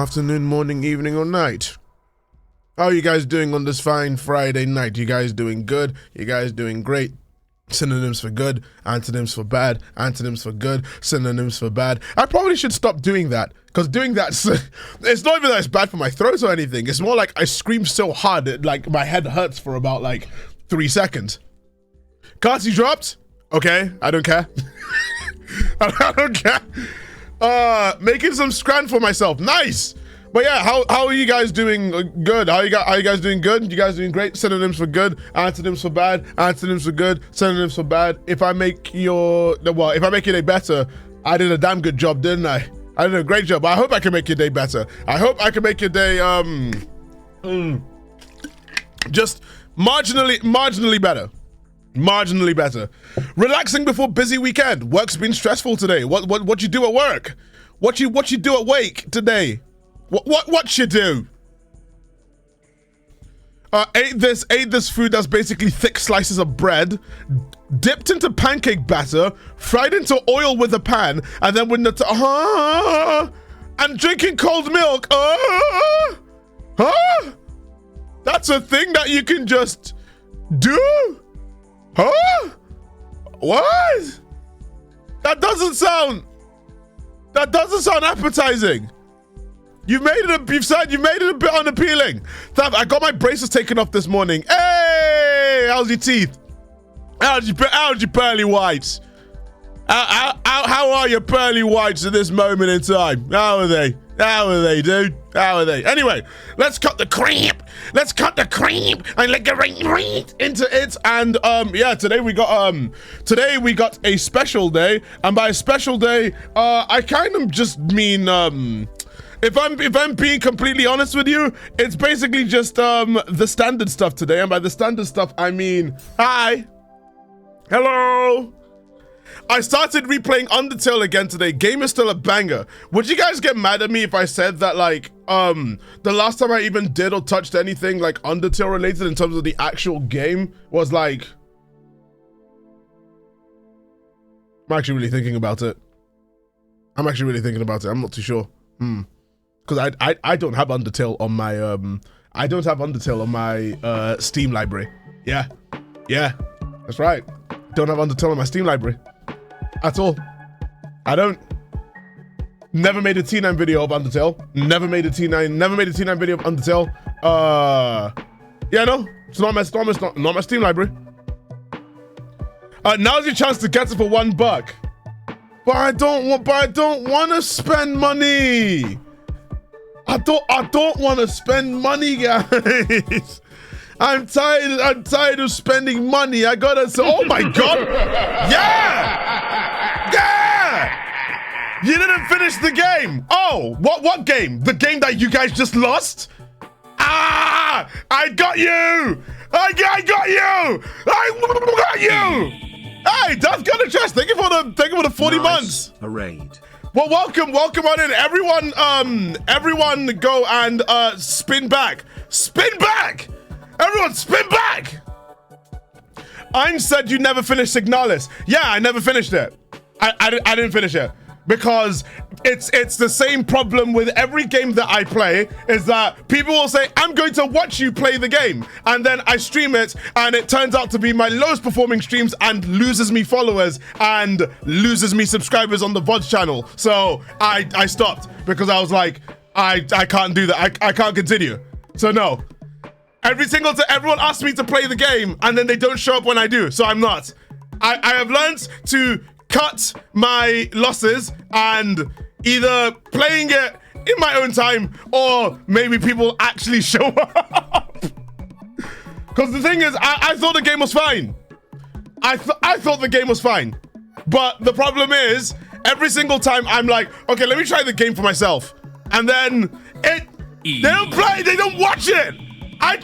afternoon, morning, evening, or night. How are you guys doing on this fine Friday night? You guys doing good? You guys doing great? Synonyms for good, antonyms for bad, antonyms for good, synonyms for bad. I probably should stop doing that, because doing that, it's not even that it's bad for my throat or anything. It's more like I scream so hard that like my head hurts for about like 3 seconds. Carty dropped? Okay, I don't care. I don't care. Making some scran for myself. Nice. But yeah, how are you guys doing? Good. Are you guys doing good? You guys doing great? Synonyms for good, antonyms for bad, antonyms for good, synonyms for bad. If I make your day better, I did a damn good job, didn't I? I did a great job. I hope I can make your day better. I hope I can make your day just marginally better. Marginally better. Relaxing before busy weekend. Work's been stressful today. What you do at work? What you do at wake today? What you do? Ate this food that's basically thick slices of bread, dipped into pancake batter, fried into oil with a pan, and then with the and drinking cold milk. That's a thing that you can just do? Huh? What? That doesn't sound appetizing. You've made it a bit unappealing. Thaf, I got my braces taken off this morning. Hey, how's your teeth? How's your pearly whites? How are your pearly whites at this moment in time? How are they? How are they, dude? How are they? Anyway, let's cut the cream. Let's cut the cream and let get right into it. And yeah, today we got a special day, and by a special day, I kind of just mean if I'm being completely honest with you, it's basically just the standard stuff today, and by the standard stuff I mean hi, hello. I started replaying Undertale again today. Game is still a banger. Would you guys get mad at me if I said that like the last time I even did or touched anything like Undertale related in terms of the actual game was like, I'm actually really thinking about it. I'm not too sure. Because I don't have Undertale on my Steam library. Yeah, that's right. Don't have Undertale on my Steam library at all. I don't. Never made a T9 video of Undertale. Never made a T9 video of Undertale. Yeah, no, it's not my Steam library. Now's your chance to get it for $1. But I don't want to spend money. I don't want to spend money, guys. I'm tired of spending money. I gotta say, oh my god. Yeah! You didn't finish the game. Oh, what game? The game that you guys just lost? I got you! I got you! Hey, Thaf got a chest. Thank you for the 40 months. A raid. Well, welcome on in. Everyone go and spin back. Spin back! Everyone spin back! Ein said you never finished Signalis. Yeah, I never finished it. I didn't finish it. Because it's the same problem with every game that I play, is that people will say, I'm going to watch you play the game. And then I stream it, and it turns out to be my lowest performing streams and loses me followers and loses me subscribers on the VODS channel. So I stopped because I was like, I can't do that. I can't continue. So no. Every single time, everyone asks me to play the game, and then they don't show up when I do, so I'm not. I have learned to cut my losses and either playing it in my own time, or maybe people actually show up. Because the thing is, I thought the game was fine. I thought the game was fine. But the problem is, every single time I'm like, okay, let me try the game for myself. And then they don't play, they don't watch it. I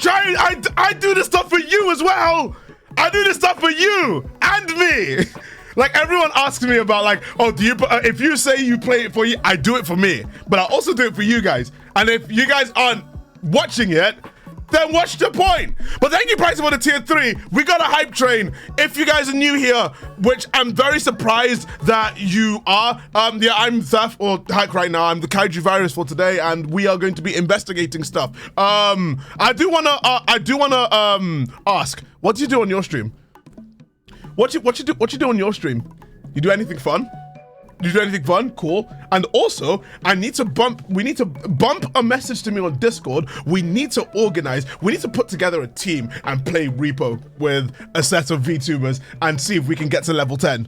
do this stuff for you as well. I do this stuff for you and me. Like, everyone asks me about like, oh, do you, if you say you play it for you, I do it for me. But I also do it for you guys. And if you guys aren't watching it, then what's the point? But thank you, Pricey, for the tier 3. We got a hype train. If you guys are new here, which I'm very surprised that you are, yeah, I'm Thaf, or Hack right now. I'm the Kaiju virus for today, and we are going to be investigating stuff. I do wanna ask, what do you do on your stream? What you do on your stream? You do anything fun? You do anything fun? Cool. And also, we need to bump a message to me on Discord. We need to organize, we need to put together a team and play Repo with a set of VTubers and see if we can get to level 10.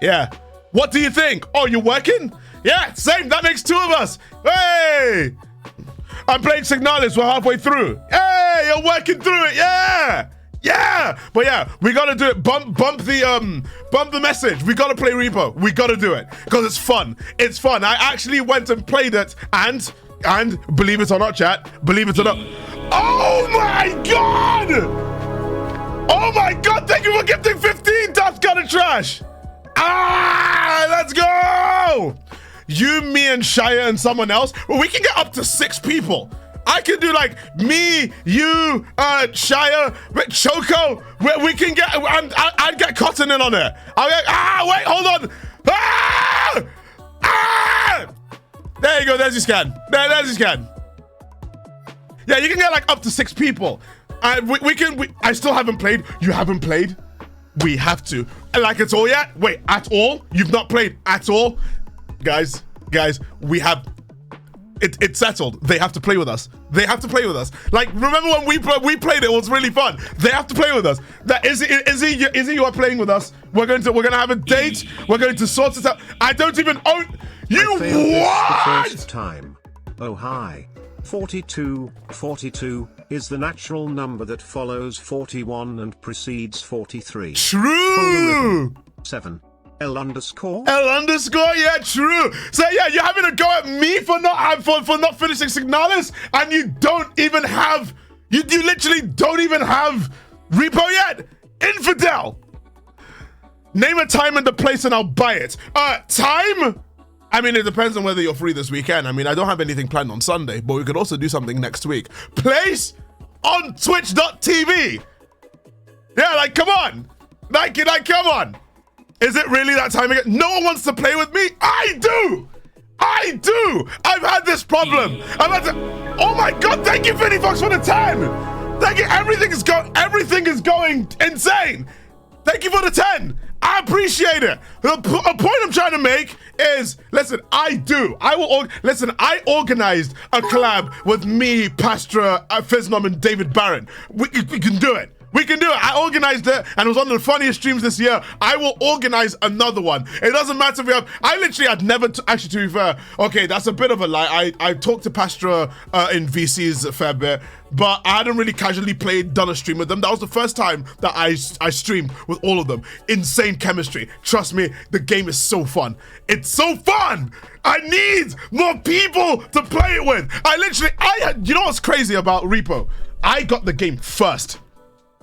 Yeah. What do you think? Oh, you're working? Yeah, same, that makes 2 of us. Hey! I'm playing Signalis, we're halfway through. Hey, you're working through it, yeah! Yeah, but yeah, we gotta do it. Bump the message. We gotta play Repo. We gotta do it because it's fun. It's fun. I actually went and played it, and believe it or not, chat. Believe it or not. Oh my god! Oh my god! Thank you for gifting 15. That's kind of trash. Ah, let's go. You, me, and Shia, and someone else. Well, we can get up to 6 people. I can do like me, you, Shia, Choco. We can get. I'd get Cotton in on it. I'll get. Wait, hold on. There you go. There's your scan. There's your scan. Yeah, you can get like up to 6 people. We can. I still haven't played. You haven't played. We have to. Like it's all yet? Wait, at all? You've not played at all, guys. We have. It's settled. They have to play with us. They have to play with us. Like, remember when we played it was really fun. They have to play with us. That Izzy, you are playing with us. We're gonna have a date. We're going to sort it out. I don't even own you. What? The first time. Oh hi. 42 is the natural number that follows 41 and precedes 43. True. 7. L underscore, yeah, true. So yeah, you're having a go at me for not finishing Signalis, and you don't even have, you literally don't even have Repo yet? Infidel! Name a time and the place and I'll buy it. Time? I mean, it depends on whether you're free this weekend. I mean, I don't have anything planned on Sunday, but we could also do something next week. Place on twitch.tv. Yeah, like, come on. Like, come on. Is it really that time again? No one wants to play with me? I do! I've had this problem. Oh my god, thank you, Vinny Fox, for the 10! Thank you, everything is going insane! Thank you for the 10! I appreciate it! The point I'm trying to make is, listen, I organized a collab with me, Pastra, Fiznom, and David Barron. We can do it. We can do it. I organized it, and it was one of the funniest streams this year. I will organize another one. It doesn't matter if we have. I literally had never actually, to be fair. Okay, that's a bit of a lie. I talked to Pastra in VCs a fair bit, but I hadn't really casually done a stream with them. That was the first time that I streamed with all of them. Insane chemistry. Trust me, the game is so fun. It's so fun. I need more people to play it with. You know what's crazy about Repo? I got the game first.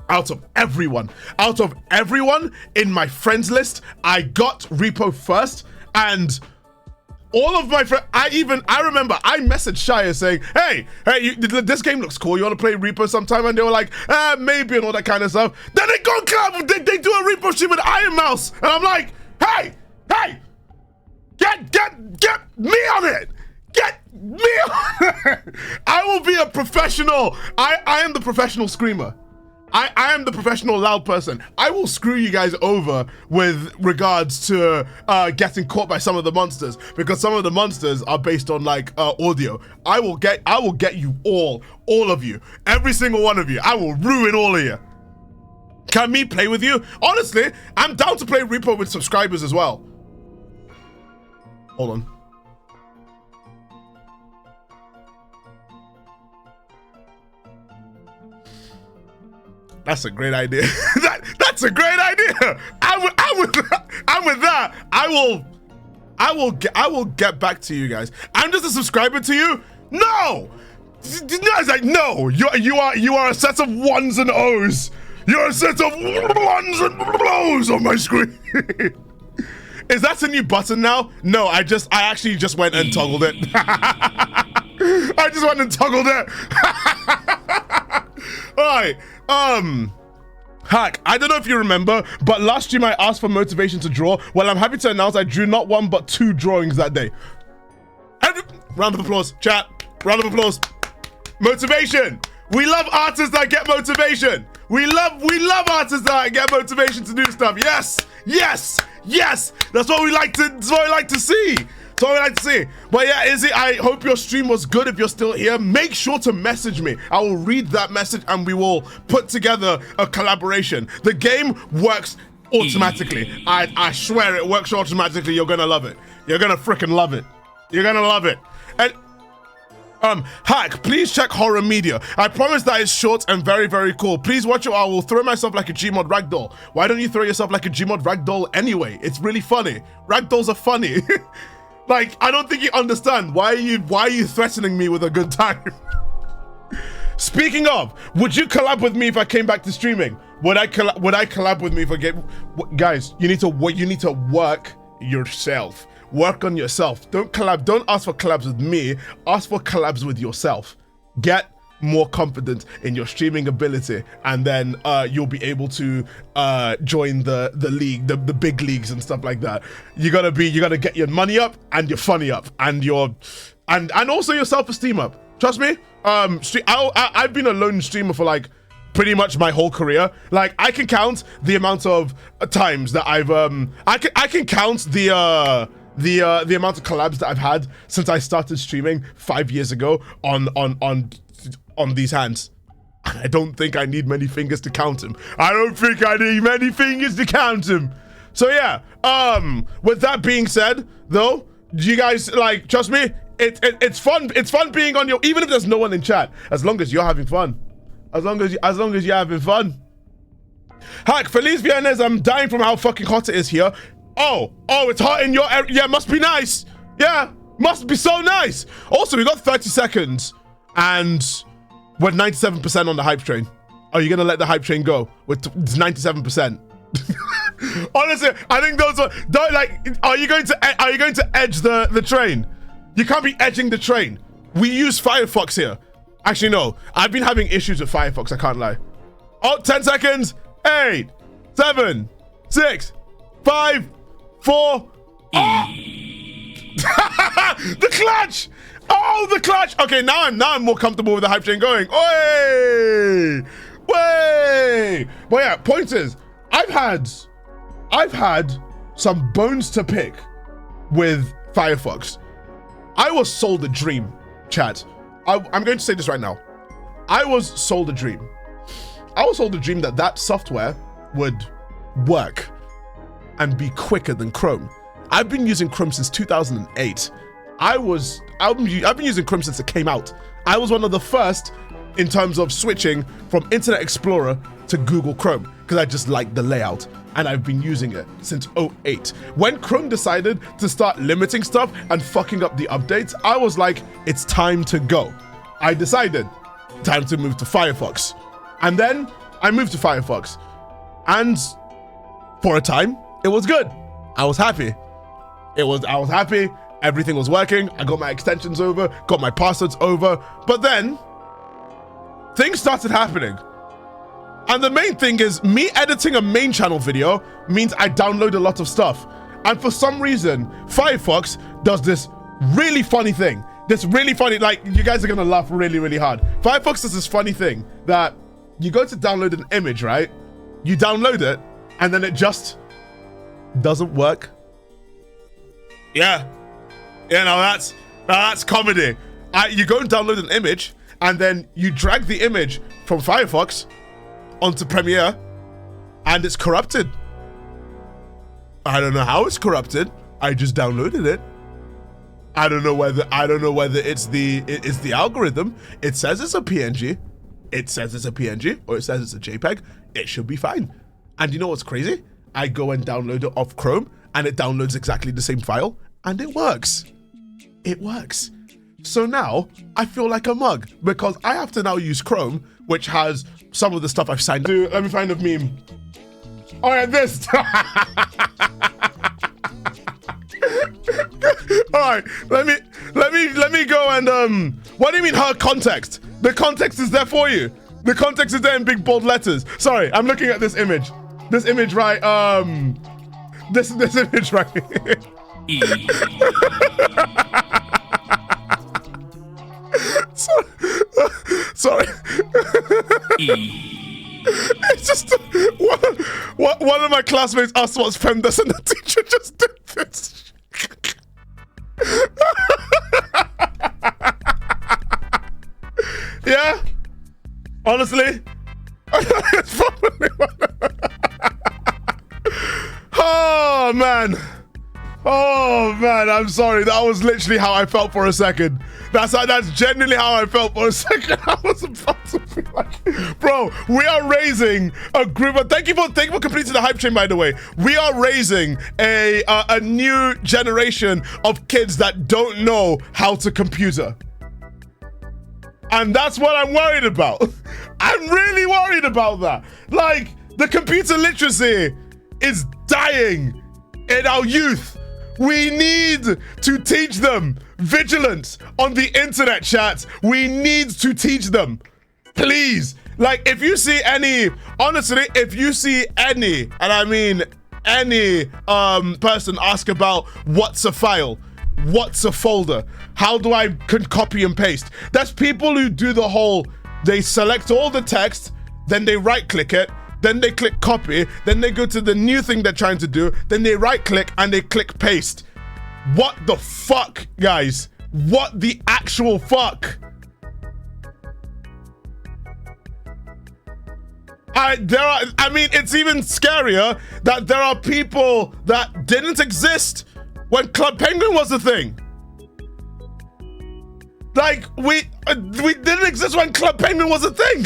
Out of everyone in my friends list, I got Repo first, and all of my friends, I remember I messaged Shia saying, hey, this game looks cool, you want to play Repo sometime? And they were like, maybe, and all that kind of stuff. Then they go club, they do a Repo stream with Iron Mouse, and I'm like, hey, get me on it. Get me on it. I will be a professional. I am the professional screamer. I am the professional loud person. I will screw you guys over with regards to getting caught by some of the monsters, because some of the monsters are based on like audio. I will get you all of you, every single one of you. I will ruin all of you. Can me play with you? Honestly, I'm down to play Repo with subscribers as well. Hold on. That's a great idea. That's a great idea. I'm with that. I will get back to you guys. I'm just a subscriber to you. No. It's like no. You are a set of ones and O's. You're a set of ones and O's on my screen. Is that a new button now? No, I actually just went and toggled it. I just went and toggled it. right. Hack, I don't know if you remember, but last stream I asked for motivation to draw. Well, I'm happy to announce I drew not one, but 2 drawings that day. Round of applause, chat. Round of applause. Motivation. We love artists that get motivation. We love artists that get motivation to do stuff. Yes, yes, yes. That's what we like to. That's what we like to see. That's what we like to see. But yeah, Izzy, I hope your stream was good. If you're still here, make sure to message me. I will read that message and we will put together a collaboration. The game works automatically. I swear it works automatically. You're gonna love it. You're gonna freaking love it. You're gonna love it. And Hack, please check horror media. I promise that it's short and very, very cool. Please watch it or I will throw myself like a Gmod ragdoll. Why don't you throw yourself like a Gmod ragdoll anyway? It's really funny. Ragdolls are funny. Like, I don't think you understand. Why are you threatening me with a good time? Speaking of, would you collab with me if I came back to streaming? Would I collab with me if I get... Guys, you need to work yourself. Work on yourself. Don't ask for collabs with me. Ask for collabs with yourself. Get more confident in your streaming ability, and then you'll be able to join the league, the big leagues and stuff like that. You gotta get your money up and your funny up and and also your self-esteem up. Trust me. I've been a lone streamer for like pretty much my whole career. Like, I can count the amount of times that I've I can count the amount of collabs that I've had since I started streaming 5 years ago on these hands. I don't think I need many fingers to count them. I don't think I need many fingers to count them. So yeah, with that being said, though, you guys, like, trust me, it's fun. It's fun being on your, even if there's no one in chat, as long as you're having fun. As long as you're having fun. Hack, Feliz Viernes, I'm dying from how fucking hot it is here. Oh, it's hot in your area. Yeah, must be nice. Yeah, must be so nice. Also, we got 30 seconds and we're 97% on the hype train. Are you gonna let the hype train go? It's 97%. Honestly, I think those are, don't, like, are you going to edge the train? You can't be edging the train. We use Firefox here. Actually, no. I've been having issues with Firefox, I can't lie. Oh, 10 seconds. 8, 7, 6, 5, 4. Oh! The clutch! Oh, the clutch! Okay, now I'm more comfortable with the hype train going. Oi! Way! But yeah, point is, I've had some bones to pick with Firefox. I was sold a dream, chat. I'm going to say this right now. I was sold a dream. I was sold a dream that software would work and be quicker than Chrome. I've been using Chrome since 2008. I've been using Chrome since it came out. I was one of the first in terms of switching from Internet Explorer to Google Chrome because I just liked the layout, and I've been using it since 08. When Chrome decided to start limiting stuff and fucking up the updates, I was like, it's time to go. I decided, time to move to Firefox. And then I moved to Firefox. And for a time, it was good. I was happy. I was happy. Everything was working. I got my extensions over, got my passwords over. But then things started happening. And the main thing is, me editing a main channel video means I download a lot of stuff. And for some reason, Firefox does this really funny thing. This really funny, like, you guys are gonna laugh really, really hard. Firefox does this funny thing that you go to download an image, right? You download it, and then it just doesn't work. Yeah. Yeah, now that's comedy. You go and download an image, and then you drag the image from Firefox onto Premiere, and it's corrupted. I don't know how it's corrupted. I just downloaded it. I don't know whether it's the algorithm. It says it's a PNG. It says it's a PNG, or it says it's a JPEG. It should be fine. And you know what's crazy? I go and download it off Chrome, and it downloads exactly the same file, and it works. It works. So now I feel like a mug because I have to now use Chrome, which has some of the stuff I've signed up to. Let me find a meme. Oh yeah, this. All right, let me go and what do you mean her context? The context is there for you. The context is there in big bold letters. Sorry, I'm looking at this image. This image right, this image right here. Sorry. It's just one of my classmates asked what's femdes and the teacher just did this. Yeah, honestly, it's probably oh man, I'm sorry. That was literally how I felt for a second. That's genuinely how I felt for a second. I was about to be like, bro, we are raising a group of, thank you for completing the hype train, by the way. We are raising a new generation of kids that don't know how to computer. And that's what I'm worried about. I'm really worried about that. Like, the computer literacy is dying in our youth. We need to teach them vigilance on the internet, chat. We need to teach them. Please. Like, if you see any, honestly, if you see any, and I mean any person ask about what's a file, what's a folder, how do I copy and paste? There's people who do the whole, they select all the text, then they right click it, then they click copy, then they go to the new thing they're trying to do, then they right click and they click paste. What the fuck, guys? What the actual fuck? I mean, it's even scarier that there are people that didn't exist when Club Penguin was a thing. Like, we didn't exist when Club Penguin was a thing.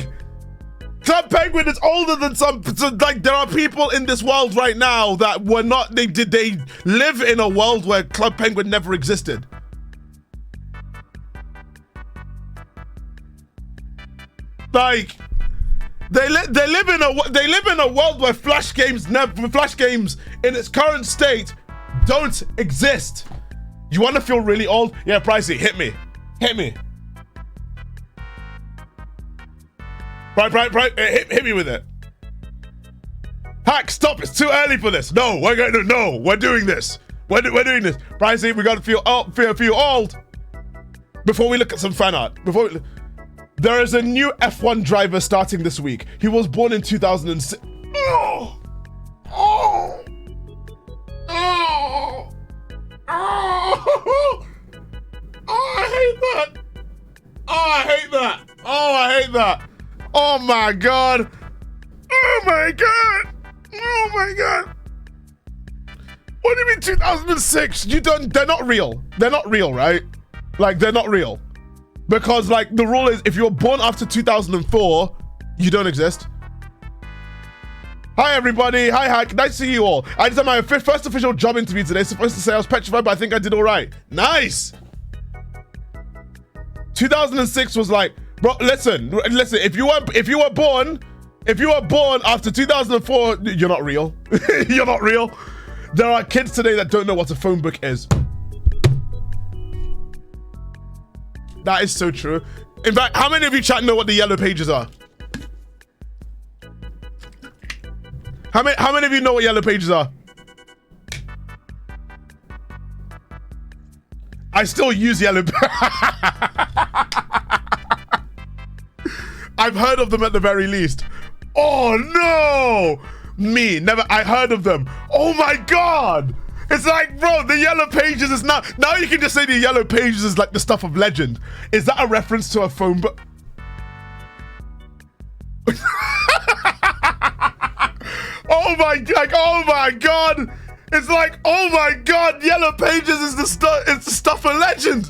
Club Penguin is older than some, so like, there are people in this world right now that were not, they live in a world where Club Penguin never existed. Like, they live in a world where Flash games in its current state don't exist. You want to feel really old? Yeah, Pricey, hit me. Right, hit me with it. Hack, stop, it's too early for this. No, we're doing this. We're doing this. Pricey, we gotta feel old before we look at some fan art. There is a new F1 driver starting this week. He was born in 2006. I hate that. Oh my god. What do you mean 2006? They're not real. They're not real, right? Like, they're not real. Because, like, the rule is if you're born after 2004, you don't exist. Hi everybody, hi Hack, nice to see you all. I just had my first official job interview today. Supposed to say I was petrified, but I think I did all right. Nice. 2006 was like, bro, listen, if you were born after 2004, you're not real. You're not real. There are kids today that don't know what a phone book is. That is so true. In fact, how many of you chat know what the yellow pages are? How many of you know what yellow pages are? I still use yellow. I've heard of them at the very least. Oh no! Me, never, I heard of them. Oh my god! It's like, bro, the yellow pages is now you can just say the yellow pages is like the stuff of legend. Is that a reference to a phone book? Oh my god! It's like, oh my god, yellow pages is the stuff of legend.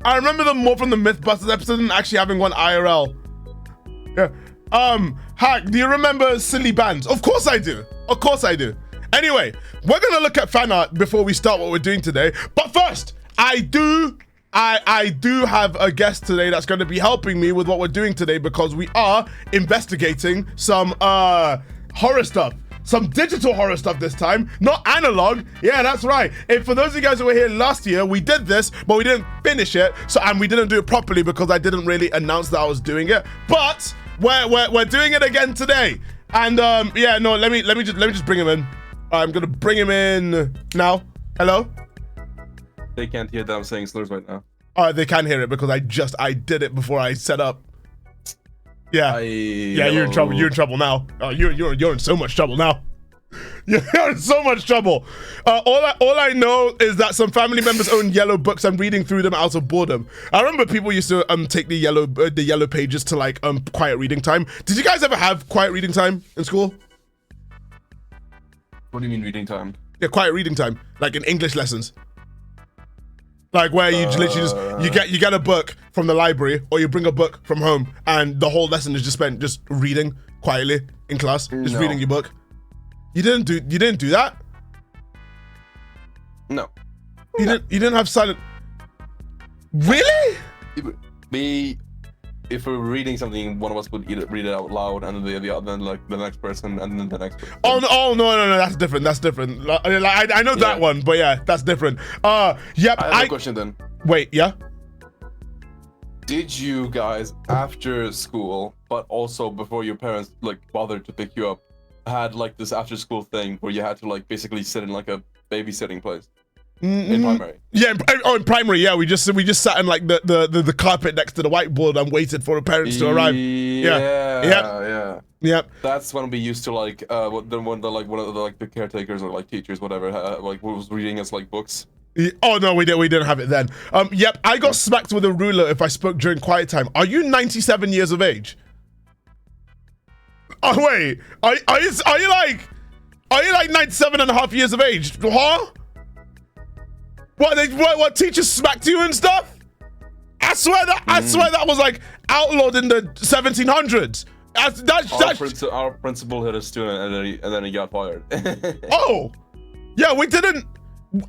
I remember them more from the Mythbusters episode than actually having one IRL. Yeah. Hack, do you remember Silly Bands? Of course I do. Anyway, we're gonna look at fan art before we start what we're doing today. But first, I do have a guest today that's going to be helping me with what we're doing today because we are investigating some horror stuff. some digital horror stuff this time, not analog. Yeah, that's right. And for those of you guys who were here last year, we did this, but we didn't finish it. And we didn't do it properly because I didn't really announce that I was doing it. But we're doing it again today. And yeah, no, let me just bring him in. I'm gonna bring him in now. Hello? They can't hear that I'm saying slurs right now. They can hear it because I did it before I set up. Yeah. Yeah, you're in trouble. You're in trouble now. Oh, you're in so much trouble now. You're in so much trouble. All I know is that some family members own yellow books. I'm reading through them out of boredom. I remember people used to take the yellow pages to like quiet reading time. Did you guys ever have quiet reading time in school? What do you mean reading time? Yeah, quiet reading time, like in English lessons. Like where you literally just you get a book from the library or you bring a book from home and the whole lesson is just spent just reading quietly in class, just reading your book. You didn't do that? No. You didn't have silent. Really? If we're reading something, one of us would read it out loud, and then like the next person, and then the next person. Oh no, that's different. That's different. I know that one, but yeah, that's different. Yep. I have a question then. Wait, yeah. Did you guys after school, but also before your parents like bothered to pick you up, had like this after school thing where you had to like basically sit in like a babysitting place? In primary. Yeah, in primary, yeah. We just sat in like the carpet next to the whiteboard and waited for the parents to arrive. Yeah. That's when we used to like one of the caretakers or like teachers, whatever, like was reading us like books. Oh no, we didn't have it then. Yep, I got smacked with a ruler if I spoke during quiet time. Are you 97 years of age? Oh wait, are you like 97 and a half years of age? Huh? What teachers smacked you and stuff? I swear that was like outlawed in the 1700s. Our principal hit a student and then he got fired. Oh, yeah, we didn't.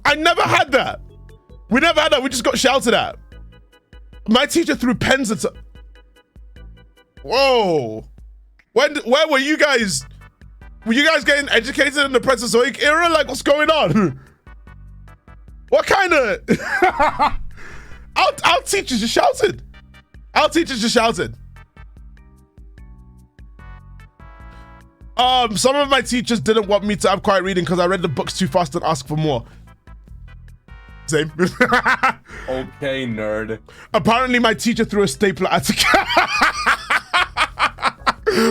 I never had that. We never had that. We just got shouted at. My teacher threw pens at. Whoa. Where were you guys? Were you guys getting educated in the Prehistoric era? Like, what's going on? What kind of... Our teachers just shouted. Our teachers just shouted. Some of my teachers didn't want me to have quiet reading because I read the books too fast and asked for more. Same. Okay, nerd. Apparently my teacher threw a stapler at a kid.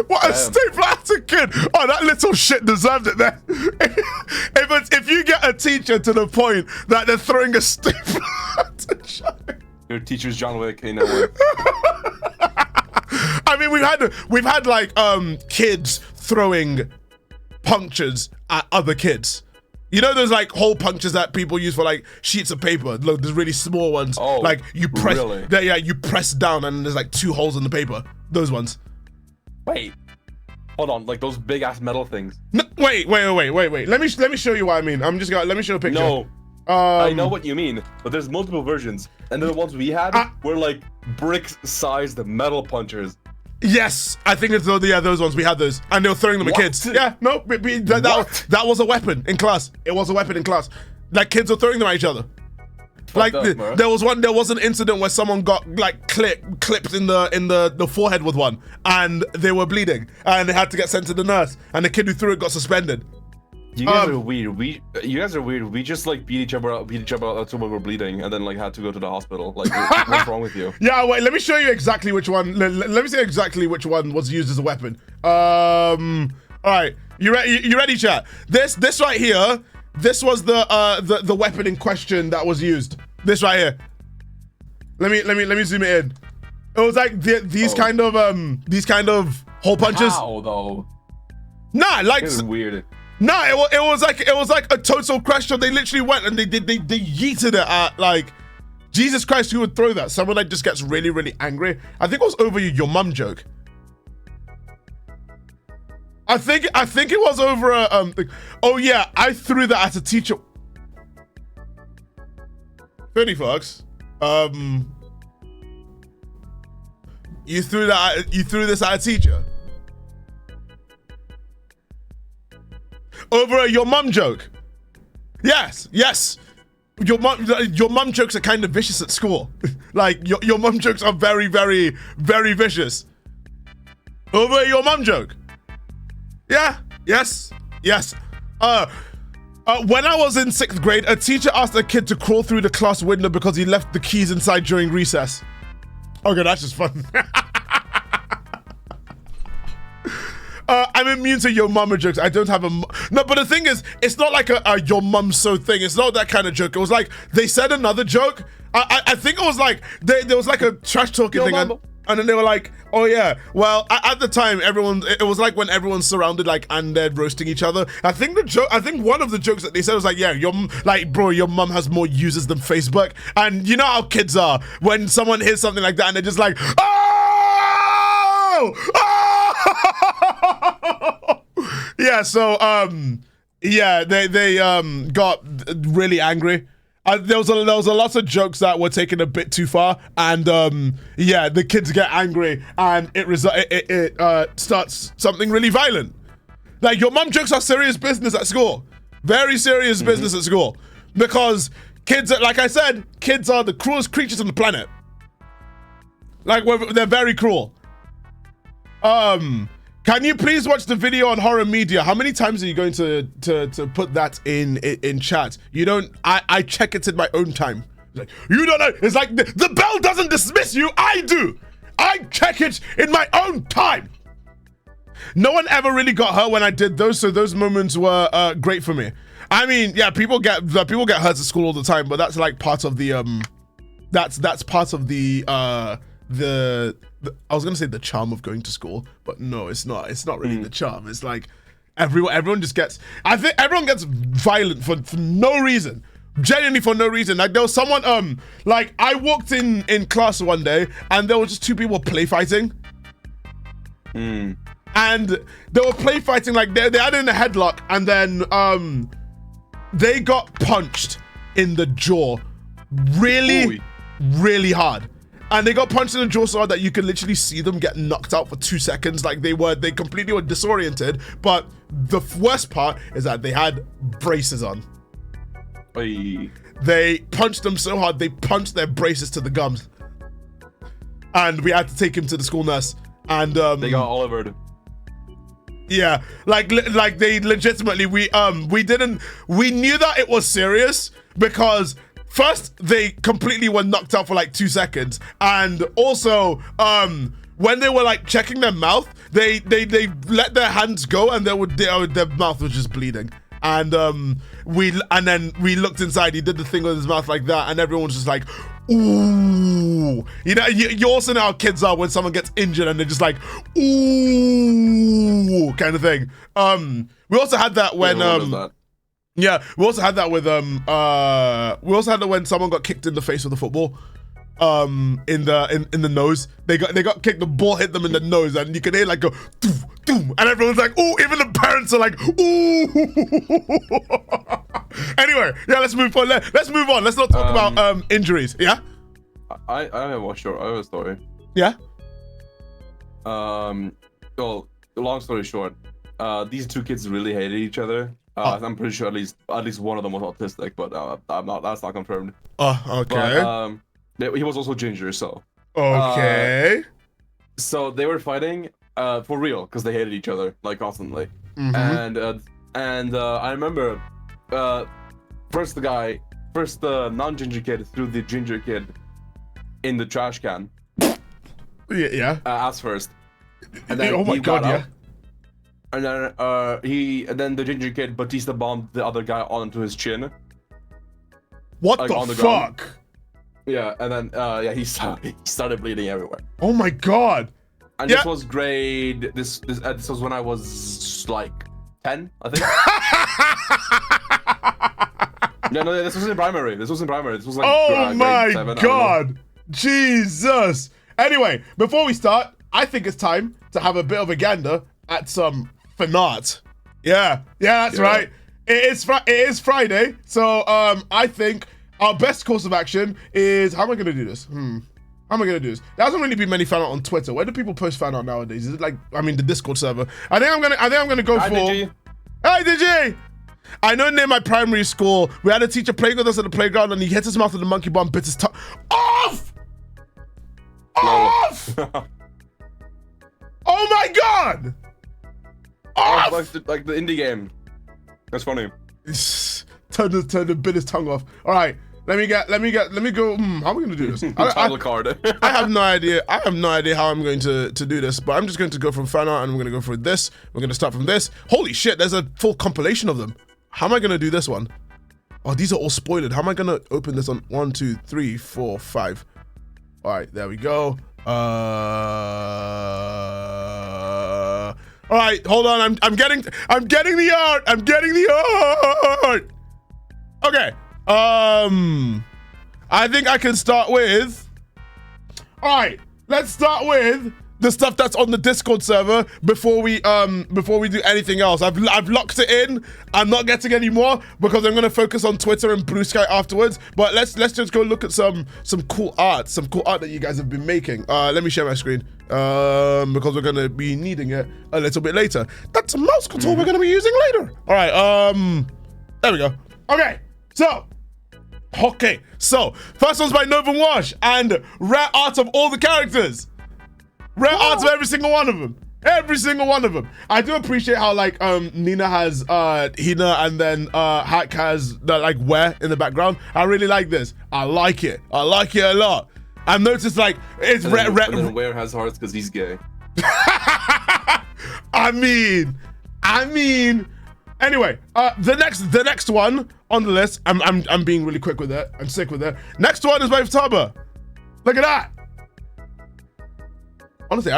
What a stapler at a kid. Oh, that little shit deserved it then. If you get a teacher to the point that they're throwing a stapler at a child. Your teacher's John Wick, you know what? I mean, we've had like kids throwing punctures at other kids. You know, there's like hole punctures that people use for like sheets of paper. Look, there's really small ones. Oh, like you press, really? Yeah, you press down and there's like 2 holes in the paper. Those ones. Wait, hold on, like those big ass metal things. No, wait. Let me show you what I mean. Let me show a picture. No, I know what you mean, but there's multiple versions, and the ones we had were like brick-sized metal punchers. Yes, I think it's those ones. We had those, and they were throwing them at kids. Yeah, no, that was a weapon in class. It was a weapon in class. Like kids were throwing them at each other. Like there was an incident where someone got like clipped in the forehead with one, and they were bleeding, and they had to get sent to the nurse, and the kid who threw it got suspended. You guys are weird. You guys are weird. We just like beat each other up until we were bleeding, and then like had to go to the hospital. Like, what's wrong with you? Yeah, wait. Let me show you exactly which one. Let me see exactly which one was used as a weapon. All right, you ready, chat? This right here. This was the weapon in question that was used. This right here. Let me zoom it in. It was like these kind of hole punches. How though? Nah, like this is weird. Nah, it was like a total question. They literally went and they yeeted it at like Jesus Christ. Who would throw that? Someone that just gets really really angry. I think it was over your mum joke. I think it was over a oh yeah, I threw that at a teacher. 30 fucks. You threw this at a teacher. over a your mum joke. Yes. Your mum jokes are kind of vicious at school. Like your mum jokes are very, very, very vicious. Over your mum joke. Yeah. Yes. When I was in 6th grade, a teacher asked a kid to crawl through the class window because he left the keys inside during recess. Okay, that's just fun. I'm immune to your mama jokes. I don't have a... No, but the thing is, it's not like a your mum so thing. It's not that kind of joke. It was like, they said another joke. I think it was like, there was like a trash talking thing. And then they were like, oh yeah, well, at the time, it was like when everyone's surrounded, like, and they're roasting each other. I think one of the jokes that they said was like, yeah, your mum has more users than Facebook. And you know how kids are when someone hears something like that and they're just like, oh! Yeah, so, they got really angry. There was a lot of jokes that were taken a bit too far, and the kids get angry, and it starts something really violent. Like, your mum jokes are serious business at school, very serious business at school, because kids, like I said, kids are the cruelest creatures on the planet. Like, they're very cruel. Can you please watch the video on horror media? How many times are you going to put that in chat? You don't. I check it in my own time. Like, you don't know. It's like the bell doesn't dismiss you. I do. I check it in my own time. No one ever really got hurt when I did those, so those moments were great for me. I mean, yeah, people get hurt at school all the time, but that's like part of the that's part of the I was gonna say the charm of going to school, but no, it's not. It's not really the charm. It's like everyone just gets. I think everyone gets violent for no reason. Genuinely for no reason. Like there was someone like I walked in class one day and there were just two people play fighting. And they were play fighting, like they had it in a headlock, and then they got punched in the jaw really hard. And they got punched in the jaw so hard that you could literally see them get knocked out for 2 seconds. Like they completely were disoriented. But the worst part is that they had braces on. Oy. They punched them so hard, they punched their braces to the gums. And we had to take him to the school nurse. And they got Olivered. Yeah, like they legitimately, we knew that it was serious because first, they completely were knocked out for like 2 seconds, and also, when they were like checking their mouth, they let their hands go, and their mouth was just bleeding. And then we looked inside. He did the thing with his mouth like that, and everyone was just like, ooh. You know, you also know how kids are when someone gets injured, and they're just like, ooh, kind of thing. We also had that when Yeah, we also had that with when someone got kicked in the face with a football, in the nose. They got kicked, the ball hit them in the nose, and you can hear like go doom, doom, and everyone's like, ooh, even the parents are like, ooh. Anyway, yeah, let's move on. Let's move on. Let's not talk about injuries. Yeah. I have a story. Yeah. Well, long story short, these two kids really hated each other. I'm pretty sure at least one of them was autistic, but that's not confirmed. Okay. But, he was also ginger, so. Okay. So they were fighting for real because they hated each other like constantly. And I remember first the non-ginger kid threw the ginger kid in the trash can. Yeah. Ass first. And then oh my god, yeah. And then the ginger kid Batista bombed the other guy onto his chin. What the fuck? Ground. Yeah, and then he started bleeding everywhere. Oh my god. And this was grade. This was when I was like 10, I think. No, this was in primary. This was like oh my 7, god, Jesus. Anyway, before we start, I think it's time to have a bit of a gander at some fanart. Yeah, that's right. It is Friday, so I think our best course of action is, how am I gonna do this? How am I gonna do this? There hasn't really been many fan art on Twitter. Where do people post fan art nowadays? Is it like, I mean, the Discord server? I think I'm gonna go for. Hey, DJ! I know near my primary school, we had a teacher playing with us at the playground and he hit his mouth with a monkey bar and bit his tongue. Off! Off! Oh my god! Off! Like the indie game. That's funny. Turn the bit his tongue off. All right, let me go. How am I gonna do this? Title card. I have no idea. I have no idea how I'm going to do this, but I'm just going to go from fan art and I'm going to go for this. We're going to start from this. Holy shit, there's a full compilation of them. How am I going to do this one? Oh, these are all spoiled. How am I going to open this on 1, 2, 3, 4, 5? All right, there we go. All right, hold on. I'm getting the art. I'm getting the art. Okay. I think I can start with. All right, let's start with the stuff that's on the Discord server before we do anything else. I've locked it in. I'm not getting any more because I'm gonna focus on Twitter and Blue Sky afterwards. But let's just go look at some cool art that you guys have been making. Let me share my screen because we're gonna be needing it a little bit later. That's a mouse control we're gonna be using later. All right, there we go. Okay, so first one's by Novum Wash and rare art of all the characters. Rare art of every single one of them. Every single one of them. I do appreciate how like Nina has Hina and then Hack has the like Where in the background. I really like this. I like it. I like it a lot. I've noticed like it's rare. And then Where has hearts because he's gay. I mean. Anyway, the next one on the list. I'm being really quick with it. I'm sick with it. Next one is by Futaba. Look at that. Honestly,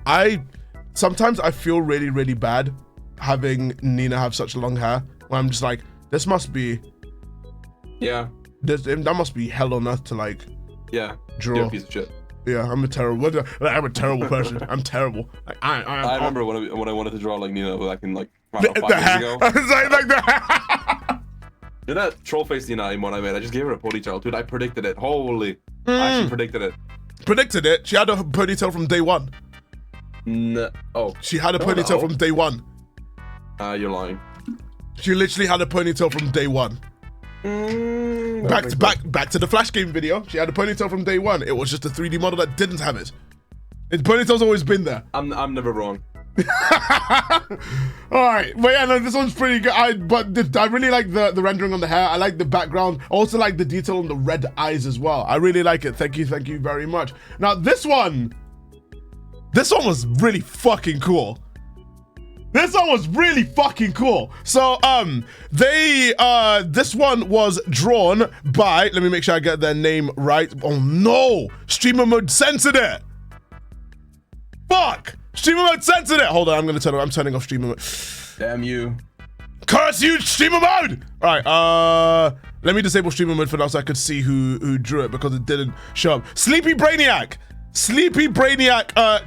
I sometimes I feel really, really bad having Nina have such long hair. Where I'm just like, this must be. Yeah. That must be hell on earth to like. Yeah. Draw. You're a piece of shit. Yeah, I'm a terrible person. I'm terrible. Like, I remember when I wanted to draw like Nina back in like 5 years ago. like the You know that troll face Nina one I made? I just gave her a ponytail, dude. I predicted it. Holy. I actually predicted it. Predicted it. She had a ponytail from day one. No. Oh. She had a ponytail from day one. You're lying. She literally had a ponytail from day one. Back to the Flash game video. She had a ponytail from day one. It was just a 3D model that didn't have it. The ponytail's always been there. I'm never wrong. All right, but yeah, no, this one's pretty good. I really like the rendering on the hair. I like the background. I also like the detail on the red eyes as well. I really like it. Thank you very much. Now this one was really fucking cool. This one was really fucking cool. So this one was drawn by, let me make sure I get their name right. Oh no, streamer mode censored it. Fuck. Streamer mode censored it. Hold on, I'm turning off streamer mode. Damn you. Curse you, streamer mode! Alright, let me disable streamer mode for now so I could see who drew it because it didn't show up. Sleepy Brainiac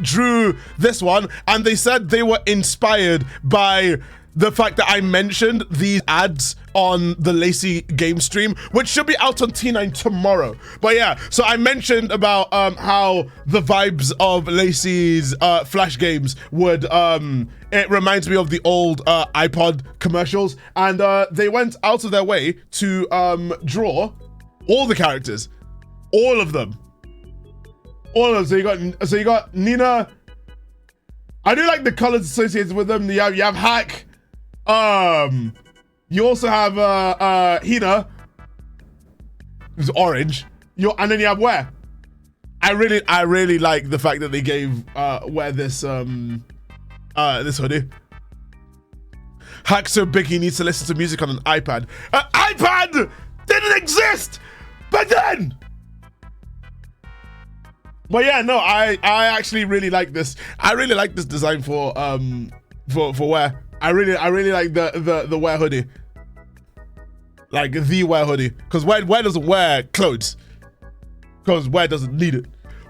drew this one and they said they were inspired by the fact that I mentioned these ads on the Lacey game stream, which should be out on T9 tomorrow. But yeah, so I mentioned about how the vibes of Lacey's Flash games would, it reminds me of the old iPod commercials, and they went out of their way to draw all the characters, all of them. So you got Nina. I do like the colors associated with them. You have Hack. You also have Hina, who's orange. And then you have Where. I really like the fact that they gave Where this this hoodie. Hack's so big he needs to listen to music on an iPad. An iPad didn't exist back then. But yeah, no, I actually really like this. I really like this design for Where. I really like the Where hoodie. Like the Where hoodie. Because Where doesn't wear clothes. Because Where doesn't need it.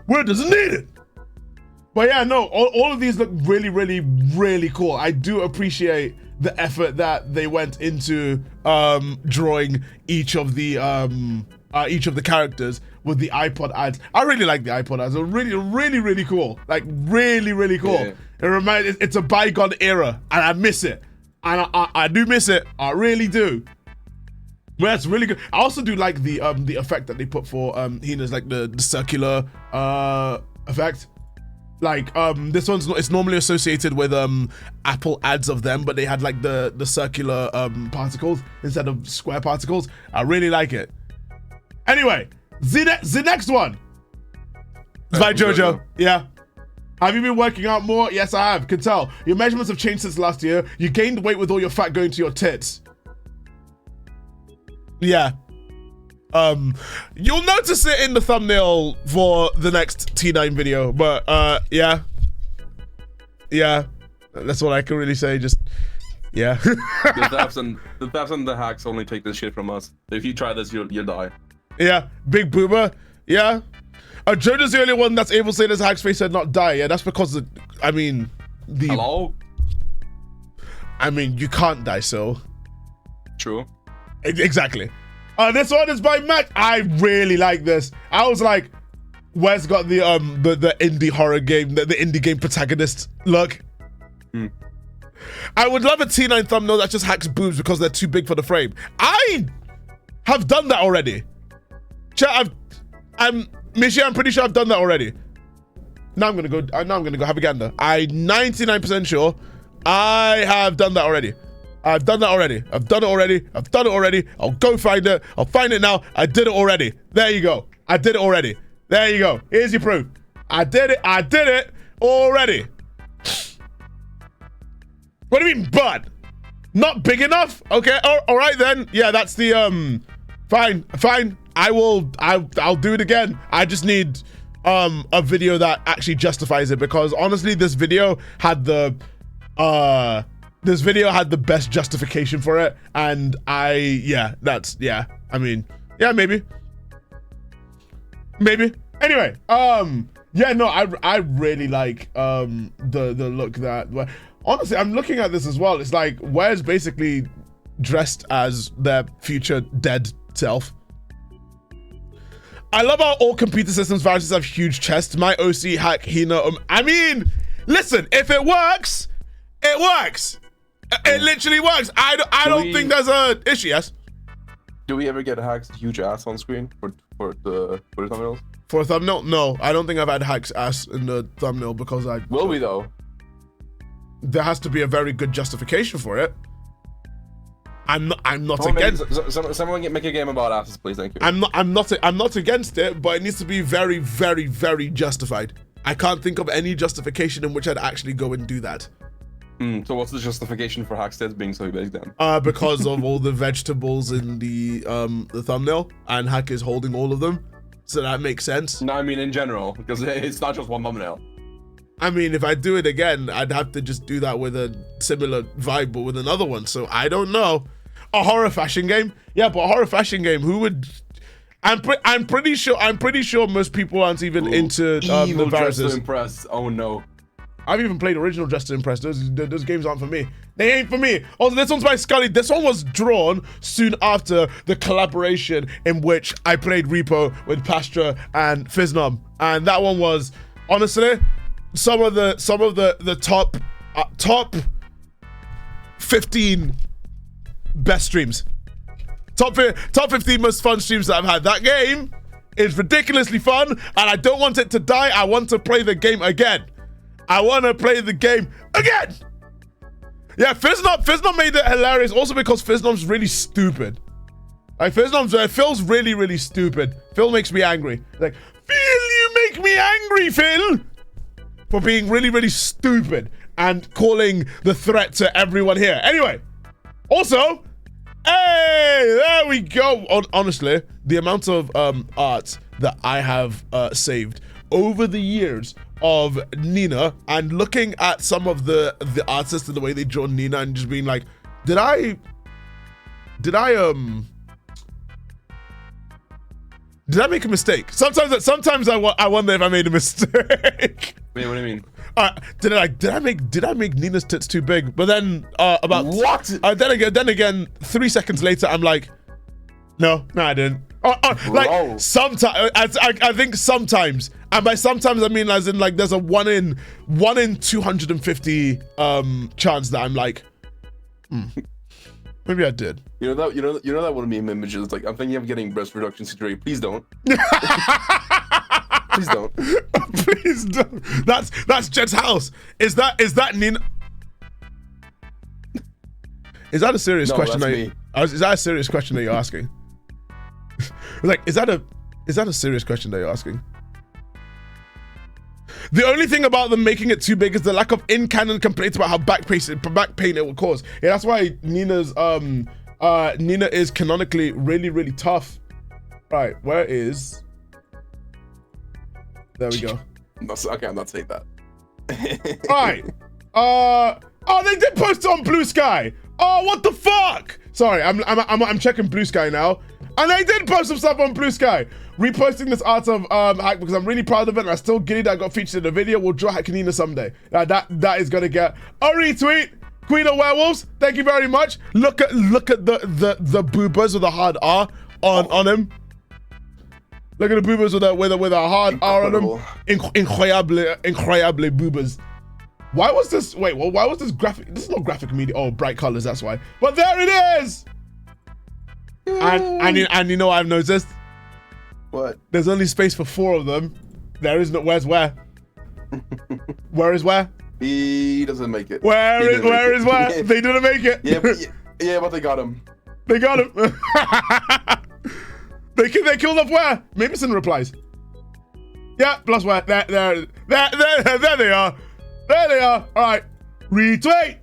Where doesn't need it. But yeah, no, all of these look really, really, really cool. I do appreciate the effort that they went into drawing each of the characters with the iPod ads. I really like the iPod ads. They're really, really, really cool. Like really, really cool. Yeah. It's a bygone era and I miss it. And I do miss it. I really do. Well, it's really good. I also do like the effect that they put for Hina's, like the circular effect. Like this one's it's normally associated with Apple ads of them, but they had like the circular particles instead of square particles. I really like it. Anyway, the next one. It's by Jojo. Yeah. Have you been working out more? Yes, I have. Can tell. Your measurements have changed since last year. You gained weight with all your fat going to your tits. Yeah. You'll notice it in the thumbnail for the next T9 video, but yeah. Yeah. That's what I can really say. Just yeah. The Thafs and the hacks only take this shit from us. If you try this, you'll die. Yeah. Big boomer. Yeah. Jojo's the only one that's able to say this hack's face and not die. Yeah, that's because Hello? I mean, you can't die, so. True. Exactly. This one is by Mac. I really like this. I was like, where's got the indie horror game, the indie game protagonist look? I would love a T9 thumbnail that just hacks boobs because they're too big for the frame. I have done that already. Chat, Mishy, I'm pretty sure I've done that already. Now I'm gonna go have a gander. I'm 99% sure I have done that already. I've done that already. I've done it already. I've done it already. I'll go find it. I'll find it now. I did it already. There you go. I did it already. There you go. Here's your proof. I did it. I did it already. What do you mean, bud? Not big enough? Okay. All right then. Yeah, that's the fine. I'll do it again. I just need a video that actually justifies it, because honestly this video had the best justification for it, and I mean, maybe anyway, yeah, no, I really like the look that, honestly, I'm looking at this as well. It's like, where's basically dressed as their future dead self. I love how all computer systems viruses have huge chests. My OC hack Hina. I mean, listen, if it works, it works. It literally works. I don't think there's a issue. Yes. Do we ever get Hack's huge ass on screen for the thumbnails? For a thumbnail? No, I don't think I've had Hack's ass in the thumbnail because I. Will we though? There has to be a very good justification for it. I'm not against. Someone make a game about asses, please. Thank you. I'm not against it, but it needs to be very, very, very justified. I can't think of any justification in which I'd actually go and do that. So what's the justification for Hackstead being so big then? Because of all the vegetables in the thumbnail, and Hack is holding all of them, so that makes sense. No, I mean in general, because it's not just one thumbnail. I mean, if I do it again, I'd have to just do that with a similar vibe, but with another one. So I don't know. A horror fashion game? Yeah, but a horror fashion game, who would? I'm pretty sure most people aren't even into the viruses. Dress to Impress. Oh no. I've even played original Dress to Impress. Those games aren't for me. They ain't for me. Also, this one's by Scully. This one was drawn soon after the collaboration in which I played Repo with Pastra and Fiznom, and that one was honestly some of the top 15 best streams. Top 15 most fun streams that I've had. That game is ridiculously fun, and I don't want it to die. I want to play the game again. I want to play the game again. Yeah, Fiznom made it hilarious also because Fiznom's really stupid. Like, Phil's really, really stupid. Phil makes me angry. Like, Phil, you make me angry, Phil! For being really, really stupid and calling the threat to everyone here. Anyway, also, hey, there we go. Honestly, the amount of art that I have saved over the years of Nina, and looking at some of the artists and the way they draw Nina, and just being like, did I make a mistake? Sometimes I wonder if I made a mistake. Wait, what do you mean? Did I make Nina's tits too big? But then about what? Then again, 3 seconds later, I'm like, no, I didn't. Like sometimes, I think sometimes, and by sometimes I mean as in like there's a 1 in 250 chance that I'm like, Maybe I did. You know that one meme image is like, I'm thinking of getting breast reduction surgery. Please don't. Please don't. Please don't. That's Jed's house. Is that Nina? Is that a serious question? Is that a serious question that you're asking? Like, is that a serious question that you're asking? The only thing about them making it too big is the lack of in-canon complaints about how back pain it will cause. Yeah, that's why Nina is canonically really, really tough. Right, where is? There we go. Okay, I'm not saying that. Right. Oh, they did post it on Blue Sky. Oh, what the fuck? Sorry, I'm checking Blue Sky now. And they did post some stuff on Blue Sky. Reposting this art of hack because I'm really proud of it and I'm still giddy that I got featured in the video. We'll draw Hakanina someday. That is gonna get a retweet. Queen of Werewolves, thank you very much. Look at the boobas with a hard R on him. Look at the boobas with a hard R on them. Incroyable boobas. Why was this? Wait, well, why was this graphic? This is not graphic media. Oh, bright colors. That's why. But there it is. And you know what I've noticed? What? There's only space for 4 of them. There is no. Where's where? Where is where? He doesn't make it. Where is where? They didn't make it. Yeah, but they got him. They got him. They killed off where? Mameson replies. Yeah, plus where? There they are. There they are. All right, retweet.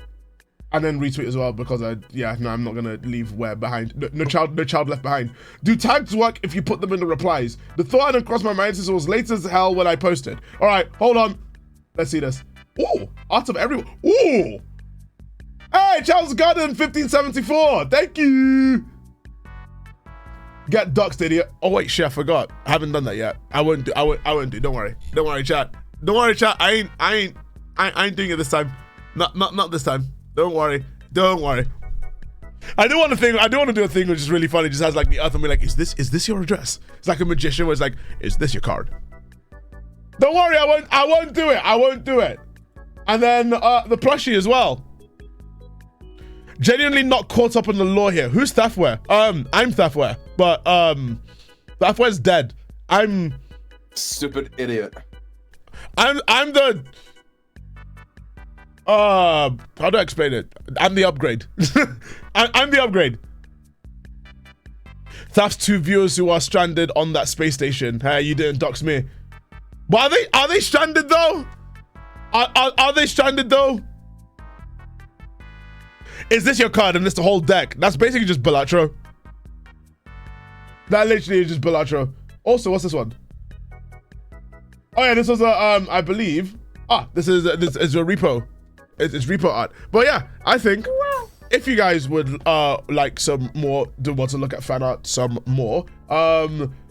And then retweet as well because I'm not gonna leave where behind. No child left behind. Do tags work if you put them in the replies? The thought hadn't crossed my mind since it was late as hell when I posted. All right, hold on. Let's see this. Ooh, art of everyone. Ooh. Hey, Charles Garden 1574. Thank you. Get doxed, idiot. Oh wait, shit, I forgot. I haven't done that yet. I won't do. Don't worry. Don't worry, chat. Don't worry, chat. I ain't doing it this time. Not this time. Don't worry. Don't worry. I do want to do a thing which is really funny. It just has like the earth and be like, is this your address? It's like a magician where it's like, is this your card? Don't worry, I won't do it. I won't do it. And then the plushie as well. Genuinely not caught up in the lore here. Who's Thafware? I'm Thafware, but Thafware's dead. I'm stupid idiot. I'm the how do I explain it? I'm the upgrade. I'm the upgrade. Thaf's 2 viewers who are stranded on that space station. Hey, you didn't dox me. But are they stranded though? Are they stranded though? Is this your card and this the whole deck? That's basically just Balatro. That literally is just Balatro. Also, what's this one? Oh yeah, this was a I believe. This is a repo. It's repo art. But yeah, I think if you guys would like some more, want to look at fan art some more,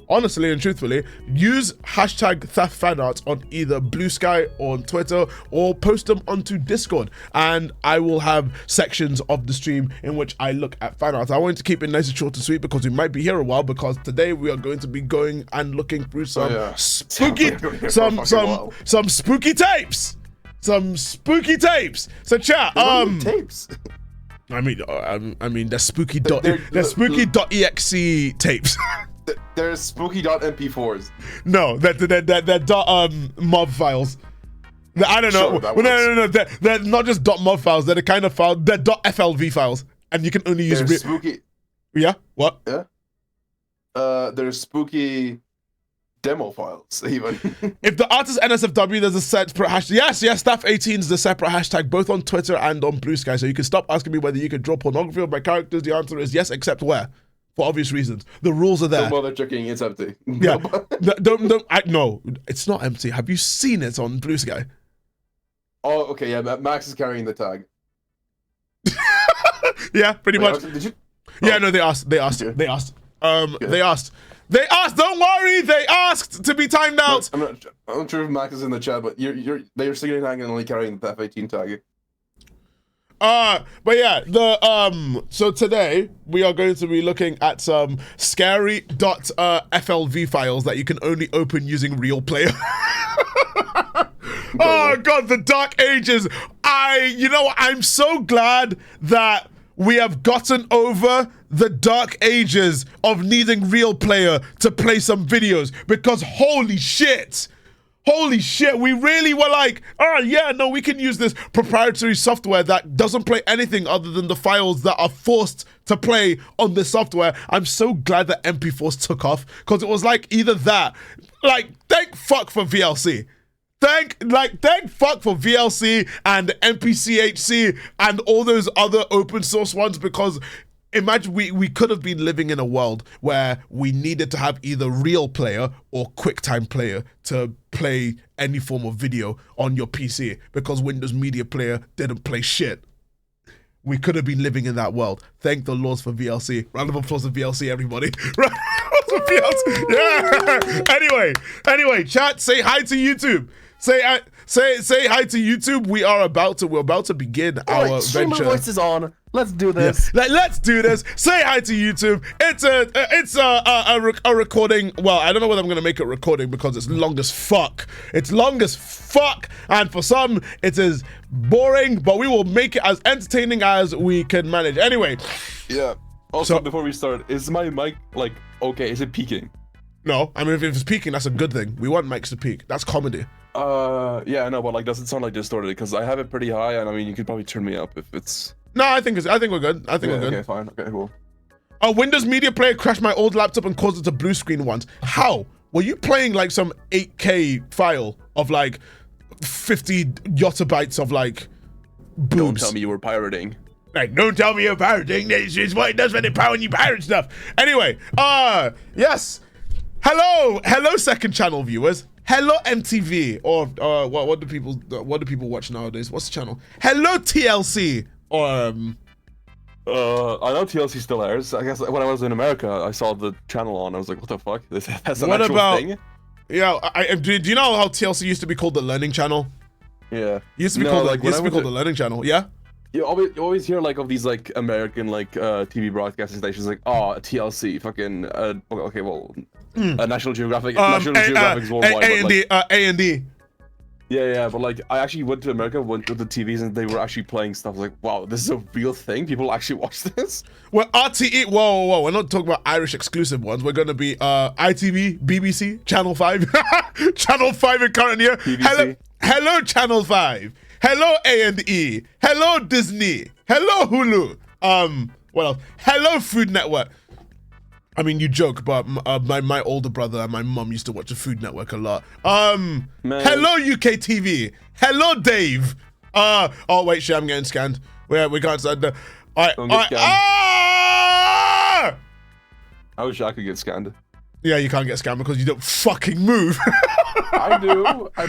honestly and truthfully, use hashtag #ThafFanArt on either Blue Sky or on Twitter, or post them onto Discord, and I will have sections of the stream in which I look at fan art. I want to keep it nice and short and sweet because we might be here a while, because today we are going to be going and looking through some spooky, some spooky tapes. Some spooky tapes. So chat, tapes. I mean, they're spooky they're spooky.exe tapes. They're spooky.mp4s. No, they're .mov files. I don't know. Sure, no. They're not just .mov files. They're the kind of file. They're .flv files, and you can only use. They're spooky. Yeah. What? Yeah. They're spooky demo files even. If the art is NSFW, there's a separate hashtag. Yes, Thaf18 is the separate hashtag both on Twitter and on Blue Sky. So you can stop asking me whether you can draw pornography of my characters. The answer is yes, except where. For obvious reasons. The rules are there. Don't bother checking, it's empty. Yeah. No, it's not empty. Have you seen it on Blue Sky? Oh, okay, yeah, Max is carrying the tag. Yeah, pretty much. Did you? Yeah, no, they asked. They asked. Don't worry, they asked to be timed out. I'm not sure if Max is in the chat, but they're still only carrying the Thaf18 tag. But yeah, so today we are going to be looking at some scary .flv files that you can only open using Real Player. Oh god, the dark ages. I'm so glad that we have gotten over the dark ages of needing real player to play some videos, because holy shit, we really were like, oh yeah, no, we can use this proprietary software that doesn't play anything other than the files that are forced to play on this software. I'm so glad that MP4s took off, because it was like either that, like, thank fuck for VLC. Thank fuck for VLC and MPCHC and all those other open source ones, because imagine we could have been living in a world where we needed to have either real player or QuickTime player to play any form of video on your PC, because Windows Media Player didn't play shit. We could have been living in that world. Thank the Lord for VLC. Round of applause for VLC, everybody. Round of applause for VLC. Yeah. Anyway, chat, say hi to YouTube. Say hi to YouTube. We're about to begin our streamer venture. voice is on. Let's do this. Yeah. Let's do this. Say hi to YouTube. It's a recording. Well, I don't know whether I'm gonna make it a recording because it's long as fuck. And for some, it is boring. But we will make it as entertaining as we can manage. Anyway. Yeah. Also, before we start, is my mic like okay? Is it peaking? No. I mean, if it's peaking, that's a good thing. We want mics to peak. That's comedy. Yeah, I know, but like, does it sound like distorted? Because I have it pretty high, and I mean, you could probably turn me up if it's. No, I think we're good. We're good. Okay, fine. Okay, cool. A Windows Media Player crashed my old laptop and caused it to blue screen once. How? Were you playing like some 8K file of like 50 yottabytes of like boobs? Don't tell me you were pirating. Like, don't tell me you're pirating. This is what it does when they power when you pirate stuff. Anyway, yes. Hello, second channel viewers. Hello MTV, or what do people watch nowadays? What's the channel? Hello TLC, or I know TLC still airs. I guess when I was in America, I saw the channel on. I was like, what the fuck? That's an actual thing? Yeah, do you know how TLC used to be called the Learning Channel? Yeah. Used to be called the Learning Channel. Yeah. You always hear like of these like American like TV broadcasting stations like, oh, TLC, fucking okay, well, National Geographic, Geographic's worldwide. A&D. Yeah, but like I actually went to America, went to the TVs, and they were actually playing stuff like, wow, this is a real thing. People actually watch this. Well, RTE. Whoa. We're not talking about Irish exclusive ones. We're gonna be ITV, BBC, Channel 5, Channel 5 in current year. Hello, Channel 5. Hello, A&E. Hello, Disney. Hello, Hulu. What else? Hello, Food Network. I mean, you joke, but my older brother and my mum used to watch the Food Network a lot. Hello, UK TV. Hello, Dave. Oh wait, shit, I'm getting scanned. We can't send the. I wish I could get scanned. Yeah, you can't get scanned because you don't fucking move. I do. I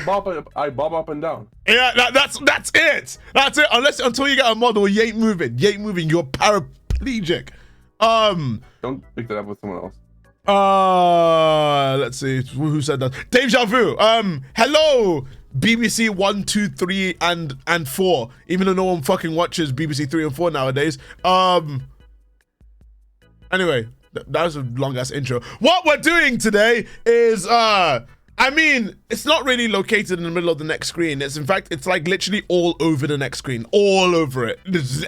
bob up and down. Yeah, that's it. That's it. Until you get a model, you ain't moving. You're paraplegic. Don't pick that up with someone else. Let's see who said that. Deja vu. Hello, BBC 1, 2, 3, and 4. Even though no one fucking watches BBC 3 and 4 nowadays. Anyway, that was a long ass intro. What we're doing today is I mean, it's not really located in the middle of the next screen. It's in fact, it's like literally all over the next screen, all over it.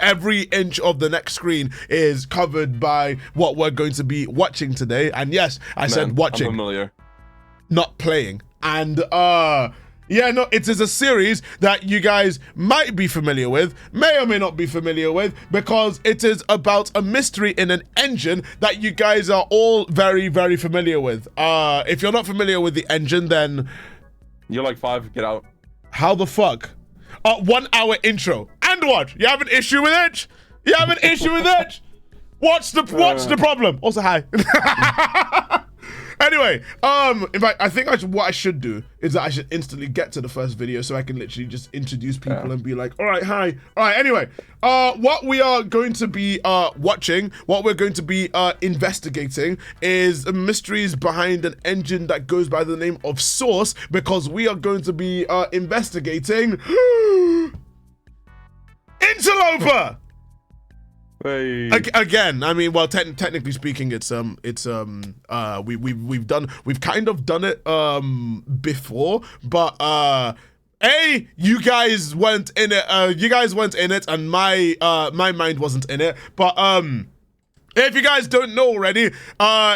Every inch of the next screen is covered by what we're going to be watching today. And yes, I said watching, I'm familiar, not playing. And yeah, no, it is a series that you guys might be familiar with, may or may not be familiar with, because it is about a mystery in an engine that you guys are all very, very familiar with. If you're not familiar with the engine, then... You're like 5, get out. How the fuck? 1 hour intro. And what? You have an issue with it? You have an issue with it? What's the problem? Also, hi. Anyway, in fact, I think what I should do is that I should instantly get to the first video so I can literally just introduce people and be like, all right, hi. All right, anyway, what we are going to be watching, what we're going to be investigating is mysteries behind an engine that goes by the name of Source, because we are going to be investigating Interloper. Hey. Again, I mean, well, technically speaking, we've kind of done it before, but You guys weren't in it. And my mind wasn't in it. But if you guys don't know already,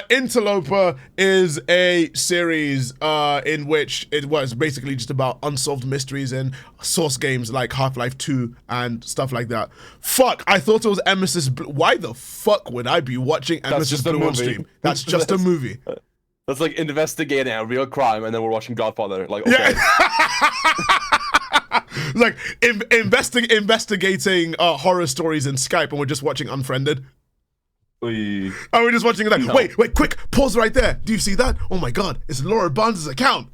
Interloper is a series in which it was basically just about unsolved mysteries in source games like Half-Life 2 and stuff like that. Fuck, I thought it was Emesis Blue. Why the fuck would I be watching Emesis Blue on stream? That's just a movie. That's like investigating a real crime, and then we're watching Godfather. Like, okay. Yeah. Like investigating horror stories in Skype, and we're just watching Unfriended. And we're just watching it like, no. wait, quick, pause right there. Do you see that? Oh my god, it's Laura Barnes' account.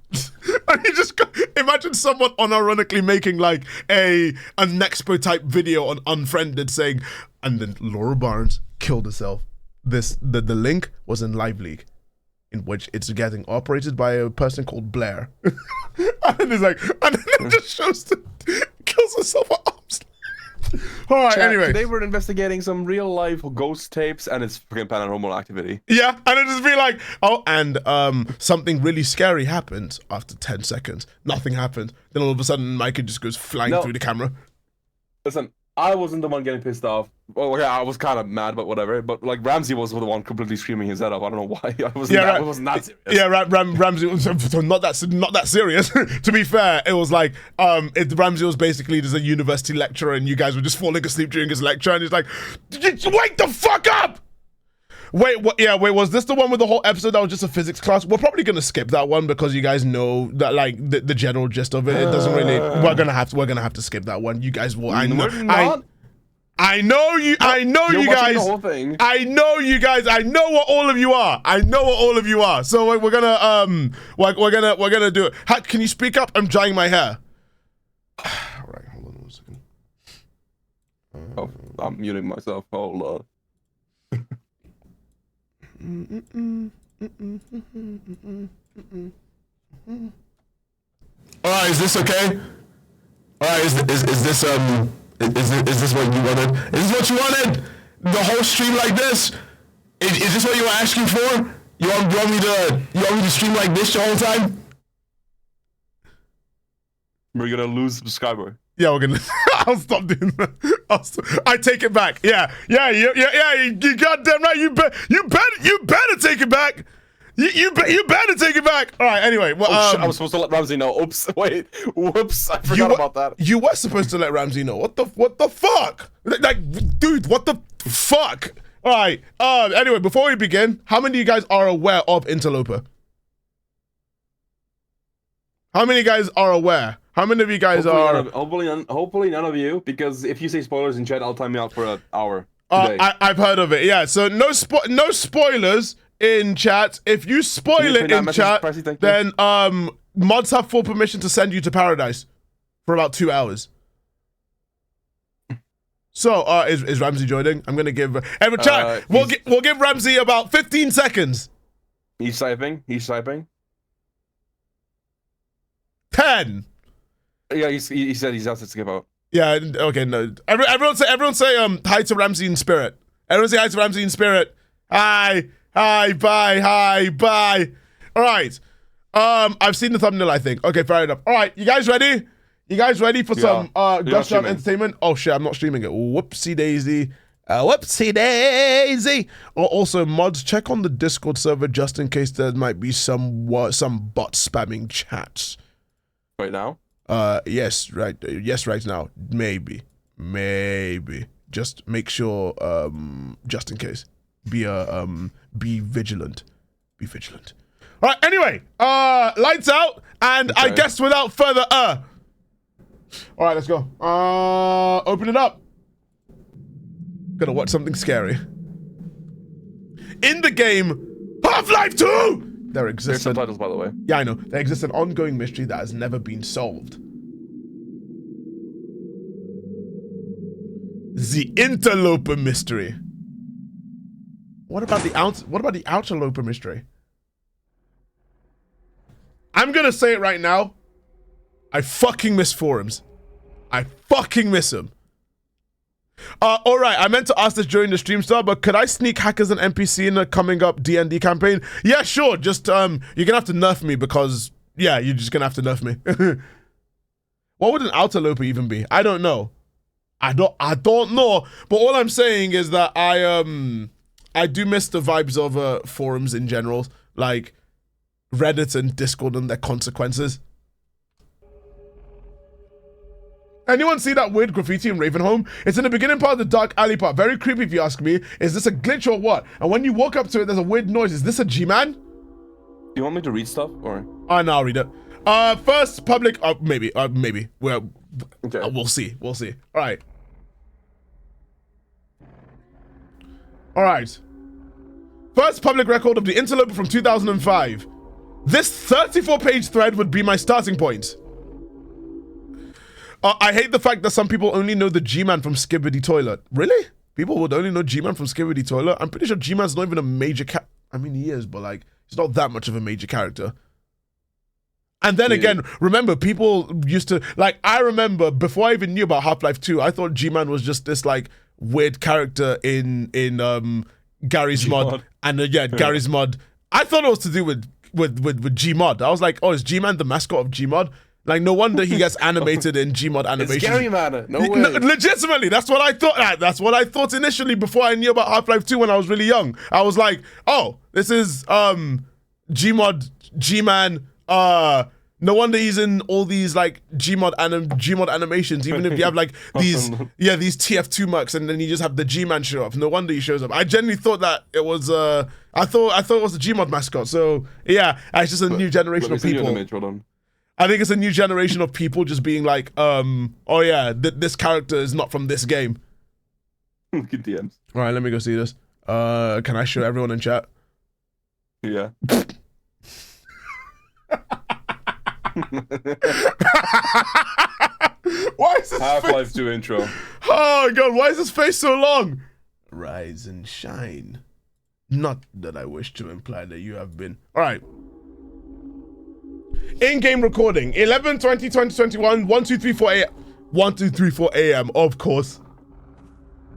And you just imagine someone unironically making like a Nexpo type video on Unfriended saying, and then Laura Barnes killed herself. The link was in Live League, in which it's getting operated by a person called Blair. And it's like, and then it just shows kills herself at arms. All right, anyway. Today we're investigating some real life ghost tapes and it's freaking paranormal activity. Yeah, and it just be like, oh, and something really scary happened after 10 seconds. Nothing happened. Then all of a sudden, Micah just goes flying through the camera. Listen, I wasn't the one getting pissed off. Well, yeah, I was kind of mad, but whatever. But like Ramsey was the one completely screaming his head off. I don't know why. I wasn't that serious. Yeah, Ramsey was not that serious. To be fair, it was like Ramsey was basically just a university lecturer, and you guys were just falling asleep during his lecture, and he's like, "Wake the fuck up!" Wait, what? Yeah, wait. Was this the one with the whole episode that was just a physics class? We're probably gonna skip that one because you guys know that, like the general gist of it. It doesn't really. We're gonna have to skip that one. You guys will. I know you guys. I know you guys. I know what all of you are. So we're gonna do it. Can you speak up? I'm drying my hair. All right, hold on 1 second. Oh, I'm muting myself. Hold on. All right, is this okay? All right, is this what you wanted? Is this what you wanted? The whole stream like this? Is this what you were asking for? You want me to stream like this the whole time? We're gonna lose subscriber. Yeah, we're gonna. I'll stop doing that. I take it back. Yeah. You goddamn right. You better take it back. You better take it back. All right. Anyway, well, I was supposed to let Ramsey know. Oops. Wait. Whoops. I forgot about that. You were supposed to let Ramsey know. What the fuck? Like, dude. What the fuck? All right. Anyway, before we begin, how many of you guys are aware of Interloper? How many of you guys are aware? How many of you guys hopefully none of you, because if you say spoilers in chat, I'll time you out for an hour today. I've heard of it. Yeah. So no spoilers in chat. If you spoil it in chat, then mods have full permission to send you to paradise for about 2 hours. So is Ramsey joining? I'm gonna give chat. We'll give Ramsey about 15 seconds. He's typing. 10. Yeah, he said he's out to skip out. Yeah. Okay. No. Everyone say hi to Ramsey in spirit. Everyone say hi to Ramsey in spirit. Hi. Bye. All right. I've seen the thumbnail, I think. Okay, fair enough. All right, you guys ready? For some Gushdown entertainment? Oh shit, I'm not streaming it. Whoopsie daisy. Also, mods, check on the Discord server just in case there might be some bot spamming chats. Right now? Yes, right now. Maybe. Just make sure, just in case. Be vigilant. All right, anyway, lights out, and okay. I guess without further all right, let's go. Open it up. Gonna watch something scary. In the game Half-Life 2! There's subtitles, by the way. Yeah, I know. There exists an ongoing mystery that has never been solved. The Interloper mystery. What about the Outerloper mystery? I'm gonna say it right now. I fucking miss forums. I fucking miss them. Alright, I meant to ask this during the stream start, but could I sneak hackers and NPC in a coming up D&D campaign? Yeah, sure, just, you're gonna have to nerf me because, yeah, you're just gonna have to nerf me. What would an Interloper even be? I don't know. I don't know. But all I'm saying is that I do miss the vibes of forums in general, like Reddit and Discord and their consequences. Anyone see that weird graffiti in Ravenholm? It's in the beginning part of the dark alley part. Very creepy if you ask me. Is this a glitch or what? And when you walk up to it, there's a weird noise. Is this a G-Man? Do you want me to read stuff or? Oh, no, I'll read it. First public, maybe. Well, Okay. we'll see. All right. All right. First public record of the Interloper from 2005. This 34-page thread would be my starting point. I hate the fact that some people only know the G-Man from Skibidi Toilet. Really? People would only know G-Man from Skibidi Toilet? I'm pretty sure G-Man's not even a major I mean, he is, but like, he's not that much of a major character. And then again, remember, people used to, like, I remember before I even knew about Half-Life 2, I thought G-Man was just this, like, weird character in Gary's mod. And Gary's mod. I thought it was to do with Gmod. I was like, oh, is G-Man the mascot of Gmod? Like, no wonder he gets animated in Gmod animations. It's Gary, man. No way. No, legitimately, that's what I thought. That's what I thought initially before I knew about Half-Life 2 when I was really young. I was like, oh, this is Gmod, G-Man. No wonder he's in all these like Gmod animations. Even if you have like these TF2 mucks, and then you just have the G-Man show up. No wonder he shows up. I genuinely thought that it was I thought it was the Gmod mascot. So yeah, it's just a new generation of people. I think it's a new generation of people just being like, oh yeah, this character is not from this game. Good DMs. All right, let me go see this. Can I show everyone in chat? Yeah. Why is this Half-Life 2 intro? Oh god, why is this face so long? Rise and shine. Not that I wish to imply that you have been. All right. In-game recording, 11/20/2021, 1234 a.m. 1234 a.m. Of course.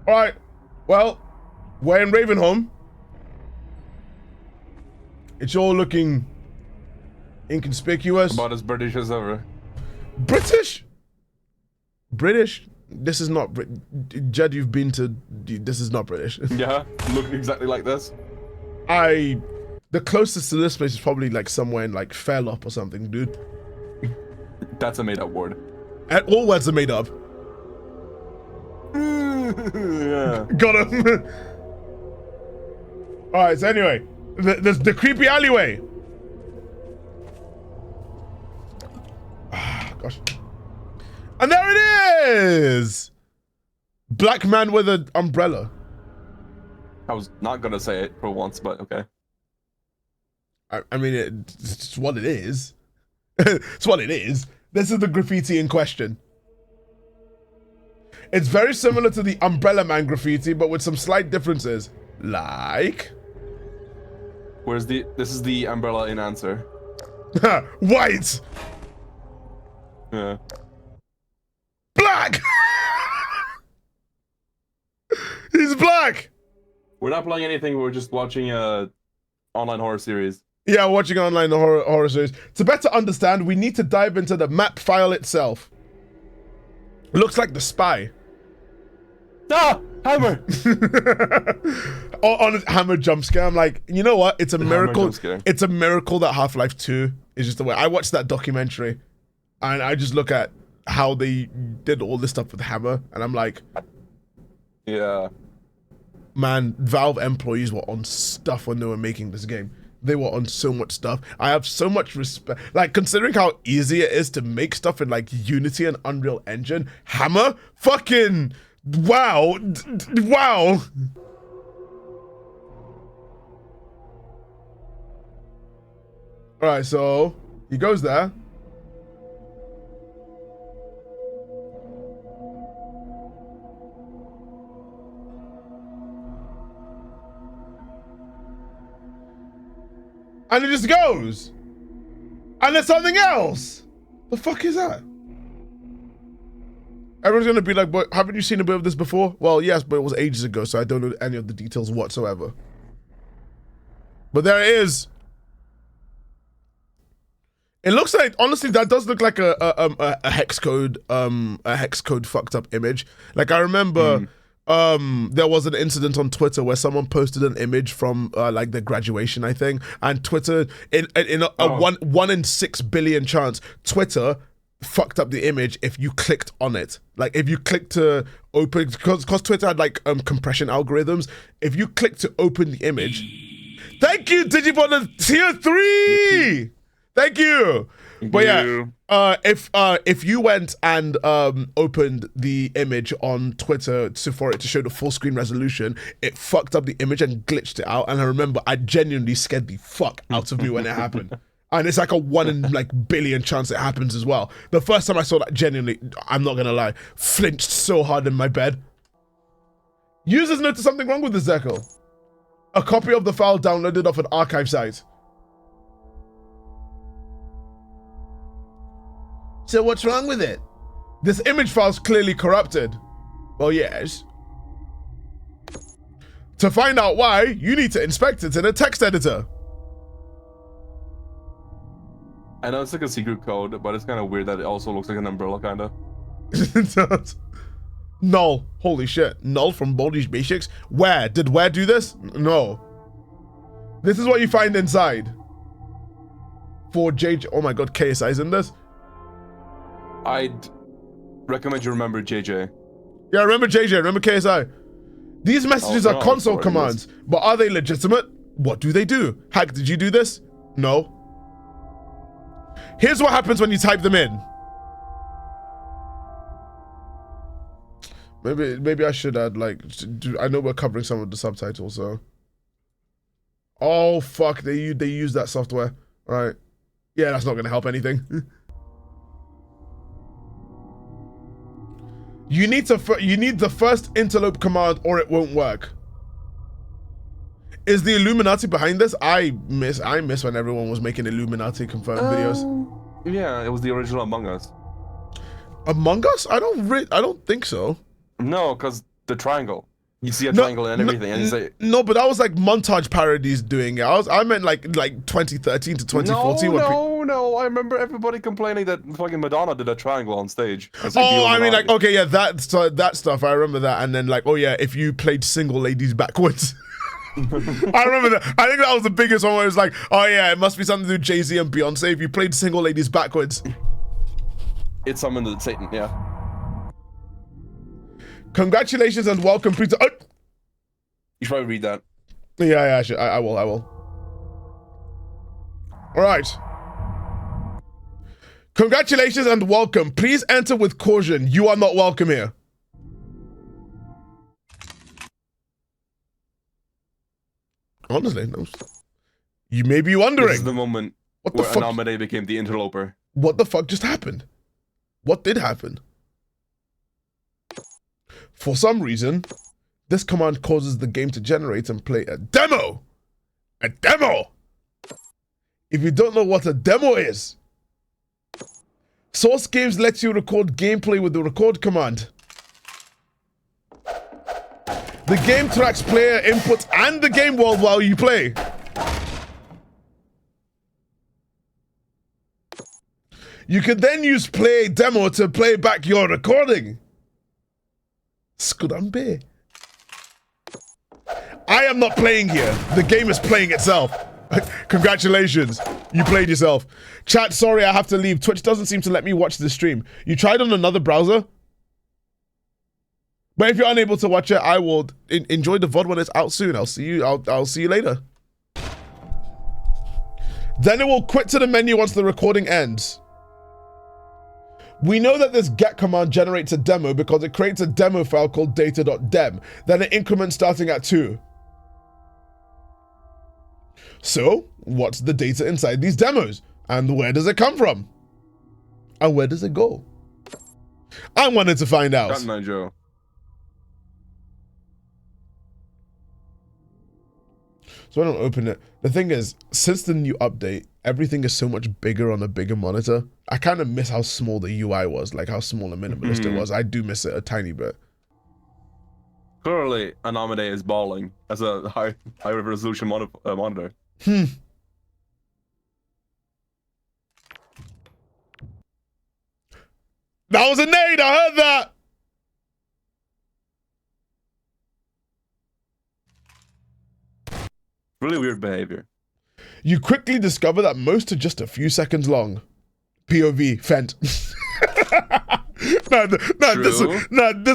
All right. Well, we're in Ravenholm. It's all looking inconspicuous. About as British as ever. British? This is not Jed, you've been to. This is not British. Yeah, looking exactly like this. The closest to this place is probably like somewhere in like Fairlop or something, dude. That's a made-up word. And all words are made up. Yeah. Got him. All right. So anyway, there's the creepy alleyway. Ah, gosh. And there it is. Black man with an umbrella. I was not gonna say it for once, but okay. I mean, it's what it is. It's what it is. This is the graffiti in question. It's very similar to the Umbrella Man graffiti, but with some slight differences. Like... This is the umbrella in answer. White! Yeah. Black! He's black! We're not playing anything, we're just watching a online horror series. Yeah, watching online the horror series. To better understand, we need to dive into the map file itself. It looks like The Spy. Ah! Hammer! On a hammer jump scare. I'm like, you know what? It's a miracle. It's a miracle that Half-Life 2 is just the way. I watched that documentary and I just look at how they did all this stuff with Hammer and I'm like, yeah. Man, Valve employees were on stuff when they were making this game. They were on so much stuff. I have so much respect. Like, considering how easy it is to make stuff in, like, Unity and Unreal Engine, Hammer? Fucking... Wow. Wow. Alright, so... He goes there. And it just goes. And there's something else. The fuck is that? Everyone's gonna be like, but haven't you seen a bit of this before? Well, yes, but it was ages ago, so I don't know any of the details whatsoever. But there it is. It looks like, honestly, that does look like a hex code fucked up image. Like I remember, there was an incident on Twitter where someone posted an image from like their graduation, I think, and Twitter in a 1 in 6 billion chance, Twitter fucked up the image if you clicked on it. Like if you click to open, because Twitter had like compression algorithms. If you click to open the image, thank you, Digibot, tier 3. Thank you. But yeah, if you went and opened the image on Twitter for it to show the full screen resolution, it fucked up the image and glitched it out. And I remember I genuinely scared the fuck out of me when it happened. And it's like a 1 in like billion chance it happens as well. The first time I saw that, genuinely, I'm not gonna lie, flinched so hard in my bed. Users noticed something wrong with the Zekel. A copy of the file downloaded off an archive site. So what's wrong with it? This image file's clearly corrupted. Well, yes. To find out why, you need to inspect it in a text editor. I know it's like a secret code, but it's kind of weird that it also looks like an umbrella, kind of. It does. Null. Holy shit. Null from Baldi's Basics? Where? Did Where do this? No. This is what you find inside. For JJ. Oh my god, KSI's in this? I'd recommend you remember JJ. Yeah, remember JJ, remember KSI. These messages are console commands, but are they legitimate? What do they do? Hack, did you do this? No. Here's what happens when you type them in. Maybe I should add like, I know we're covering some of the subtitles, so. Oh fuck, they use that software, right? Yeah, that's not gonna help anything. You need the first interlope command or it won't work. Is the Illuminati behind this? I miss when everyone was making Illuminati confirmed videos. Yeah, it was the original Among Us. Among Us? I don't think so. No, because the triangle. You see a triangle and everything, and you say no, but that was like montage parodies doing it. I meant like 2013 to 2014. No, I remember everybody complaining that fucking Madonna did a triangle on stage. Oh, I mean like okay, yeah, that stuff. I remember that, and then like oh yeah, if you played single ladies backwards. I remember that. I think that was the biggest one where it was like, oh yeah, it must be something to do with Jay-Z and Beyonce if you played single ladies backwards. It's summoned to Satan, yeah. Congratulations and welcome, Peter. Oh. You should probably read that. Yeah, I should. I will. All right. Congratulations and welcome. Please enter with caution. You are not welcome here. Honestly, no. You may be wondering. This is the moment where Anomade became the interloper. What the fuck just happened? What did happen? For some reason, this command causes the game to generate and play a demo. A demo! If you don't know what a demo is, Source Games lets you record gameplay with the record command. The game tracks player input and the game world while you play. You can then use play demo to play back your recording. Scudambe. I am not playing here. The game is playing itself. Congratulations. You played yourself. Chat, sorry, I have to leave. Twitch doesn't seem to let me watch the stream. You tried on another browser? But if you're unable to watch it, I will enjoy the VOD when it's out soon. I'll see you. I'll see you later. Then it will quit to the menu once the recording ends. We know that this get command generates a demo because it creates a demo file called data.dem, then an increment starting at 2. So, what's the data inside these demos? And where does it come from? And where does it go? I wanted to find out. Thafnine Joe. So I don't open it. The thing is, since the new update, everything is so much bigger on a bigger monitor. I kind of miss how small the UI was, like how small and minimalist it was. I do miss it a tiny bit. Clearly, Anomade is balling as a high resolution monitor. That was a nade, I heard that. Really weird behavior. You quickly discover that most are just a few seconds long. POV, Fent. This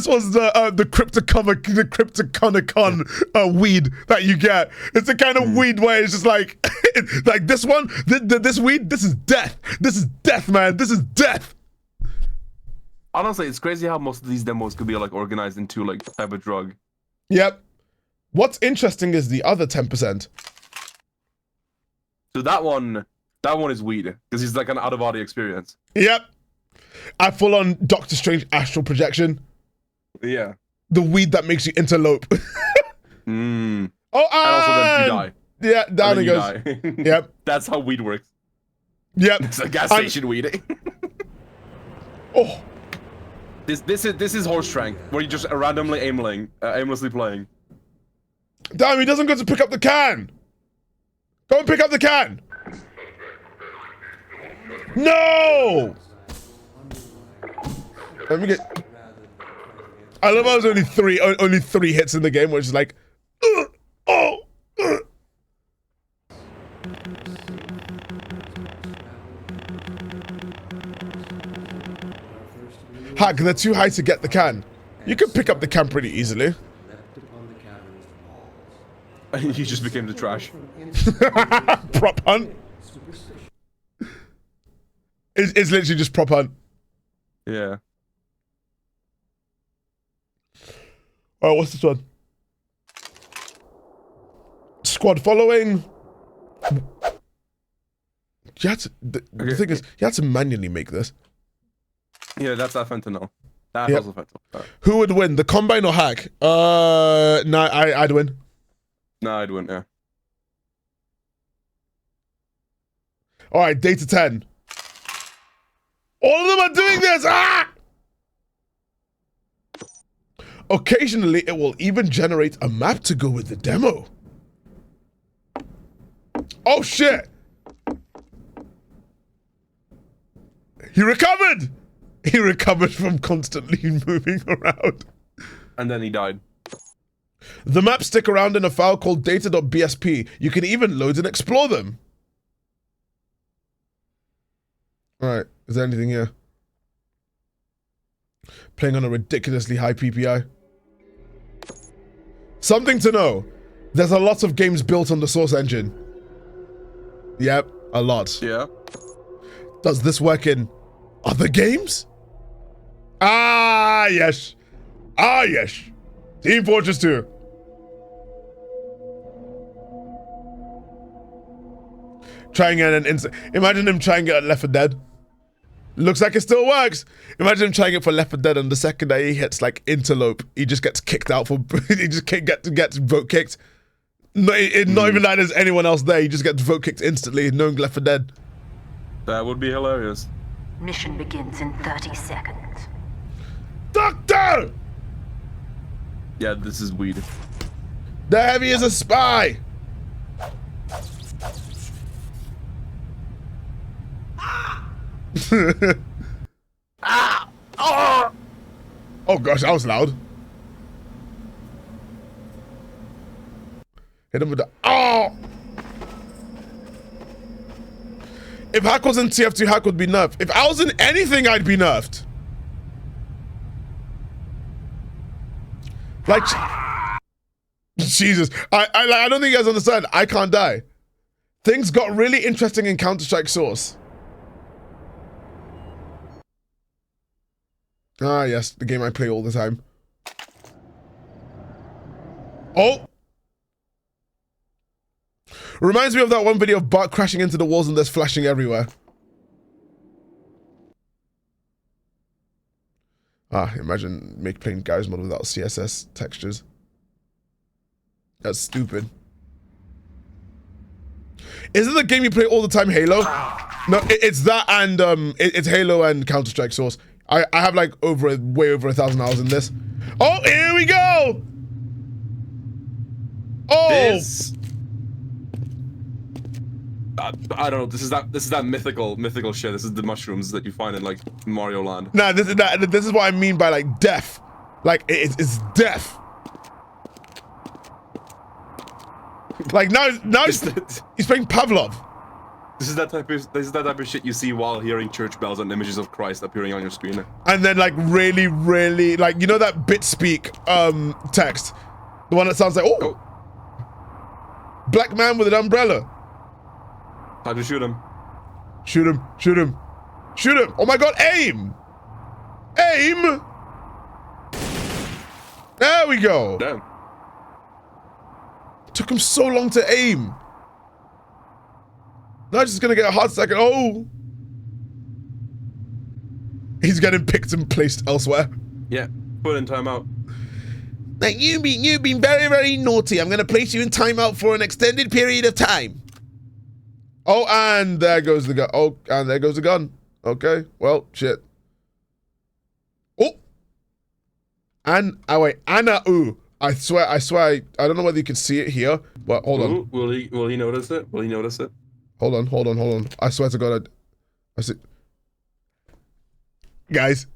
was the Cryptoconicon weed that you get. It's the kind of weed where it's just like, like this one, this weed, this is death. This is death, man. This is death. Honestly, it's crazy how most of these demos could be like organized into like type of drug. Yep. What's interesting is the other 10%. So that one is weed because it's like an out of body experience. Yep. I full on Doctor Strange astral projection. Yeah. The weed that makes you interlope. Oh, and also then you die. Yeah, down it goes. Die. Yep. That's how weed works. Yep. It's a gas station weed. Oh. This is horse strength, where you just randomly aimlessly playing. Damn, he doesn't go to pick up the can. Go and pick up the can. No. Let me get. I love how there's only three hits in the game, which is like, Hack, they're too high to get the can. You can pick up the can pretty easily. You just became the trash. Prop hunt. It's literally just prop hunt. Yeah. All right, what's this one? Squad following. You had to, the thing is, you had to manually make this. Yeah, that's that fentanyl. That's also fentanyl. Right. Who would win, the Combine or Hack? Nah, I'd win. No, I'd win, yeah. All right, Data 10. All of them are doing this! Ah! Occasionally, it will even generate a map to go with the demo. Oh, shit! He recovered! He recovered from constantly moving around. And then he died. The maps stick around in a file called data.bsp. You can even load and explore them. Alright, is there anything here? Playing on a ridiculously high PPI. Something to know. There's a lot of games built on the Source engine. Yep, a lot. Yeah. Does this work in other games? Ah, yes. Ah, yes. Team Fortress 2. Trying it and imagine him trying it at Left 4 Dead. Looks like it still works. Imagine him trying it for Left 4 Dead, and the second day he hits like Interlope, he just gets kicked out for. He just gets vote kicked. Not even like there's anyone else there. He just gets vote kicked instantly, knowing Left 4 Dead. That would be hilarious. Mission begins in 30 seconds. Doctor! Yeah, this is weed. The Heavy is a spy. Oh gosh, that was loud. Hit him with the If Hack was in TF2, Hack would be nerfed. If I was in anything, I'd be nerfed. Like, Jesus, I don't think you guys understand. I can't die. Things got really interesting in Counter-Strike Source. Ah, yes, the game I play all the time. Oh! Reminds me of that one video of Bart crashing into the walls and there's flashing everywhere. Ah, imagine playing Garry's Mod without CSS textures. That's stupid. Isn't the game you play all the time Halo? No, it's that and it's Halo and Counter-Strike Source. I have like way over 1,000 hours in this. Oh, here we go! Oh! I don't know. This is that mythical shit. This is the mushrooms that you find in like Mario Land. Nah, this is what I mean by like death. Like it's death. Like now he's playing Pavlov. This is that type of shit you see while hearing church bells and images of Christ appearing on your screen. And then like really like, you know that bit speak text, the one that sounds like oh. Black man with an umbrella. Time to shoot him. Shoot him, shoot him, shoot him. Oh my god, aim! Aim! There we go. Damn. Took him so long to aim. Now he's just gonna get a hard second. Oh! He's getting picked and placed elsewhere. Yeah, put in timeout. Like, you've been very, very naughty. I'm gonna place you in timeout for an extended period of time. Oh, and there goes the gun. Oh, and there goes the gun. Okay, well, shit. Oh! And, oh wait, Anna, ooh. I swear, I don't know whether you can see it here, but hold on. Will he notice it? Will he notice it? Hold on. I swear to God, I see. Guys.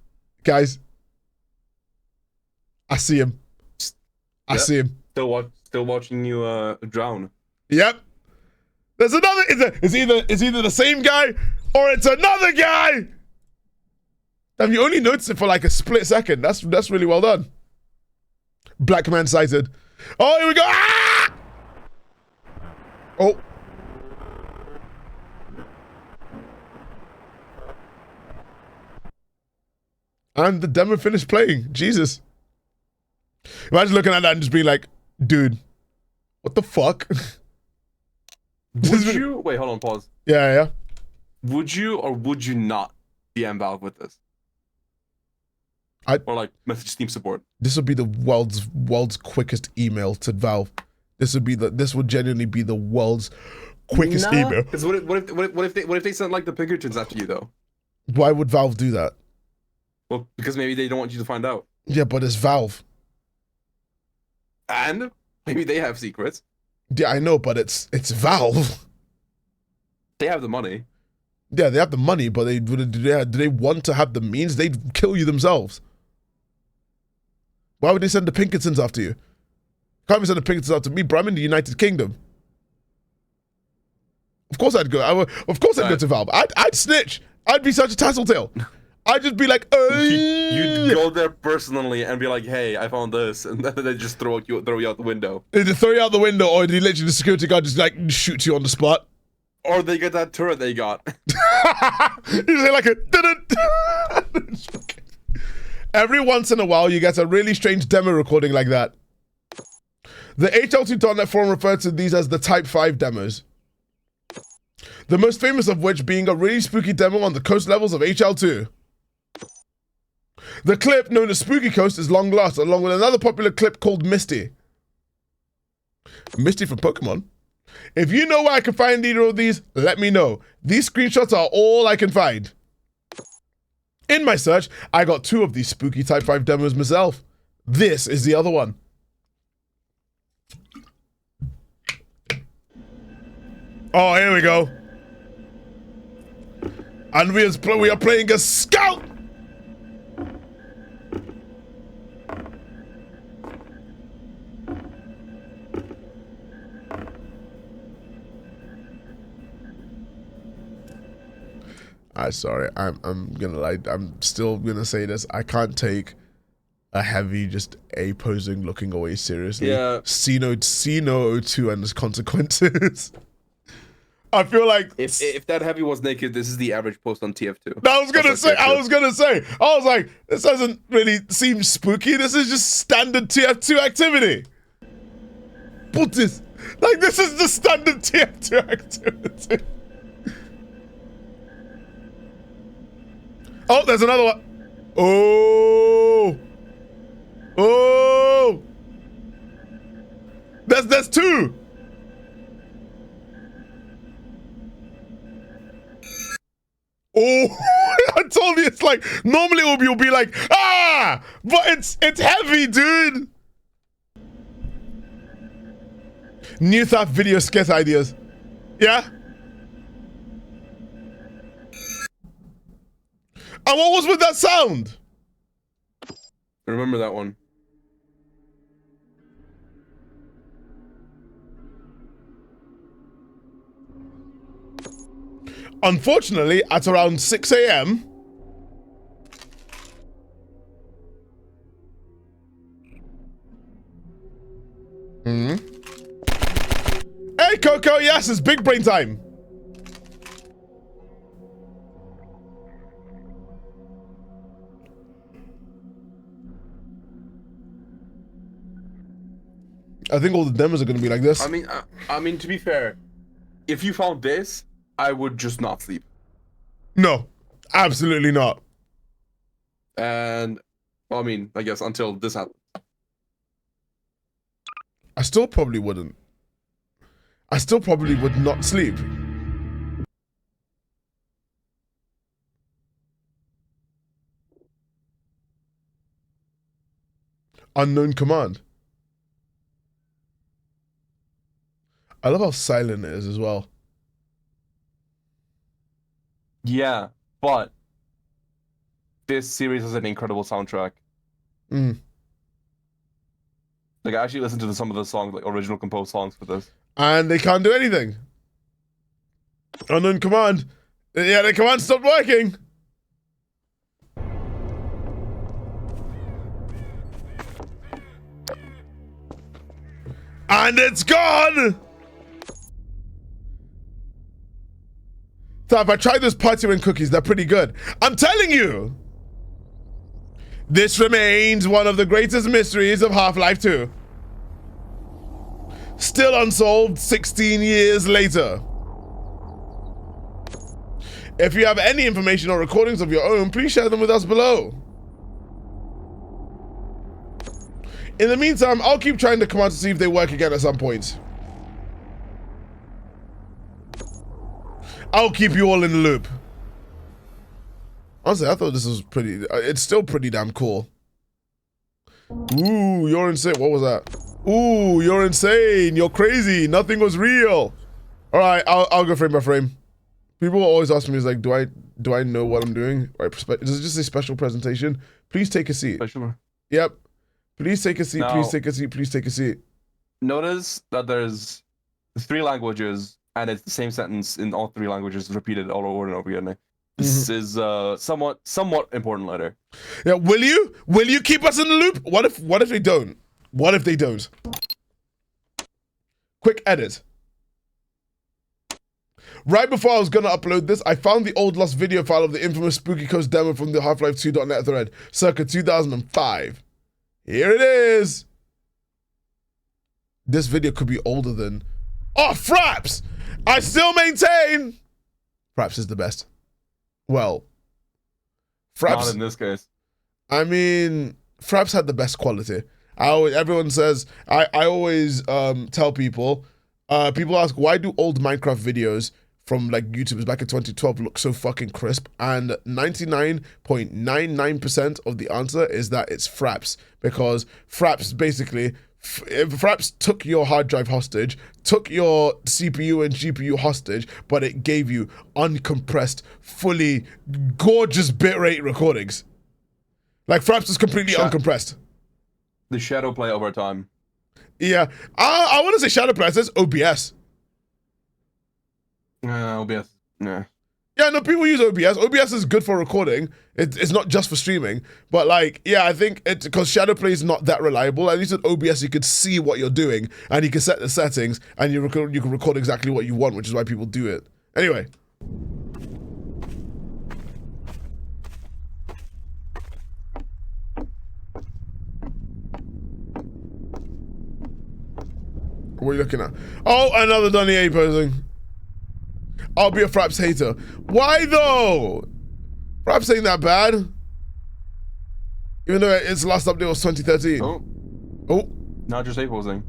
I see him. I see him. Still watching you drown. Yep. There's another. It's either the same guy or it's another guy. Damn, you only notice it for like a split second. That's really well done. Black man sighted. Oh, here we go. Ah! Oh. And the demo finished playing. Jesus. Imagine looking at that and just being like, dude, what the fuck? Would you wait? Hold on, pause. Yeah. Would you or would you not DM Valve with this? Or like message Steam support. This would be the world's quickest email to Valve. This would genuinely be the world's quickest email. Because what if they sent like the Pinkertons after you though? Why would Valve do that? Well, because maybe they don't want you to find out. Yeah, but it's Valve. And maybe they have secrets. Yeah, I know, but it's Valve. They have the money. Yeah, they have the money, but do they want to have the means? They'd kill you themselves. Why would they send the Pinkertons after you? Can't be sending the Pinkertons after me, bro. I'm in the United Kingdom. Of course I'd go. Of course I'd go to Valve. I'd snitch. I'd be such a tattletale. I'd just be like, you'd go there personally and be like, hey, I found this, and then they just throw you out the window. They just throw you out the window, or they literally the security guard just like shoots you on the spot. Or they get that turret they got. You say like a every once in a while you get a really strange demo recording like that. The HL2.net forum referred to these as the Type 5 demos. The most famous of which being a really spooky demo on the coast levels of HL2. The clip, known as Spooky Coast, is long lost, along with another popular clip called Misty. Misty from Pokemon. If you know where I can find either of these, let me know. These screenshots are all I can find. In my search, I got 2 of these spooky Type 5 demos myself. This is the other one. Oh, here we go. And we are playing a scout. Sorry, I'm gonna lie. I'm still gonna say this. I can't take a heavy, just A posing, looking away seriously. Yeah. C02 and its consequences. I feel like if that heavy was naked, this is the average post on TF2. I was gonna say. I was like, this doesn't really seem spooky. This is just standard TF2 activity. Put this, like, this is the standard TF2 activity. Oh, there's another one. Oh. There's 2. Oh, I told you, it's like, normally you'll be like, ah, but it's heavy, dude. New Thaf video skit ideas. Yeah? And what was with that sound? Remember that one. Unfortunately, at around 6 a.m., Hey, Coco, yes, it's big brain time. I think all the demos are going to be like this. I mean, to be fair, if you found this, I would just not sleep. No, absolutely not. And, well, I mean, I guess until this happens. I still probably wouldn't. I still probably would not sleep. Unknown command. I love how silent it is as well. Yeah, but this series has an incredible soundtrack. Mm. Like, I actually listened to some of the songs, like original composed songs for this. And they can't do anything. Unknown command. Yeah, the command stopped working. And it's gone! Thaf, I tried those party ring cookies. They're pretty good. I'm telling you! This remains one of the greatest mysteries of Half-Life 2. Still unsolved 16 years later. If you have any information or recordings of your own, please share them with us below. In the meantime, I'll keep trying the command to see if they work again at some point. I'll keep you all in the loop. Honestly, I thought this was pretty... It's still pretty damn cool. Ooh, you're insane. What was that? Ooh, you're insane. You're crazy. Nothing was real. All right, I'll go frame by frame. People always ask me, is like, do I know what I'm doing? Right, does it just say special presentation? Please take a seat. Special. Yep. Please take a seat. Now, please take a seat. Please take a seat. Notice that there's 3 languages, and it's the same sentence in all 3 languages, repeated all over and over again. This is somewhat important later. Yeah, will you keep us in the loop? What if they don't? What if they don't? Quick edit. Right before I was gonna upload this, I found the old lost video file of the infamous Spooky Coast demo from the Half-Life 2.net thread, circa 2005. Here it is. This video could be older than... Oh, Fraps! I still maintain... Fraps is the best. Well, Fraps... Not in this case. I mean, Fraps had the best quality. Everyone says... I always tell people... people ask, why do old Minecraft videos from like YouTubers back in 2012 look so fucking crisp? And 99.99% of the answer is that it's Fraps, because Fraps basically, Fraps took your hard drive hostage, took your CPU and GPU hostage, but it gave you uncompressed, fully gorgeous bitrate recordings. Like Fraps is completely uncompressed. The shadow play over time. Yeah, I want to say shadow play. It says OBS. OBS. Nah. Yeah, no, people use OBS. OBS is good for recording. It's not just for streaming. But like, yeah, I think it's because Shadowplay is not that reliable. At least with OBS, you could see what you're doing and you can set the settings and you can record exactly what you want, which is why people do it. Anyway. What are you looking at? Oh, another Donny A posing. I'll be a Fraps hater. Why though? Fraps ain't that bad. Even though its last update was 2013. Oh. Not just A posing.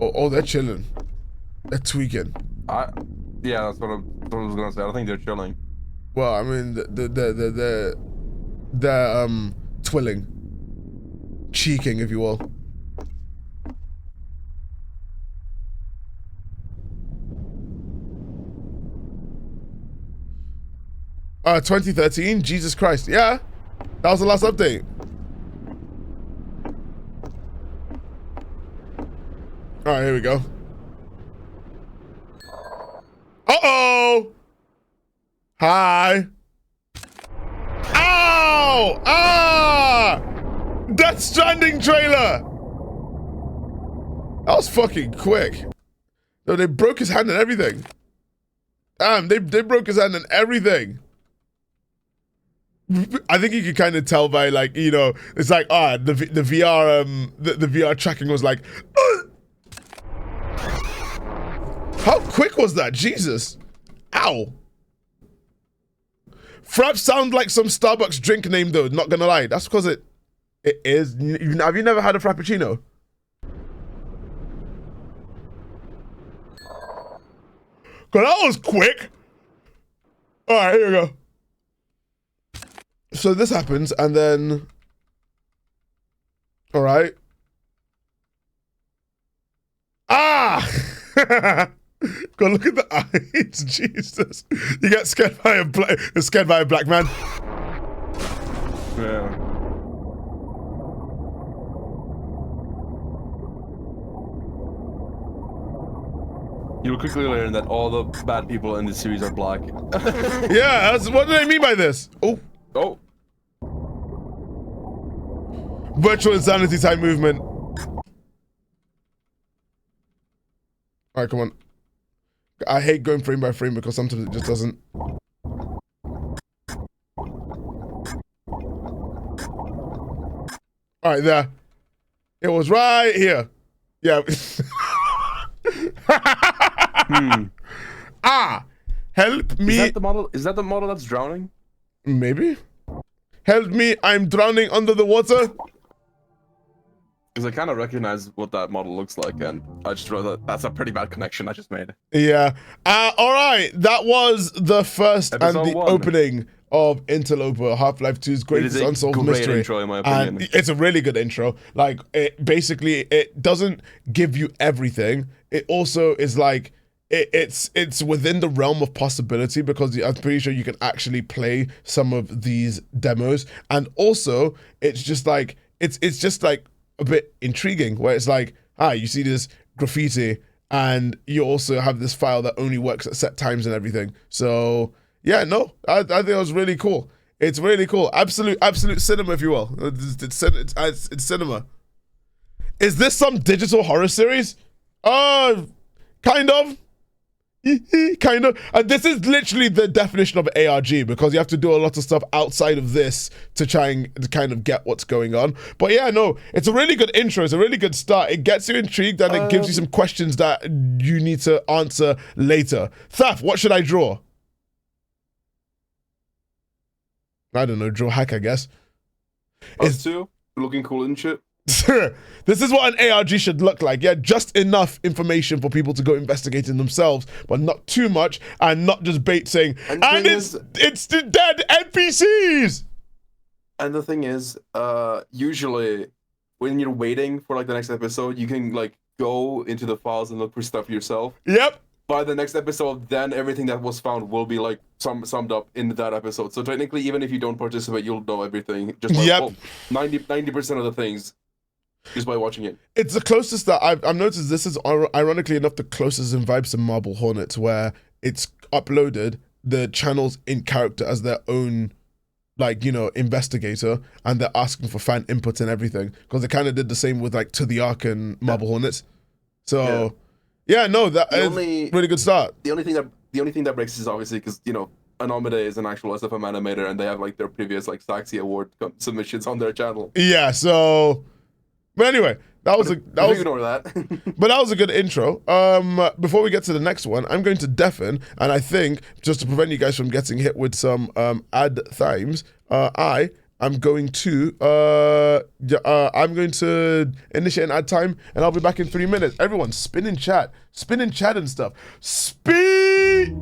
Oh, they're chilling. They're tweaking. Yeah, that's what I was gonna say. I think they're chilling. Well, I mean, they're twilling. Cheeking, if you will. 2013. Jesus Christ. Yeah, that was the last update. All right, here we go. Uh-oh. Hi. Ow! Ah! Death Stranding trailer. That was fucking quick. No, they broke his hand and everything. Damn, they broke his hand and everything. I think you could kind of tell by, like, you know, it's like, the VR the VR tracking was like, how quick was that? Jesus. Ow. Fraps sound like some Starbucks drink name though, not gonna lie. That's because it is. Have you never had a Frappuccino? Cause that was quick. All right, here we go. So this happens, and then, all right. Ah! Go look at the eyes, Jesus! You get scared by a black man. Yeah. You'll quickly learn that all the bad people in this series are black. Yeah, what do they mean by this? Oh. Oh. Virtual insanity type movement. Alright, come on. I hate going frame by frame because sometimes it just doesn't. Alright, there. It was right here. Yeah. Ah! Help me. Is that the model that's drowning? Maybe. Help me, I'm drowning under the water. Because I kind of recognize what that model looks like, and I just realized that's a pretty bad connection I just made. Yeah. All right. That was the first Episode and the 1. opening of Interloper, Half-Life 2's greatest unsolved great mystery. Intro, in my opinion. And it's a really good intro. Like, it doesn't give you everything. It also is like, it's within the realm of possibility because I'm pretty sure you can actually play some of these demos. And also, it's just like, it's just like a bit intriguing where it's like, you see this graffiti and you also have this file that only works at set times and everything. So yeah, no, I think it was really cool. It's really cool. Absolute cinema, if you will. It's cinema. Is this some digital horror series? Kind of. Kind of. And this is literally the definition of ARG because you have to do a lot of stuff outside of this to try and kind of get what's going on. But yeah, no, it's a really good intro. It's a really good start. It gets you intrigued and it gives you some questions that you need to answer later. Thaf, what should I draw? I don't know, draw hack, I guess. Us two, looking cool and shit. This is what an ARG should look like. Yeah, just enough information for people to go investigating themselves, but not too much, and not just bait saying, and it's the dead NPCs. And the thing is, usually when you're waiting for like the next episode, you can like go into the files and look for stuff yourself. Yep. By the next episode, then everything that was found will be like summed up in that episode. So technically, even if you don't participate, you'll know everything. Just like 90% of the things. Just by watching it. It's the closest that I've noticed. This is ironically enough the closest in vibes to Marble Hornets, where it's uploaded the channels in character as their own, like, you know, investigator, and they're asking for fan input and everything. Because they kind of did the same with like To the Ark and Marble Hornets. So yeah, no, that is really good start. The only thing that breaks is obviously because, you know, Anomide is an actual SFM animator, and they have like their previous like Saxy Award submissions on their channel. Yeah, so. But anyway, ignore that. But that was a good intro. Before we get to the next one, I'm going to deafen, and I think just to prevent you guys from getting hit with some ad themes, I am going to initiate an ad time, and I'll be back in 3 minutes. Everyone, spin in chat and stuff. Speed.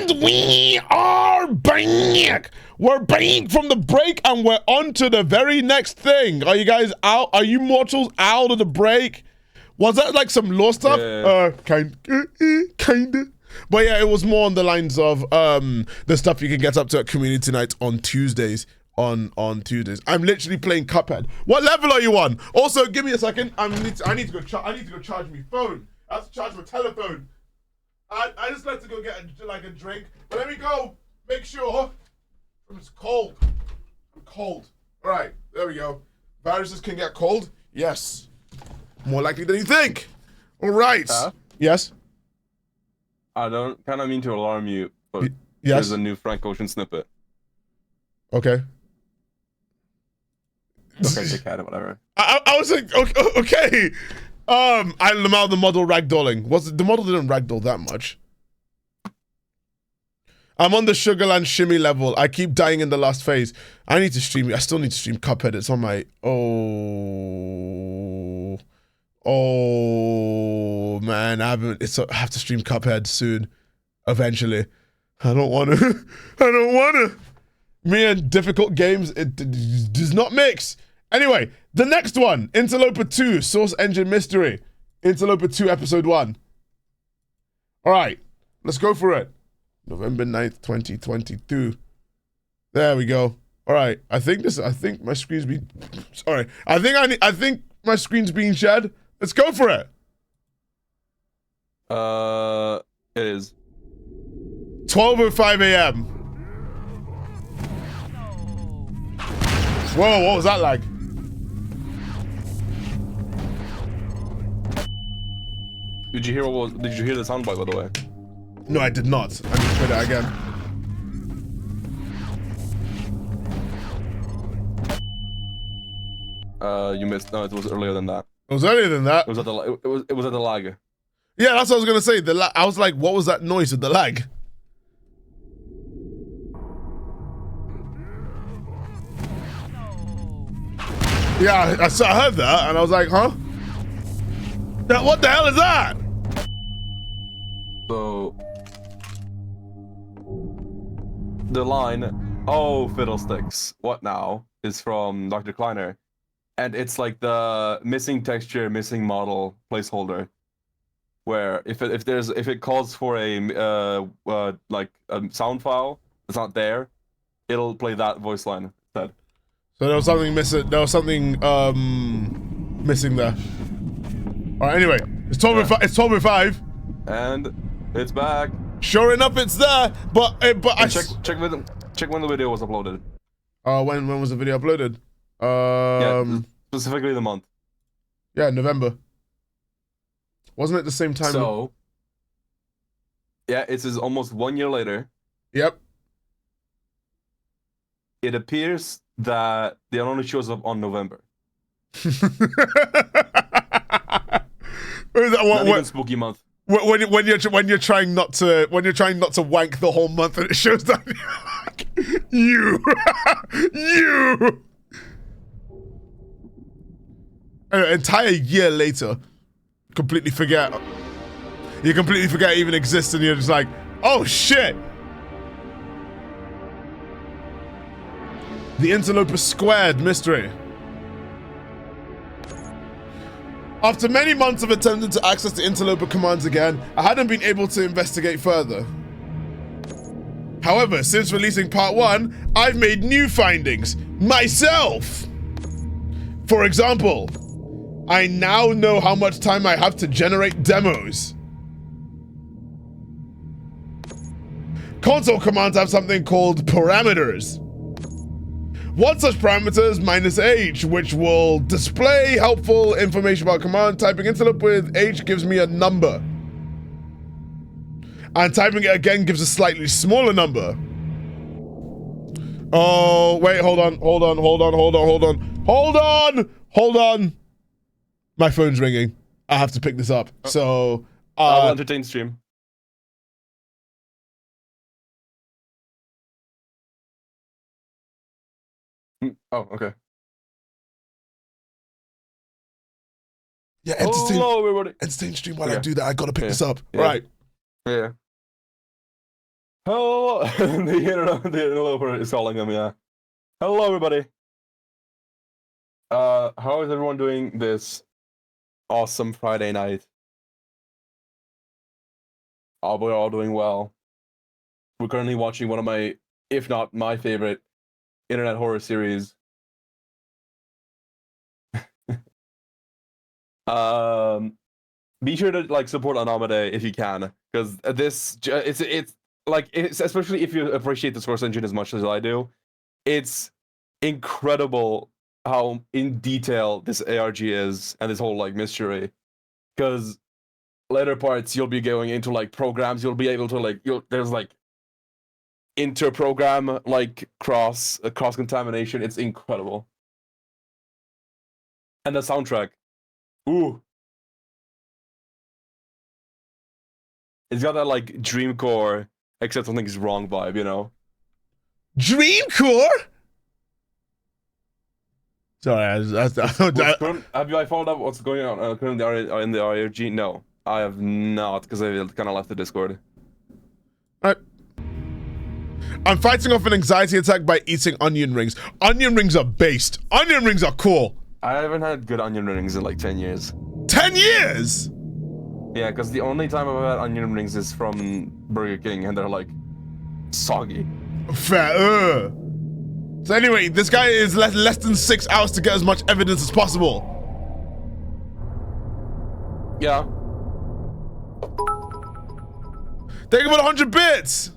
And we are back. We're back from the break, and we're on to the very next thing. Are you guys out? Are you mortals out of the break? Was that like some law stuff? Kinda. But yeah, it was more on the lines of the stuff you can get up to at community night on Tuesdays. On Tuesdays, I'm literally playing Cuphead. What level are you on? Also, give me a second. I need to go charge my phone. I have to charge my telephone. I just like to go get a drink. But let me go. Make sure. It's cold. I'm cold. All right, there we go. Viruses can get cold. Yes, more likely than you think. All right. Yes. I don't kind of mean to alarm you, but yes. There's a new Frank Ocean snippet. Okay. Okay, dickhead, whatever. I was like, okay. I'm the model ragdolling. The model didn't ragdoll that much. I'm on the Sugarland shimmy level. I keep dying in the last phase. I still need to stream Cuphead. It's on my man. I have to stream Cuphead soon. Eventually. I don't wanna. Me and difficult games, it does not mix. Anyway, the next one, Interloper 2, Source Engine Mystery. Interloper 2, Episode 1. All right, let's go for it. November 9th, 2022. There we go. All right, I think my screen's being, sorry. I think my screen's being shared. Let's go for it. It is. 12:05 a.m. Whoa, what was that like? Did you hear the soundbite, by the way? No, I did not. I need to play that again. You missed. No, it was earlier than that. It was earlier than that. It was at the lag. Yeah, that's what I was gonna say. I was like, what was that noise with the lag? Yeah, I heard that, and I was like, huh? What the hell is that? So, the line, "Oh, fiddlesticks, what now?" is from Dr. Kleiner, and it's like the missing texture, missing model placeholder, where if it calls for a sound file that's not there, it'll play that voice line instead. So there was something missing. There was something missing there. All right. Anyway, it's 12:05. It's 12:05. And it's back. Sure enough, it's there. But check when the video was uploaded. When was the video uploaded? Yeah, specifically the month. Yeah, November. Wasn't it the same time? So, yeah, it is almost 1 year later. Yep. It appears that the only shows up on November. Not even spooky month. When you're trying not to wank the whole month, and it shows that you an entire year later, completely forget. You completely forget it even exists, and you're just like, oh shit. The Interloper Squared mystery. After many months of attempting to access the Interloper commands again, I hadn't been able to investigate further. However, since releasing part 1, I've made new findings myself. For example, I now know how much time I have to generate demos. Console commands have something called parameters. One such parameter is -H, which will display helpful information about command. Typing Interloper with H gives me a number. And typing it again gives a slightly smaller number. Oh, wait, hold on. My phone's ringing. I have to pick this up. So, I'll entertain stream. Oh, okay. Yeah, hello, everybody. entertain stream while I do that. I gotta pick this up. Yeah. Right. Yeah. Hello, the interloper is calling him. Yeah. Hello, everybody. How is everyone doing this awesome Friday night? We're all doing well. We're currently watching one of my, if not my favorite, internet horror series. Be sure to like support Anamade if you can, because it's like especially if you appreciate the source engine as much as I do, it's incredible how in detail this ARG is and this whole like mystery. Because later parts you'll be going into like programs, you'll be able to like there's like inter-program like cross contamination. It's incredible. And the soundtrack, ooh, it's got that like dreamcore except something's wrong vibe, you know. Dreamcore. Sorry, have you followed up what's going on currently in the ARG? No, I have not, because I kind of left the Discord. I'm fighting off an anxiety attack by eating onion rings. Onion rings are based. Onion rings are cool. I haven't had good onion rings in like 10 years. 10 years? Yeah, because the only time I've had onion rings is from Burger King, and they're like soggy. Fair. So anyway, this guy is less than 6 hours to get as much evidence as possible. Yeah. Thank you for the 100 bits.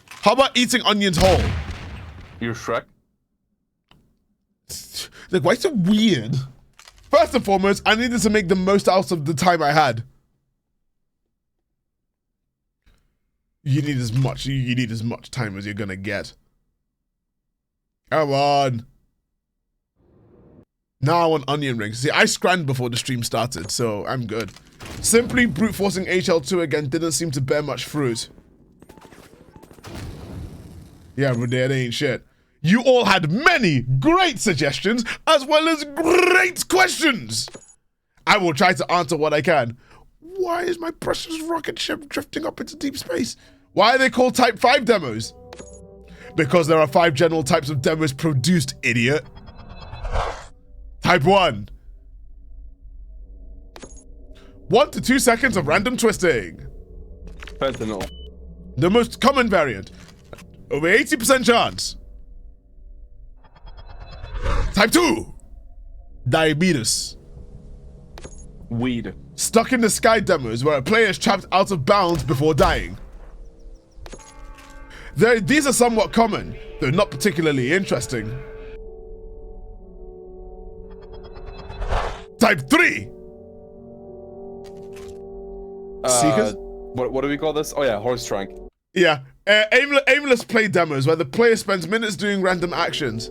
How about eating onions whole? You're Shrek? Like, why so weird? First and foremost, I needed to make the most out of the time I had. You need as much time as you're gonna get. Come on. Now I want onion rings. See, I scranned before the stream started, so I'm good. Simply brute forcing HL2 again didn't seem to bear much fruit. Yeah, but that ain't shit. You all had many great suggestions as well as great questions. I will try to answer what I can. Why is my precious rocket ship drifting up into deep space? Why are they called Type 5 demos? Because there are 5 general types of demos produced, idiot. Type 1. 1 to 2 seconds of random twisting. Fentanyl. The most common variant. Over 80% chance. Type 2. Diabetes. Weed. Stuck in the Sky demos where a player is trapped out of bounds before dying. These are somewhat common, though not particularly interesting. Type 3. Seekers? What do we call this? Oh yeah, horse trunk. Yeah, aimless play demos where the player spends minutes doing random actions.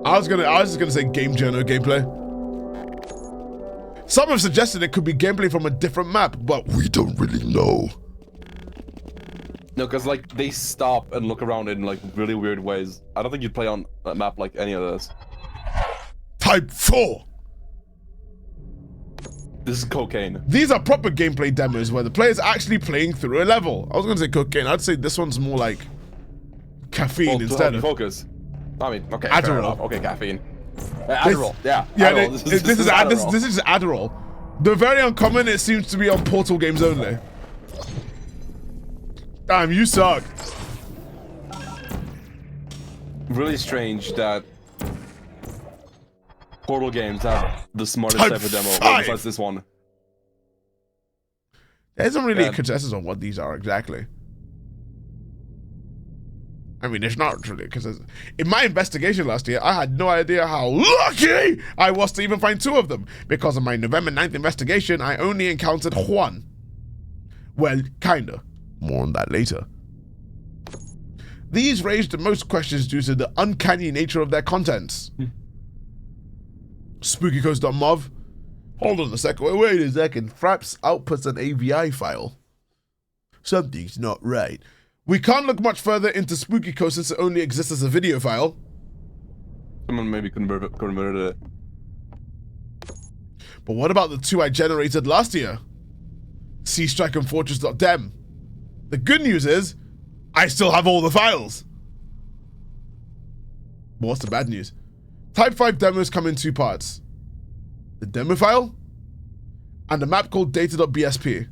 I was just gonna say game journal gameplay. Some have suggested it could be gameplay from a different map, but we don't really know. No, because like they stop and look around in like really weird ways. I don't think you'd play on a map like any of this. Type 4. This is cocaine. These are proper gameplay demos where the player is actually playing through a level. I was gonna say cocaine. I'd say this one's more like caffeine instead of focus. I mean, okay, Adderall. fair enough. Okay, caffeine. Adderall, yeah. Yeah, Adderall. this is Adderall. The very uncommon, it seems to be on Portal games only. Damn, you suck. Really strange that Portal games have the smartest Type type of demo, 5. besides this one. There isn't really a Yeah. consensus on what these are exactly. I mean, it's not really, because in my investigation last year, I had no idea how lucky I was to even find 2 of them. Because of my November 9th investigation, I only encountered 1. Well, kinda. More on that later. These raised the most questions due to the uncanny nature of their contents. SpookyCoast.mov. Hold on a second. Wait a second. Fraps outputs an AVI file. Something's not right. We can't look much further into Spooky Coast since it only exists as a video file. Someone maybe converted it. But what about the 2 I generated last year? See strike and fortress.dem. The good news is, I still have all the files. But what's the bad news? Type 5 demos come in 2 parts. The demo file and a map called data.bsp.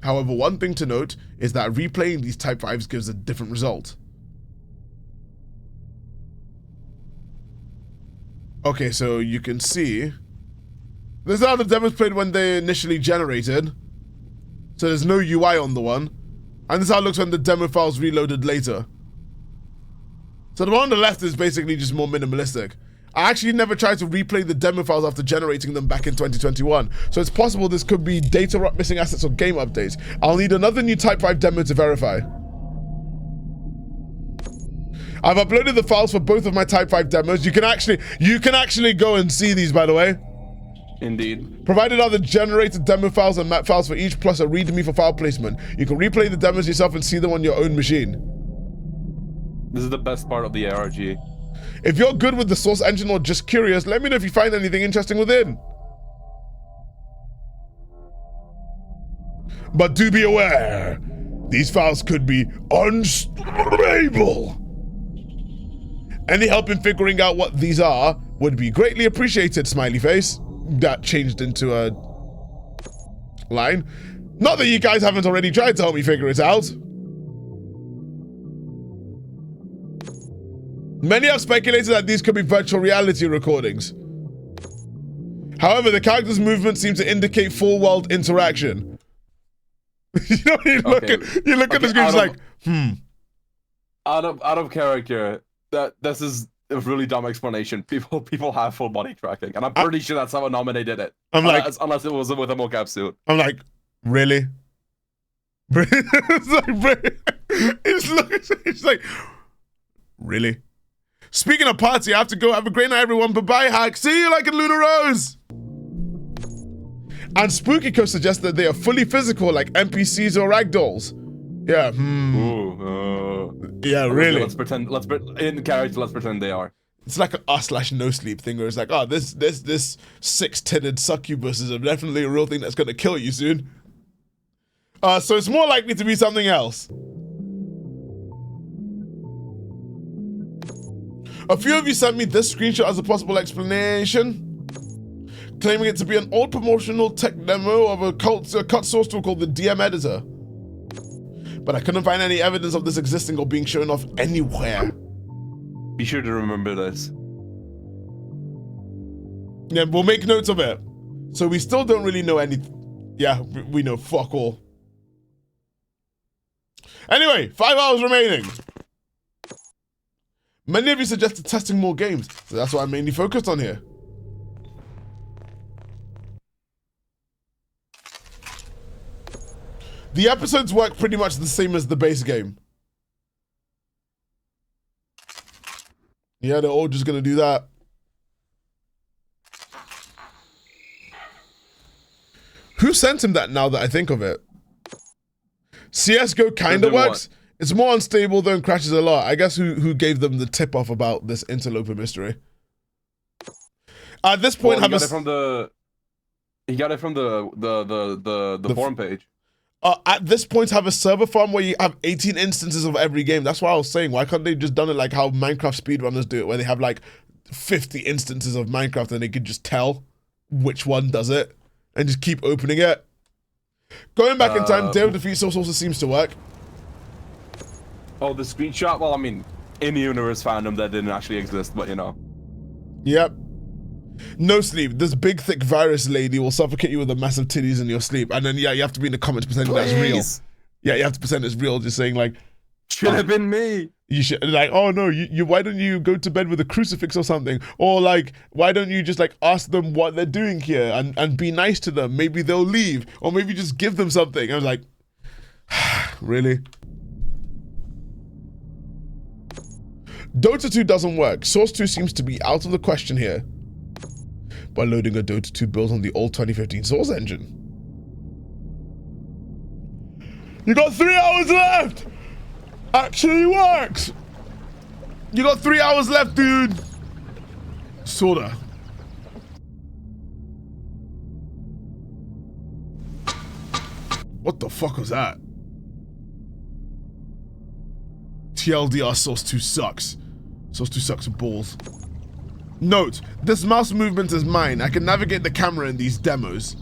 However, one thing to note is that replaying these Type 5s gives a different result. Okay, so you can see this is how the demos played when they initially generated. So there's no UI on the one. And this is how it looks when the demo file's reloaded later. So the one on the left is basically just more minimalistic. I actually never tried to replay the demo files after generating them back in 2021. So it's possible this could be data rot, missing assets, or game updates. I'll need another new Type 5 demo to verify. I've uploaded the files for both of my Type 5 demos. You can actually go and see these, by the way. Indeed. Provided are the generated demo files and map files for each, plus a readme for file placement. You can replay the demos yourself and see them on your own machine. This is the best part of the ARG. If you're good with the source engine or just curious, let me know if you find anything interesting within. But do be aware, these files could be unstable. Any help in figuring out what these are would be greatly appreciated, smiley face. That changed into a line. Not that you guys haven't already tried to help me figure it out. Many have speculated that these could be virtual reality recordings. However, the character's movements seem to indicate full world interaction. You know, you look at the screen, it's like, Out of character, this is a really dumb explanation. People have full body tracking, and I'm pretty sure that's how Anonymity did it. Unless it was with a mocap suit. I'm like, really? It's like, really? It's like, really? Speaking of party, I have to go. Have a great night, everyone. Bye-bye, Hack. See you like in Luna Rose. And SpookyCo suggests that they are fully physical, like NPCs or ragdolls. Yeah. Yeah, really. Let's pretend they are. It's like an no sleep thing where it's like, oh, this 6-tinted succubus is definitely a real thing that's gonna kill you soon. So it's more likely to be something else. A few of you sent me this screenshot as a possible explanation, claiming it to be an old promotional tech demo of a cut source tool called the DM Editor. But I couldn't find any evidence of this existing or being shown off anywhere. Be sure to remember this. Yeah, we'll make notes of it. So we still don't really know anything. Yeah, we know fuck all. Anyway, 5 hours remaining. Many of you suggested testing more games, so that's what I'm mainly focused on here. The episodes work pretty much the same as the base game. Yeah, they're all just gonna do that. Who sent him that now that I think of it? CSGO kinda works. What? It's more unstable though and crashes a lot. I guess who gave them the tip off about this Interloper mystery? At this point, he got it from the forum page. At this point, have a server farm where you have 18 instances of every game. That's why I was saying, why can't they just done it like how Minecraft speedrunners do it, where they have like 50 instances of Minecraft and they could just tell which one does it and just keep opening it. Going back in time, Day of Defeat source also seems to work. Oh, the screenshot? Well, I mean, in the universe fandom that didn't actually exist, but you know. Yep. No sleep. This big, thick virus lady will suffocate you with the massive titties in your sleep. And then, yeah, you have to be in the comments pretending that's real. Yeah, you have to pretend it's real, just saying like... Should have been me. You should, like, oh no, you why don't you go to bed with a crucifix or something? Or like, why don't you just like ask them what they're doing here and be nice to them? Maybe they'll leave. Or maybe just give them something. I was like, really? Dota 2 doesn't work. Source 2 seems to be out of the question here. By loading a Dota 2 built on the old 2015 Source engine. You got 3 hours left! Actually works! You got 3 hours left, dude! Sorta. What the fuck was that? TLDR Source 2 sucks. Source 2 sucks balls. Note, this mouse movement is mine. I can navigate the camera in these demos.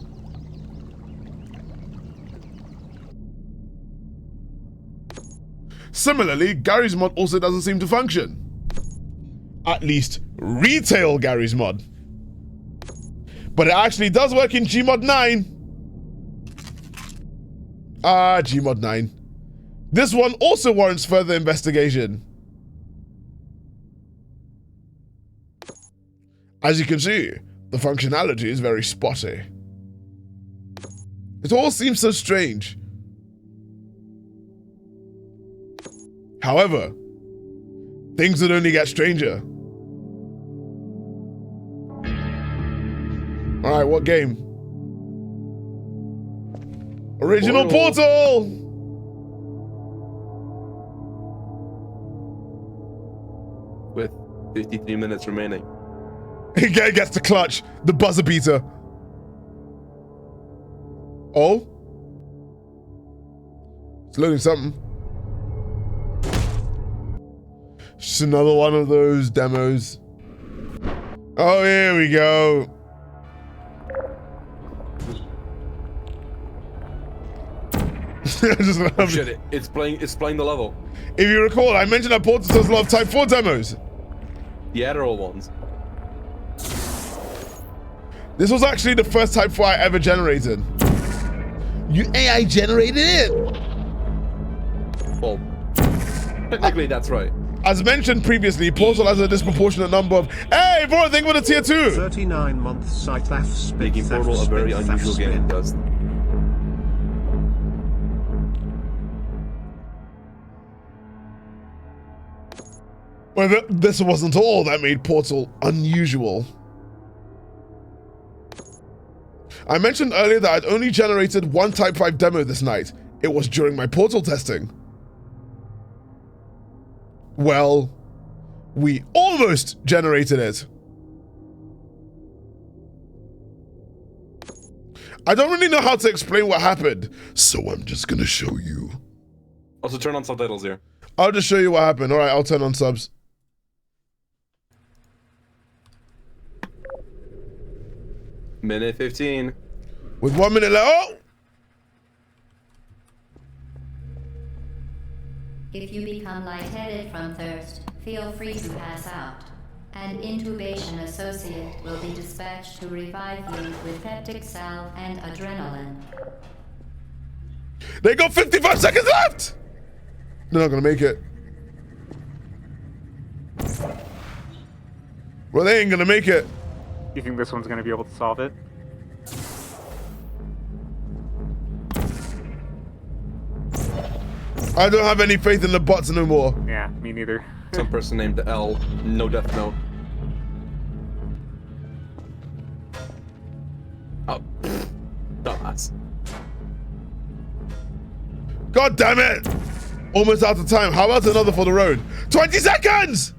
Similarly, Gary's mod also doesn't seem to function. At least, retail Gary's mod. But it actually does work in Gmod 9. Gmod 9. This one also warrants further investigation. As you can see, the functionality is very spotty. It all seems so strange. However, things would only get stranger. Alright, what game? Original Portal! With 53 minutes remaining. He gets the clutch, the buzzer beater. Oh? It's loading something. Just another one of those demos. Oh, here we go. Oh shit, it's playing the level. If you recall, I mentioned that Portal does a lot of Type 4 demos. The Adderall ones. This was actually the first Type 4 I ever generated. You AI generated it? Well, technically that's right. As mentioned previously, Portal has a disproportionate number of... Hey, bro, think about a tier 2! 39 months site Thaf spin. Making Portal a very unusual game. Does. Well, this wasn't all that made Portal unusual. I mentioned earlier that I'd only generated one Type 5 demo this night. It was during my Portal testing. Well, we almost generated it. I don't really know how to explain what happened, so I'm just gonna show you. Also, turn on subtitles here. I'll just show you what happened. All right, I'll turn on subs. Minute 15. With 1 minute left. Oh! If you become lightheaded from thirst, feel free to pass out. An intubation associate will be dispatched to revive you with peptic salve and adrenaline. They got 55 seconds left! They're not gonna make it. Well, they ain't gonna make it. You think this one's gonna be able to solve it? I don't have any faith in the bots no more. Yeah, me neither. Some person named L. No death note. Oh, dumbass. God damn it! Almost out of time. How about another for the road? 20 seconds!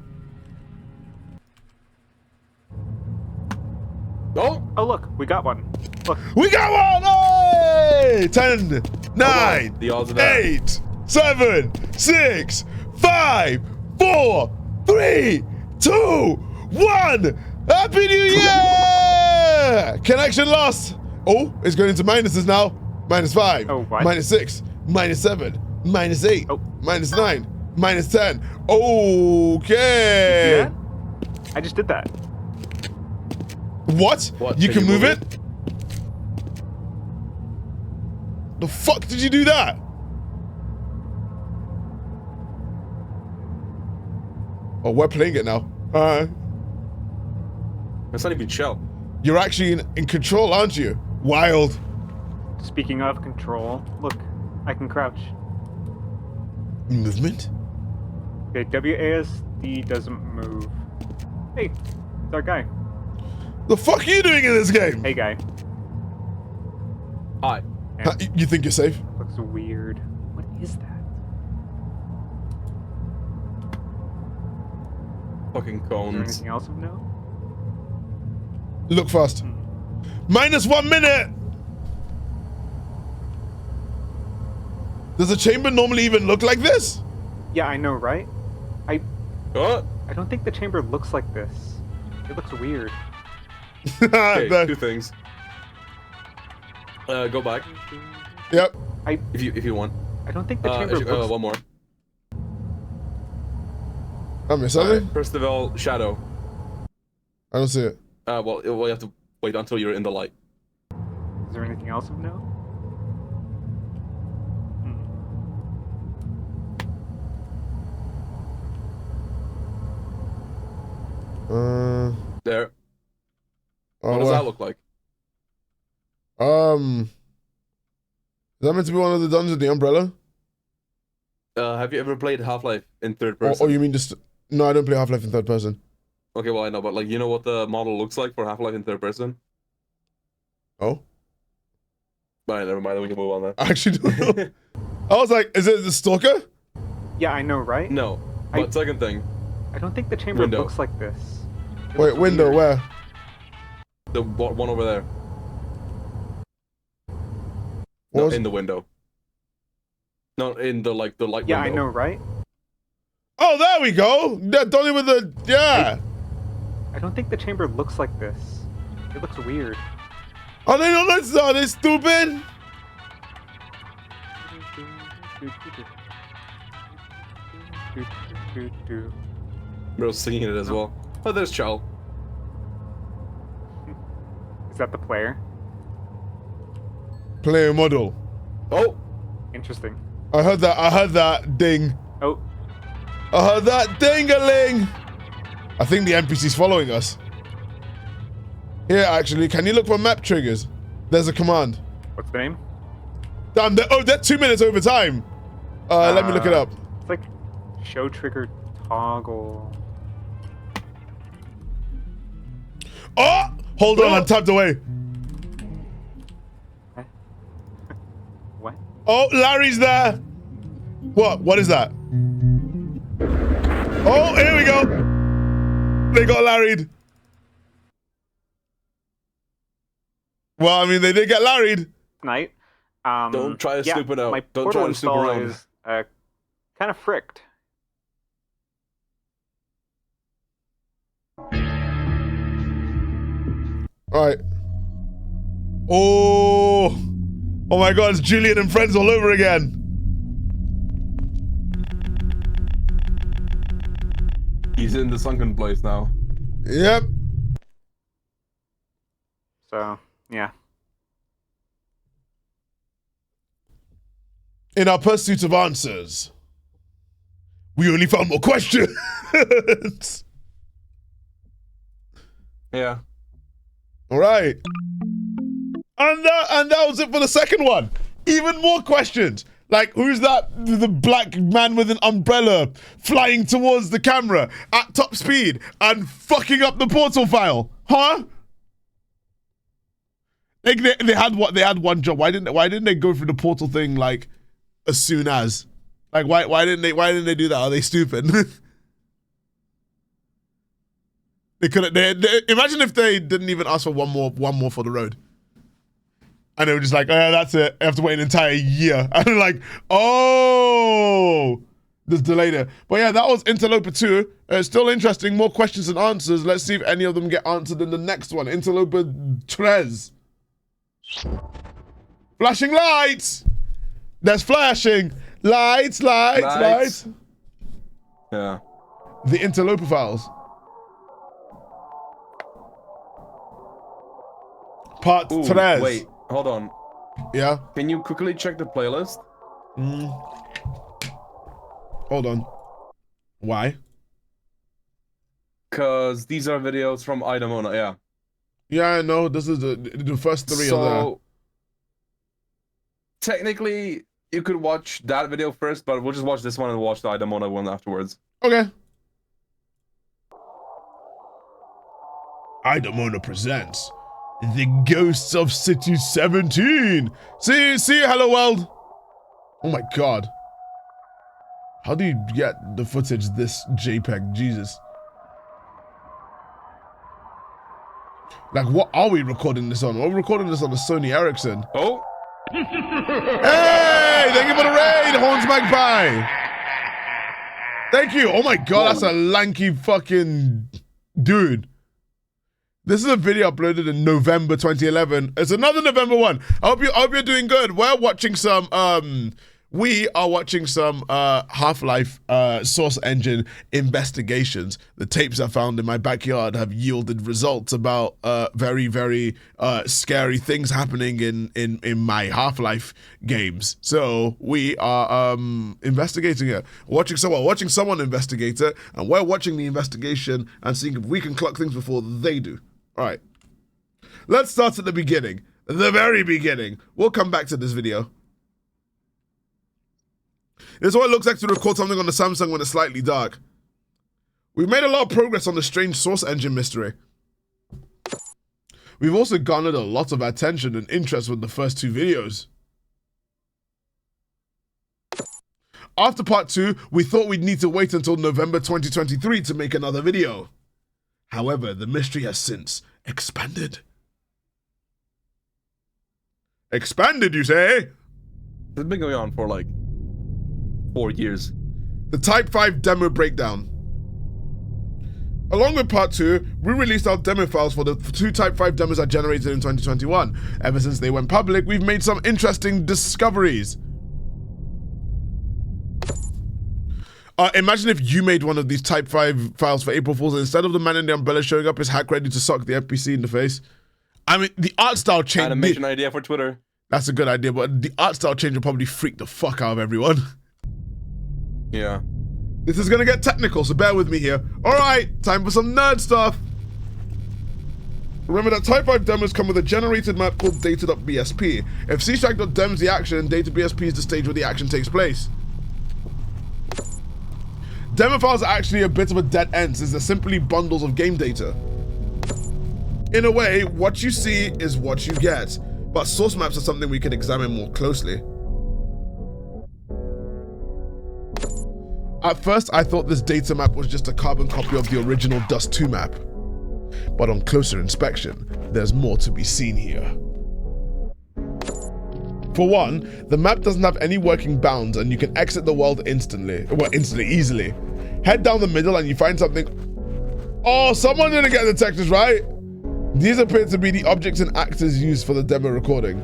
Oh! Oh look, we got one. Look. We got one! Hey! 10, 9, The odds of that. 8, 7, 6, 5, 4, 3, 2, 1! Happy New Year! Connection lost. Oh, it's going into minuses now. -5. Oh, what? -6. -7. -8. Oh. -9. -10. Okay. Yeah? I just did that. What? What? You Can can you move move it? The fuck did you do that? Oh, we're playing it now. That's not even shell. You're actually in control, aren't you? Wild. Speaking of control, look, I can crouch. Movement? Okay, WASD doesn't move. Hey, it's our guy. The fuck are you doing in this game? Hey guy. Hi. Yeah, You think you're safe? looks weird. What is that? Fucking Is there cones. anything else of note? Look fast. -1 minute. Does the chamber normally even look like this? Yeah, I know, right? What? I don't think the chamber looks like this. It looks weird. Okay, two things. Go back Yep. if you want. I don't think the chamber looks. One more. I missed something? First of all, shadow. I don't see it. Well, you have to wait until you're in the light. Is there anything else of note? There. Oh, What does that look like? Is that meant to be one of the dungeons, the umbrella? Have you ever played Half-Life in third person? Oh, you mean just... No, I don't play Half-Life in third person. Okay, well I know, but like, you know what the model looks like for Half-Life in third person? Oh? Alright, never mind, then we can move on then. I actually don't know. I was like, is it the Stalker? Yeah, I know, right? No, but second thing. I don't think the chamber Window. looks like this. It Wait, looks window, weird. where? The one over there. What No, was- in the window. No, in the light Yeah, window. I know, right? Oh, there we go! Donnie with the... Yeah! I don't think the chamber looks like this. It looks weird. Oh, they don't look so, they stupid! Bro's singing it as well. Oh, there's Chow. Is that the player? Player model. Oh! Interesting. I heard that ding. Oh, I heard that ding-a-ling! I think the NPC's following us. Here, actually, can you look for map triggers? There's a command. what's the name? Damn, they're 2 minutes over time. Let me look it up. It's like show trigger toggle. Oh! Hold on, I'm tapped away. What? Oh, Larry's there. What? What is that? Oh, here we go. They got Larried. Well, I mean, they did get Larried. Night. Don't try to snoop it out. My Don't portal try to snoop install around. is kind of fricked. All right. Oh. Oh my God, it's Julian and friends all over again. He's in the sunken place now. Yep. So, yeah. In our pursuit of answers, we only found more questions. Yeah. All right. And that was it for the second one. Even more questions. Like, who's that? The black man with an umbrella flying towards the camera at top speed and fucking up the portal file? Huh? They had what? They had one job. Why didn't they go through the portal thing like as soon as? Like why didn't they do that? Are they stupid? They couldn't. They imagine if they didn't even ask for one more for the road. And they were just like, oh, that's it. I have to wait an entire year. And they're like, oh, there's delay there. But yeah, that was Interloper 2. Still interesting. More questions and answers. Let's see if any of them get answered in the next one. Interloper 3. Flashing lights. There's flashing. Lights. Yeah. The Interloper files. Part 3. Wait, hold on. Yeah? Can you quickly check the playlist? Hold on. Why? Because these are videos from Idamona, yeah. Yeah, I know. This is the first 3 are there. So, technically, you could watch that video first, but we'll just watch this one and watch the Idamona one afterwards. Okay. Idamona presents The Ghosts of City 17. See you, hello world. Oh my God. How do you get the footage this JPEG? Jesus. Like, what are we recording this on? We're recording this on a Sony Ericsson. Oh, Hey, thank you for the raid, Horns Magpie. Thank you. Oh my god, that's a lanky fucking dude. This is a video uploaded in November 2011. It's another November one. I hope you're doing good. We're watching some we are watching some Half-Life source engine investigations. The tapes I found in my backyard have yielded results about very, very scary things happening in my Half-Life games. So we are investigating it. Watching someone investigate it, and we're watching the investigation and seeing if we can clock things before they do. All right. Let's start at the beginning. The very beginning. We'll come back to this video. This is what it looks like to record something on the Samsung when it's slightly dark. We've made a lot of progress on the strange source engine mystery. We've also garnered a lot of attention and interest with the first 2 videos. After part 2, we thought we'd need to wait until November 2023 to make another video. However, the mystery has since expanded. Expanded, you say? It's been going on for like 4 years. The Type 5 demo breakdown. Along with part 2, we released our demo files for the 2 Type 5 demos I generated in 2021. Ever since they went public, we've made some interesting discoveries. Imagine if you made one of these Type 5 files for April Fools, and instead of the man in the umbrella showing up his hack ready to sock the NPC in the face. I mean, the art style change. Animation idea for Twitter. That's a good idea, but the art style change will probably freak the fuck out of everyone. Yeah. This is gonna get technical, so bear with me here. Alright, time for some nerd stuff. Remember that Type 5 demos come with a generated map called data.bsp. If cstrack.dem is the action, data.bsp is the stage where the action takes place. Demo files are actually a bit of a dead end since they're simply bundles of game data. In a way, what you see is what you get, but source maps are something we can examine more closely. At first, I thought this data map was just a carbon copy of the original Dust 2 map. But on closer inspection, there's more to be seen here. For one, the map doesn't have any working bounds and you can exit the world instantly, easily. Head down the middle and you find something. Oh, someone didn't get the textures right. These appear to be the objects and actors used for the demo recording.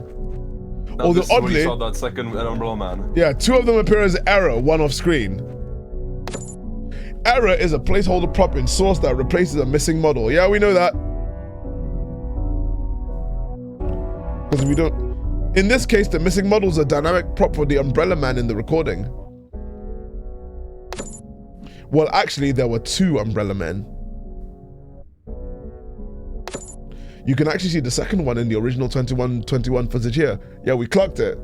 Now, Although this is where oddly, you saw that second Umbrella Man. yeah, 2 of them appear as Error, one off screen. Error is a placeholder prop in Source that replaces a missing model. Yeah, we know that. Because we don't. In this case, the missing model is a dynamic prop for the Umbrella Man in the recording. Well, actually, there were 2 Umbrella Men. You can actually see the second one in the original 2121 footage here. Yeah, we clocked it.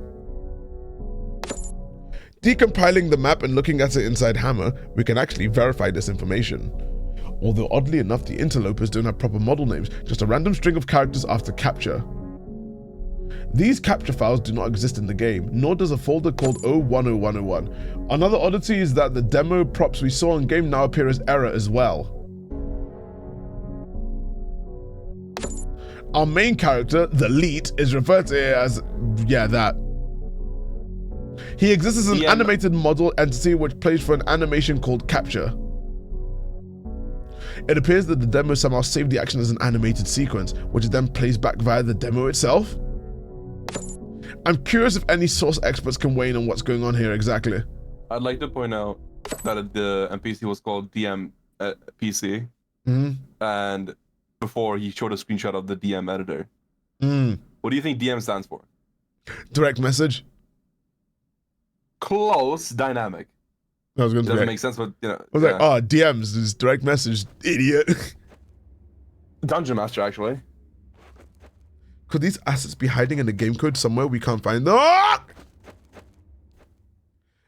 Decompiling the map and looking at it inside Hammer, we can actually verify this information. Although oddly enough, the interlopers don't have proper model names, just a random string of characters after capture. These capture files do not exist in the game, nor does a folder called 010101. Another oddity is that the demo props we saw in game now appear as Error as well. Our main character, the Leet, is referred to as, yeah, that. He exists as an animated model entity which plays for an animation called Capture. It appears that the demo somehow saved the action as an animated sequence, which then plays back via the demo itself. I'm curious if any source experts can weigh in on what's going on here exactly. I'd like to point out that the NPC was called DM PC, and before he showed a screenshot of the DM editor. What do you think DM stands for? Direct message. Close. Dynamic. I was going to doesn't make sense, but you know. I was like, oh, DMs is direct message, idiot. Dungeon Master, actually. Could these assets be hiding in the game code somewhere we can't find them? Ah!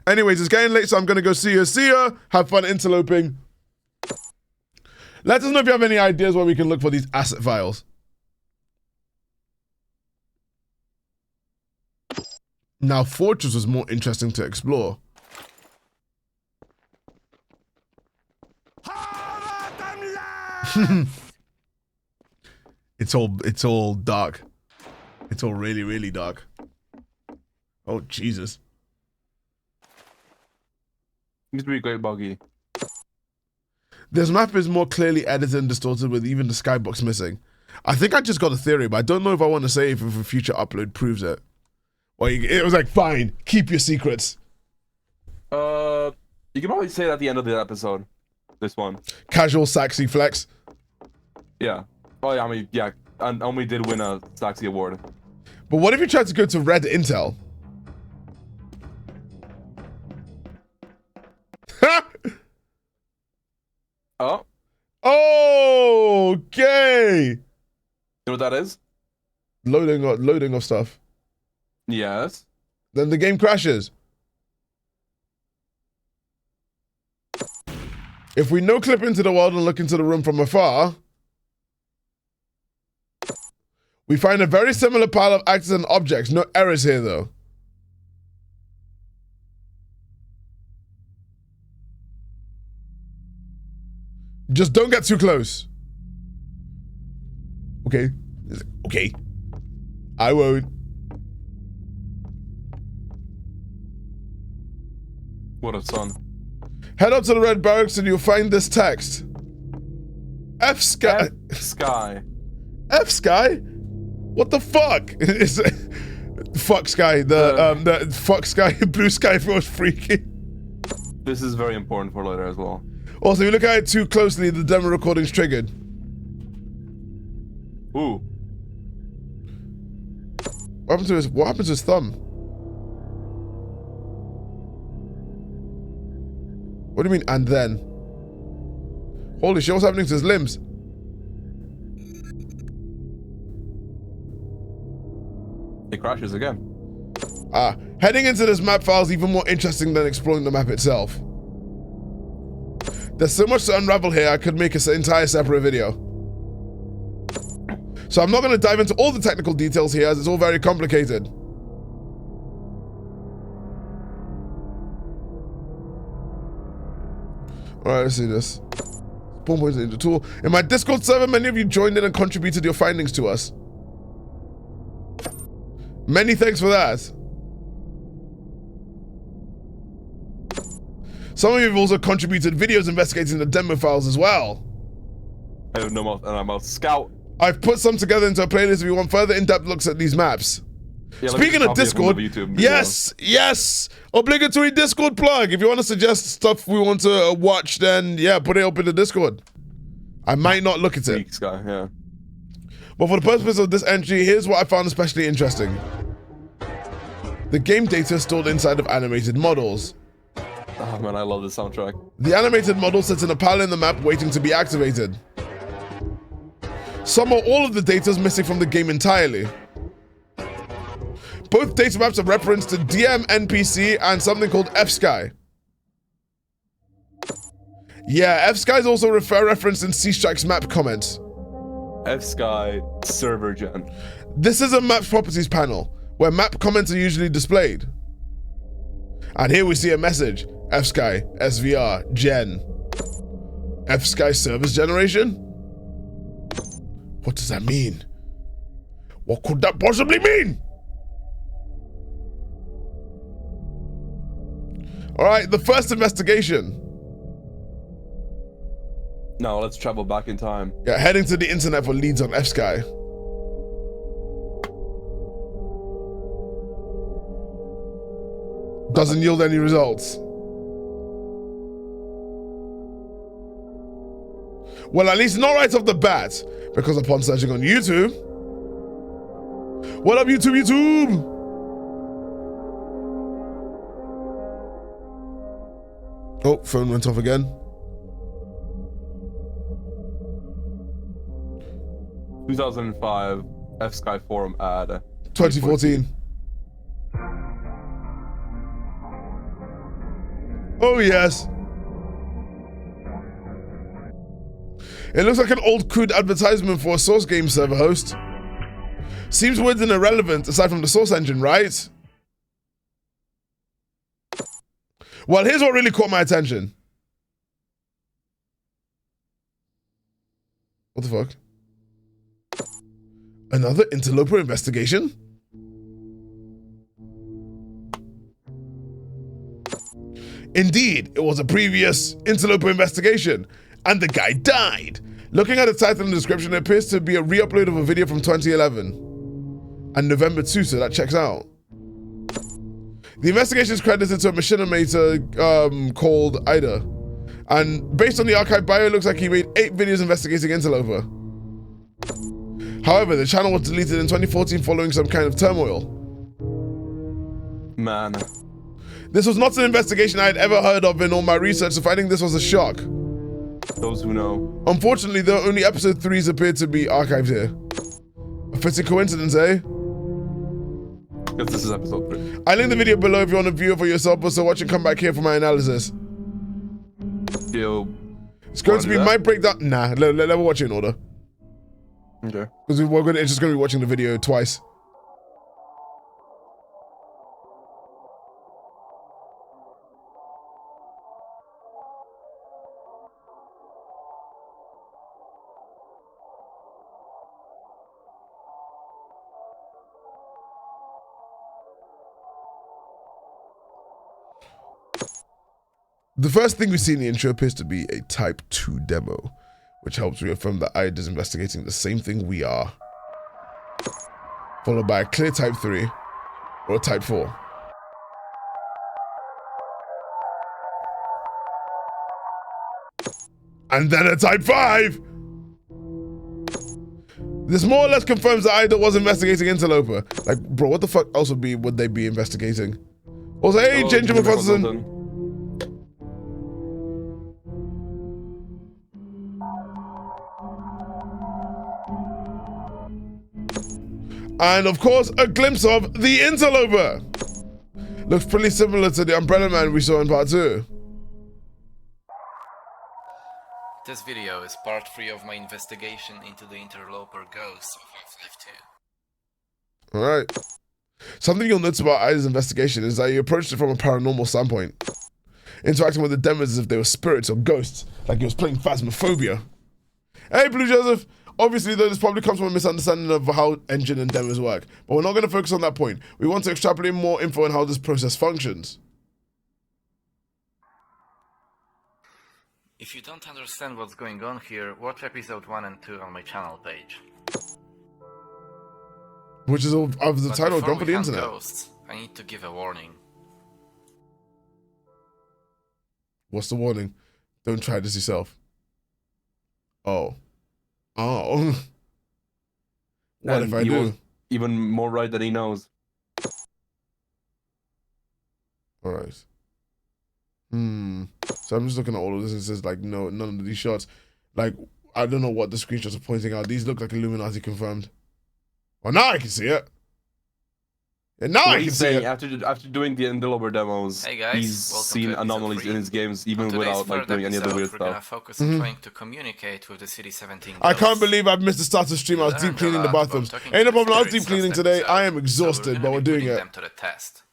Anyways, it's getting late, so I'm going to go see you. See ya. Have fun interloping. Let us know if you have any ideas where we can look for these asset files. Now, Fortress was more interesting to explore. It's all dark. It's all really, really dark. Oh, Jesus. Used to be great buggy. This map is more clearly edited and distorted with even the skybox missing. I think I just got a theory, but I don't know if I want to say if a future upload proves it. Well, it was like, fine, keep your secrets. You can probably say it at the end of the episode. This one. Casual Saxy flex. Yeah. Oh yeah, I mean, yeah. And we did win a Saxy award. But what if you tried to go to Red Intel? Oh. Okay. You know what that is? Loading of stuff. Yes. Then the game crashes. If we no clip into the world and look into the room from afar, we find a very similar pile of actors and objects. No errors here, though. Just don't get too close. Okay. Okay. I won't. What a son. Head up to the red barracks and you'll find this text. F Sky. Sky. F Sky? What the fuck? It's fuck Sky. The fuck Sky. Blue Sky was freaky. This is very important for later as well. Also, if you look at it too closely, the demo recording's triggered. Ooh. What happened to his thumb? What do you mean, and then? Holy shit, what's happening to his limbs? It crashes again. Heading into this map file is even more interesting than exploring the map itself. There's so much to unravel here, I could make an entire separate video. So I'm not going to dive into all the technical details here, as it's all very complicated. Alright, let's see this. Spawn points into tool. In my Discord server, many of you joined in and contributed your findings to us. Many thanks for that. Some of you have also contributed videos investigating the demo files as well. I have no mouth and I'm a scout. I've put some together into a playlist if you want further in-depth looks at these maps. Yeah, speaking of Discord, yes, obligatory Discord plug. If you want to suggest stuff we want to watch, then yeah, put it up in the Discord. I might not look at it. Guy, yeah. But for the purpose of this entry, here's what I found especially interesting. The game data is stored inside of animated models. Oh man, I love this soundtrack. The animated model sits in a pile in the map waiting to be activated. Some or all of the data is missing from the game entirely. Both data maps are referenced to DM NPC and something called F-Sky. Yeah, F-Sky is also referenced in C-Strike's map comments. F-Sky server gen. This is a map's properties panel, where map comments are usually displayed. And here we see a message. F-Sky, SVR, gen. F-Sky service generation? What does that mean? What could that possibly mean? All right, the first investigation. Now let's travel back in time. Yeah, heading to the internet for leads on F-Sky. Doesn't yield any results. Well, at least not right off the bat, because upon searching on YouTube... What up, YouTube? Oh, phone went off again. 2005 F-Sky forum ad. 2014. Oh, yes. It looks like an old crude advertisement for a Source game server host. Seems weird and irrelevant aside from the Source engine, right? Well, here's what really caught my attention. What the fuck? Another interloper investigation? Indeed, it was a previous Interloper investigation, and the guy died. Looking at the title and description, it appears to be a re-upload of a video from 2011 and November 2, so that checks out. The investigation is credited to a machinimator called Ida, and based on the archive bio, it looks like he made 8 videos investigating Interloper. However, the channel was deleted in 2014 following some kind of turmoil. Man. This was not an investigation I had ever heard of in all my research, so finding this was a shock. Those who know. Unfortunately, the only episode 3s appear to be archived here. A fitting coincidence, eh? If this is episode 3. I linked the video below if you want to view it for yourself, but so watch and come back here for my analysis. Yo. It's going to be my breakdown. Nah, let me watch it in order. Okay. Because it's just going to be watching the video twice. The first thing we see in the intro appears to be a Type 2 demo, which helps reaffirm that Ida is investigating the same thing we are. Followed by a clear Type 3 or a Type 4. And then a Type 5! This more or less confirms that Ida was investigating Interloper. Like, bro, what the fuck else would they be investigating? Also, hey, Ginger McFutterson. And of course, a glimpse of the Interloper. Looks pretty similar to the Umbrella Man we saw in part 2. This video is part 3 of my investigation into the Interloper ghosts of Half-Life 2. Alright. Something you'll notice about Ida's investigation is that he approached it from a paranormal standpoint. Interacting with the demos as if they were spirits or ghosts, like he was playing Phasmophobia. Hey, Blue Joseph! Obviously, though, this probably comes from a misunderstanding of how engine and demos work, but we're not going to focus on that point. We want to extrapolate more info on how this process functions. If you don't understand what's going on here, watch episode 1 and 2 on my channel page. Which is of the title, Don't for the Internet. Ghosts, I need to give a warning. What's the warning? Don't try this yourself. Oh. Oh. What if I do? Even more right that he knows. Alright. So I'm just looking at all of this and it says like no, none of these shots. Like, I don't know what the screenshots are pointing out. These look like Illuminati confirmed. Well, now I can see it. And now I can see it. After doing the Interloper demos, hey guys, he's seen anomalies in his games even without like doing any other weird we're gonna stuff. focus on trying to communicate with the City 17 I can't believe I've missed the start of the stream. I was deep cleaning the bathrooms. Ain't no problem. I was deep cleaning today. I am exhausted, but we're doing it. Them to the test.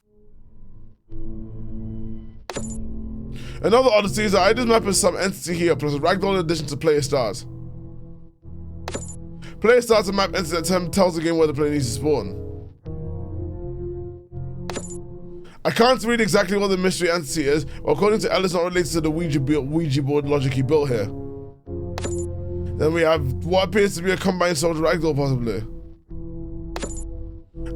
Another oddity is that Ida's map has some entity here, plus a ragdoll in addition to player stars. Player stars a map entity that tells the game where the player needs to spawn. I can't read exactly what the mystery entity is, but according to Ellis, not related to the Ouija board logic he built here. Then we have what appears to be a combined soldier ragdoll, possibly.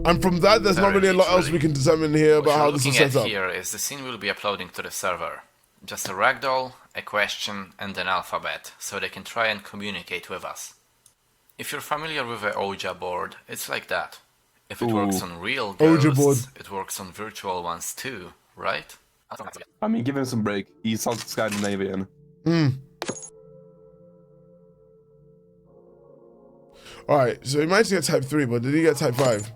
And from that, there's not really a lot else we can determine here about how this is set up. What you're looking at here is the scene we'll be uploading to the server. Just a ragdoll, a question, and an alphabet, so they can try and communicate with us. If you're familiar with a Ouija board, it's like that. If it works on real ghosts, it works on virtual ones too, right? I mean, give him some break. He sounds Scandinavian. Alright, so he might get Type 3, but did he get Type 5?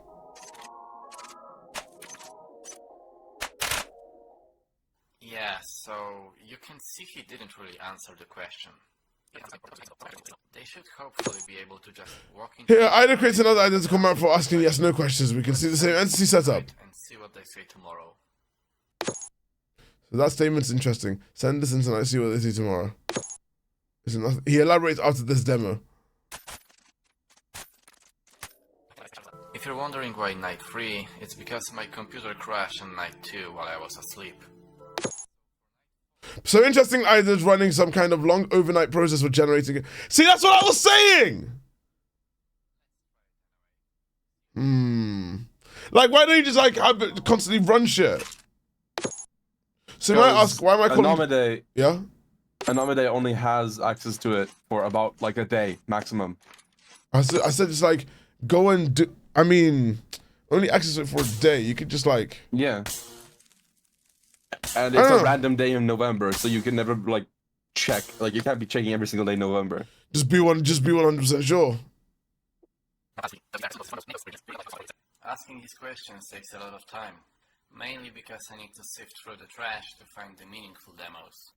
Yeah, so you can see he didn't really answer the question. They should hopefully be able to just walk into here, Ida creates another identical map for asking yes/no questions. We can see the same entity setup. And see what they say tomorrow. So that statement's interesting. Send this in tonight, see what they see tomorrow. He elaborates after this demo. If you're wondering why night 3, it's because my computer crashed on night 2 while I was asleep. So interesting, either's running some kind of long overnight process for generating it. See, that's what I was saying! Like, why don't you just, like, have it constantly run shit? So you might ask, why am I calling... Anomade, Yeah? Anomade only has access to it for about, like, a day, maximum. I said just, like, go and do... I mean, only access it for a day. You could just, like... Yeah. And it's a random day in November, so you can never, like, check. Like, you can't be checking every single day in November. Just be 100% sure. Asking these questions takes a lot of time, mainly because I need to sift through the trash to find the meaningful demos.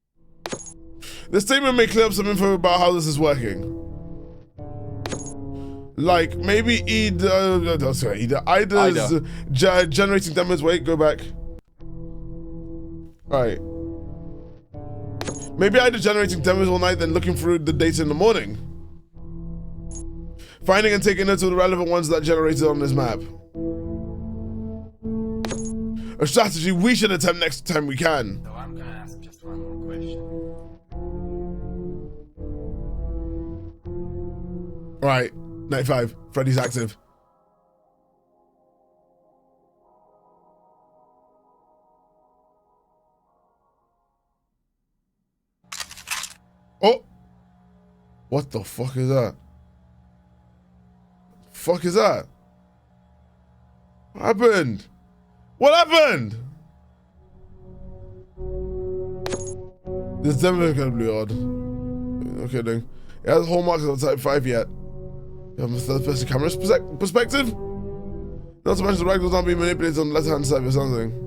The statement may clear up some info about how this is working. Like, maybe Ida's generating demos. Wait, go back. Alright. Maybe Ida's generating demos all night, then looking through the data in the morning. Finding and taking notes of the relevant ones that generated on this map. A strategy we should attempt next time we can. So I'm gonna ask just one more question. Alright, 95. Freddy's active. Oh! What the fuck is that? Fuck is that? What happened? What happened? This demo is incredibly odd. No kidding. It has hallmarks of Type 5 yet. You have a third-person camera perspective? Not to mention the ragdolls aren't being manipulated on the left-hand side or something.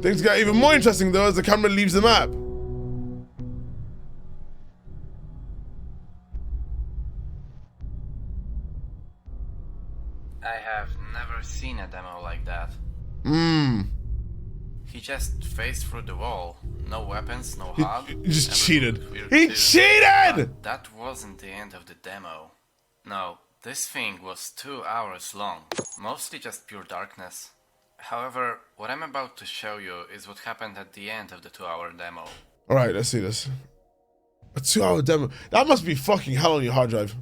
Things get even more interesting though as the camera leaves the map. I have never seen a demo like that. He just phased through the wall. No weapons, no HUD. He just cheated. He cheated! But that wasn't the end of the demo. No, this thing was 2 hours long. Mostly just pure darkness. However, what I'm about to show you is what happened at the end of the 2-hour demo. Alright, let's see this. A 2-hour demo. That must be fucking hell on your hard drive.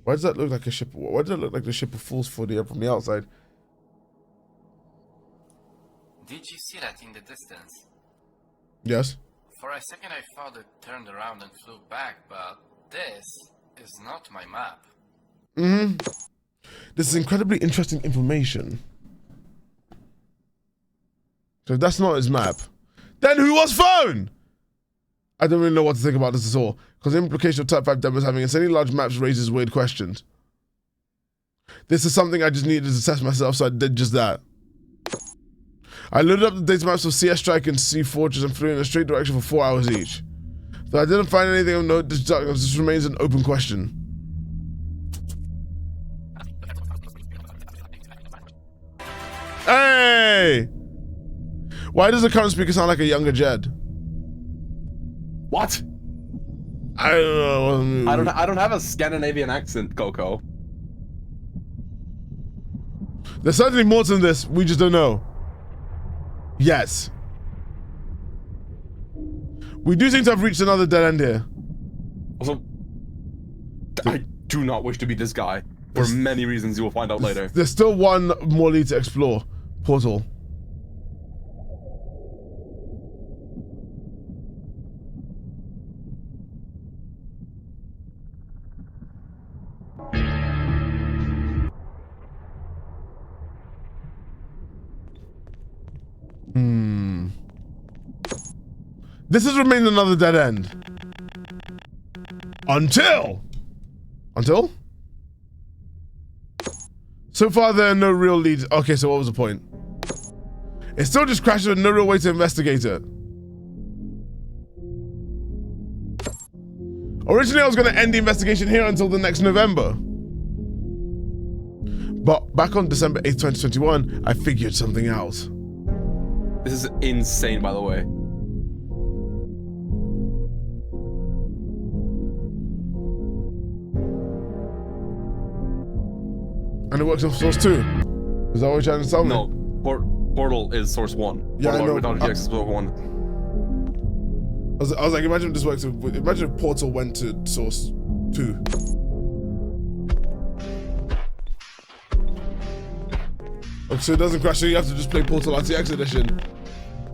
Why does that look like a ship? Why does it look like the ship of fools from the outside? Did you see that in the distance? Yes. For a second I thought it turned around and flew back, but this is not my map. This is incredibly interesting information. So that's not his map. Then who was phone? I don't really know what to think about this at all, because the implication of Type 5 demos having insanely large maps raises weird questions. This is something I just needed to test myself, so I did just that. I loaded up the data maps of CS Strike and Sea Fortress and flew in a straight direction for 4 hours each. Though I didn't find anything of note, this remains an open question. Hey! Why does the current speaker sound like a younger Jed? What? I don't know. I don't have a Scandinavian accent, Coco. There's certainly more to this, we just don't know. Yes. We do seem to have reached another dead end here. Also, I do not wish to be this guy. For many reasons you will find out later. There's still one more lead to explore. Portal. This has remained another dead end. Until? So far, there are no real leads. Okay, so what was the point? It still just crashes with no real way to investigate it. Originally, I was going to end the investigation here until the next November. But back on December 8th, 2021, I figured something out. This is insane, by the way. And it works on source 2. Is that what you're trying to tell me? No, Portal is source 1. Yeah, I know. Without RTX is source 1. I was like, imagine if this works. Imagine if Portal went to source 2. Oh, so it doesn't crash, so you have to just play Portal RTX edition.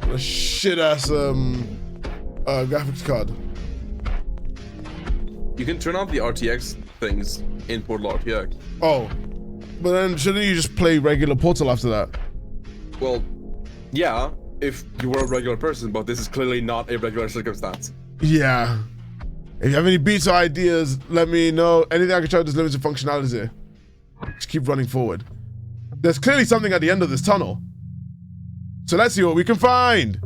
A shit ass graphics card. You can turn off the RTX things in Portal RTX. Oh, but then shouldn't you just play regular Portal after that? Well, yeah, if you were a regular person, but this is clearly not a regular circumstance. Yeah. If you have any beats or ideas, let me know. Anything I can try with this limited functionality. Just keep running forward. There's clearly something at the end of this tunnel. So let's see what we can find.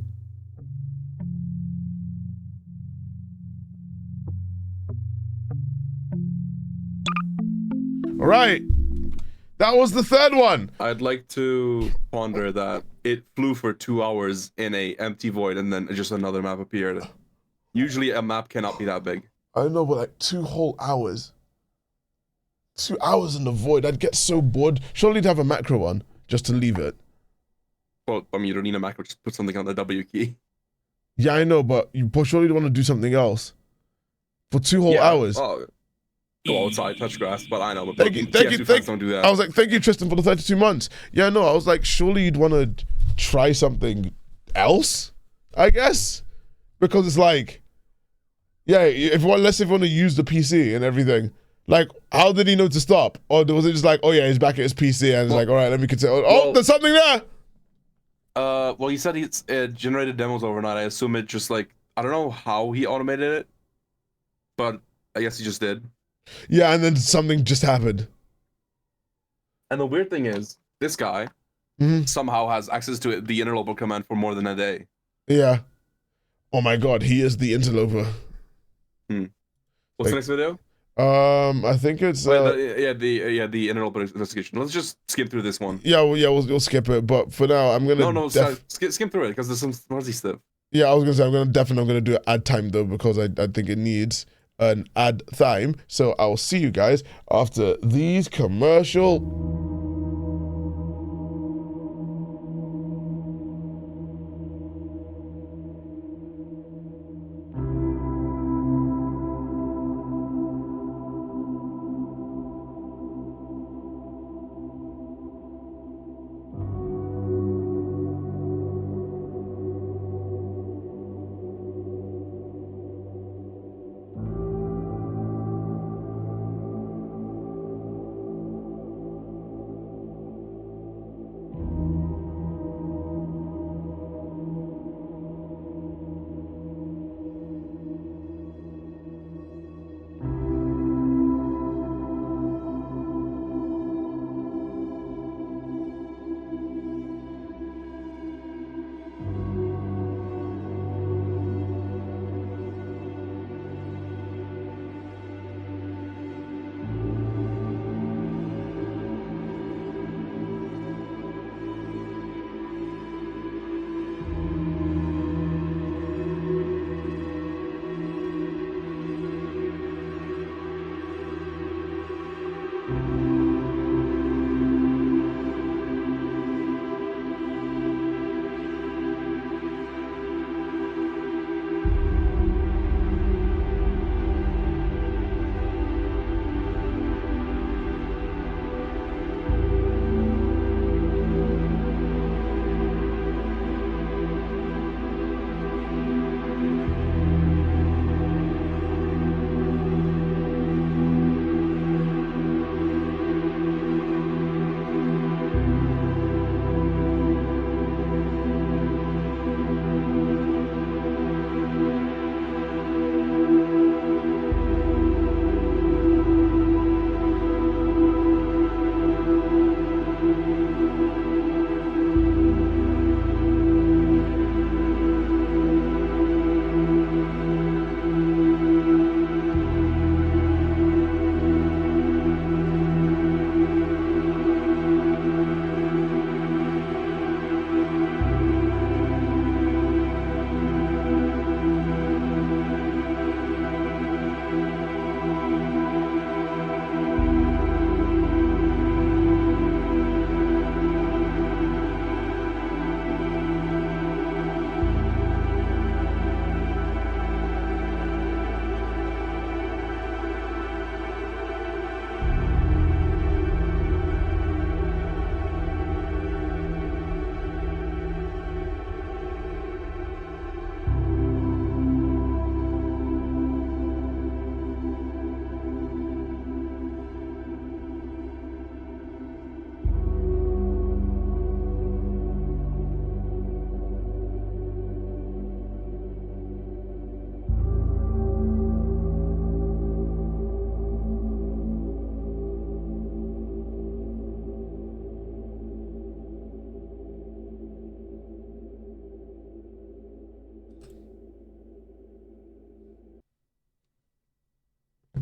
All right. That was the third one. I'd like to ponder that it flew for 2 hours in a empty void and then just another map appeared. Usually a map cannot be that big. I don't know, but like 2 whole hours. 2 hours in the void. I'd get so bored. Surely to have a macro one just to leave it. Well, I mean, you don't need a macro, just put something on the W key. Yeah, I know, but you surely want to do something else. For 2 whole hours. Oh, go outside, touch grass, but I know. But Thank you. don't do that. I was like, thank you, Tristan, for the 32 months. Yeah, no, I was like, surely you'd want to try something else, I guess? Because it's like, yeah, let's say if you want to use the PC and everything, like, how did he know to stop? Or was it just like, oh yeah, he's back at his PC and it's like, all right, let me consider. Oh, there's something there! Well, he said it generated demos overnight. I assume it just like, I don't know how he automated it, but I guess he just did. Yeah, and then something just happened. And the weird thing is, this guy somehow has access to the interloper command for more than a day. Yeah. Oh my god, he is the interloper. What's the next video? I think it's the interloper investigation. Let's just skim through this one. Yeah, we'll skip it. But for now, I'm gonna skim through it because there's some fuzzy stuff. Yeah, I was gonna say I'm gonna do ad time though because I think it needs an ad time. So I'll see you guys after these commercial.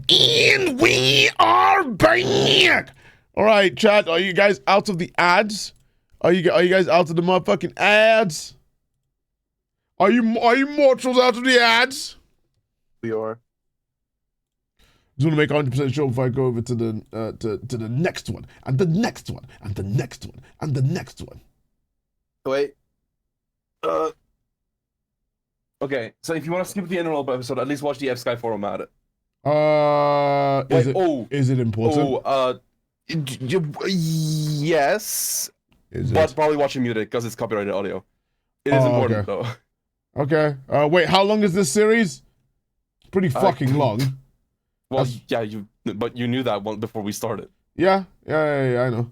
And we are back. All right, chat. Are you guys out of the ads? Are you guys out of the motherfucking ads? Are you mortals out of the ads? We are. Just want to make 100% sure before I go over to the next one and the next one and the next one and the next one. Wait. Okay, so if you want to skip the Interloper episode, at least watch the F-Sky forum at it. Is it important? Yes. Is but it? probably watch it muted because it's copyrighted audio. It is important though. Okay. Wait, how long is this series? Pretty fucking long. Well, yeah, but you knew that one before we started. Yeah, I know.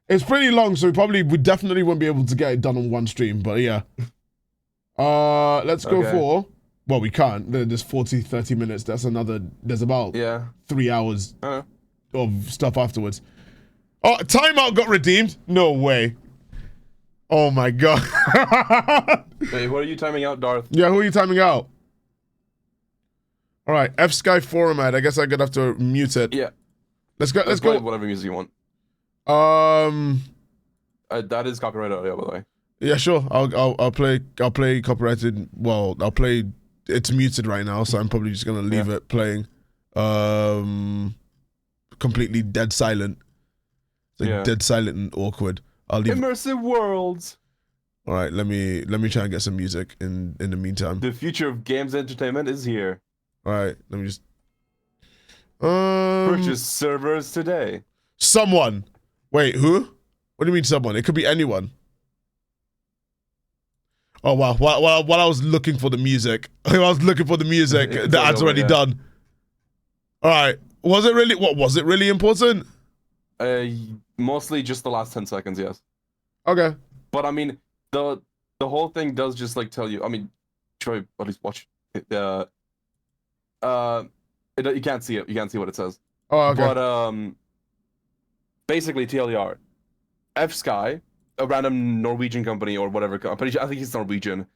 It's pretty long, so we definitely won't be able to get it done on one stream, but yeah. Let's go for, well, we can't. There's 30 minutes. There's about 3 hours of stuff afterwards. Oh, timeout got redeemed? No way. Oh my god. Wait, what are you timing out, Darth? Yeah, who are you timing out? All right, F-Sky forum ad. I guess I'm gonna have to mute it. Yeah. Let's go. Play whatever music you want. That is copyrighted audio, by the way. Yeah, sure. I'll play copyrighted. Well, I'll play. It's muted right now, so I'm probably just gonna leave it playing. Completely dead silent. It's like dead silent and awkward. I'll leave. Immersive worlds. All right, let me try and get some music in the meantime. The future of games entertainment is here. All right, let me just. Purchase servers today. Someone. Wait, who? What do you mean someone? It could be anyone. Oh wow! While I was looking for the music, the ad's already done. All right. Was it really? What was it really important? Mostly just the last 10 seconds. Yes. Okay. But I mean, the whole thing does just like tell you. I mean, try at least watch it. You can't see it. You can't see what it says. Oh, okay. But basically TLDR, F-Sky, a random Norwegian company or whatever company, I think it's Norwegian,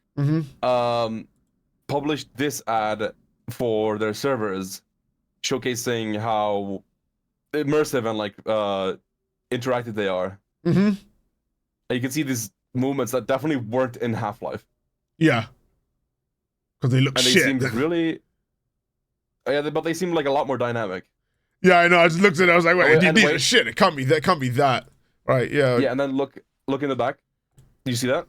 published this ad for their servers, showcasing how immersive and like interactive they are. And you can see these movements that definitely weren't in Half-Life. Yeah. Because they look shit. And they seemed really... Yeah, but they seem like a lot more dynamic. Yeah, I know. I just looked at it. I was like, wait, these are shit. It can't be that. Can't be that. Right? Yeah. Yeah, and then look in the back. Do you see that?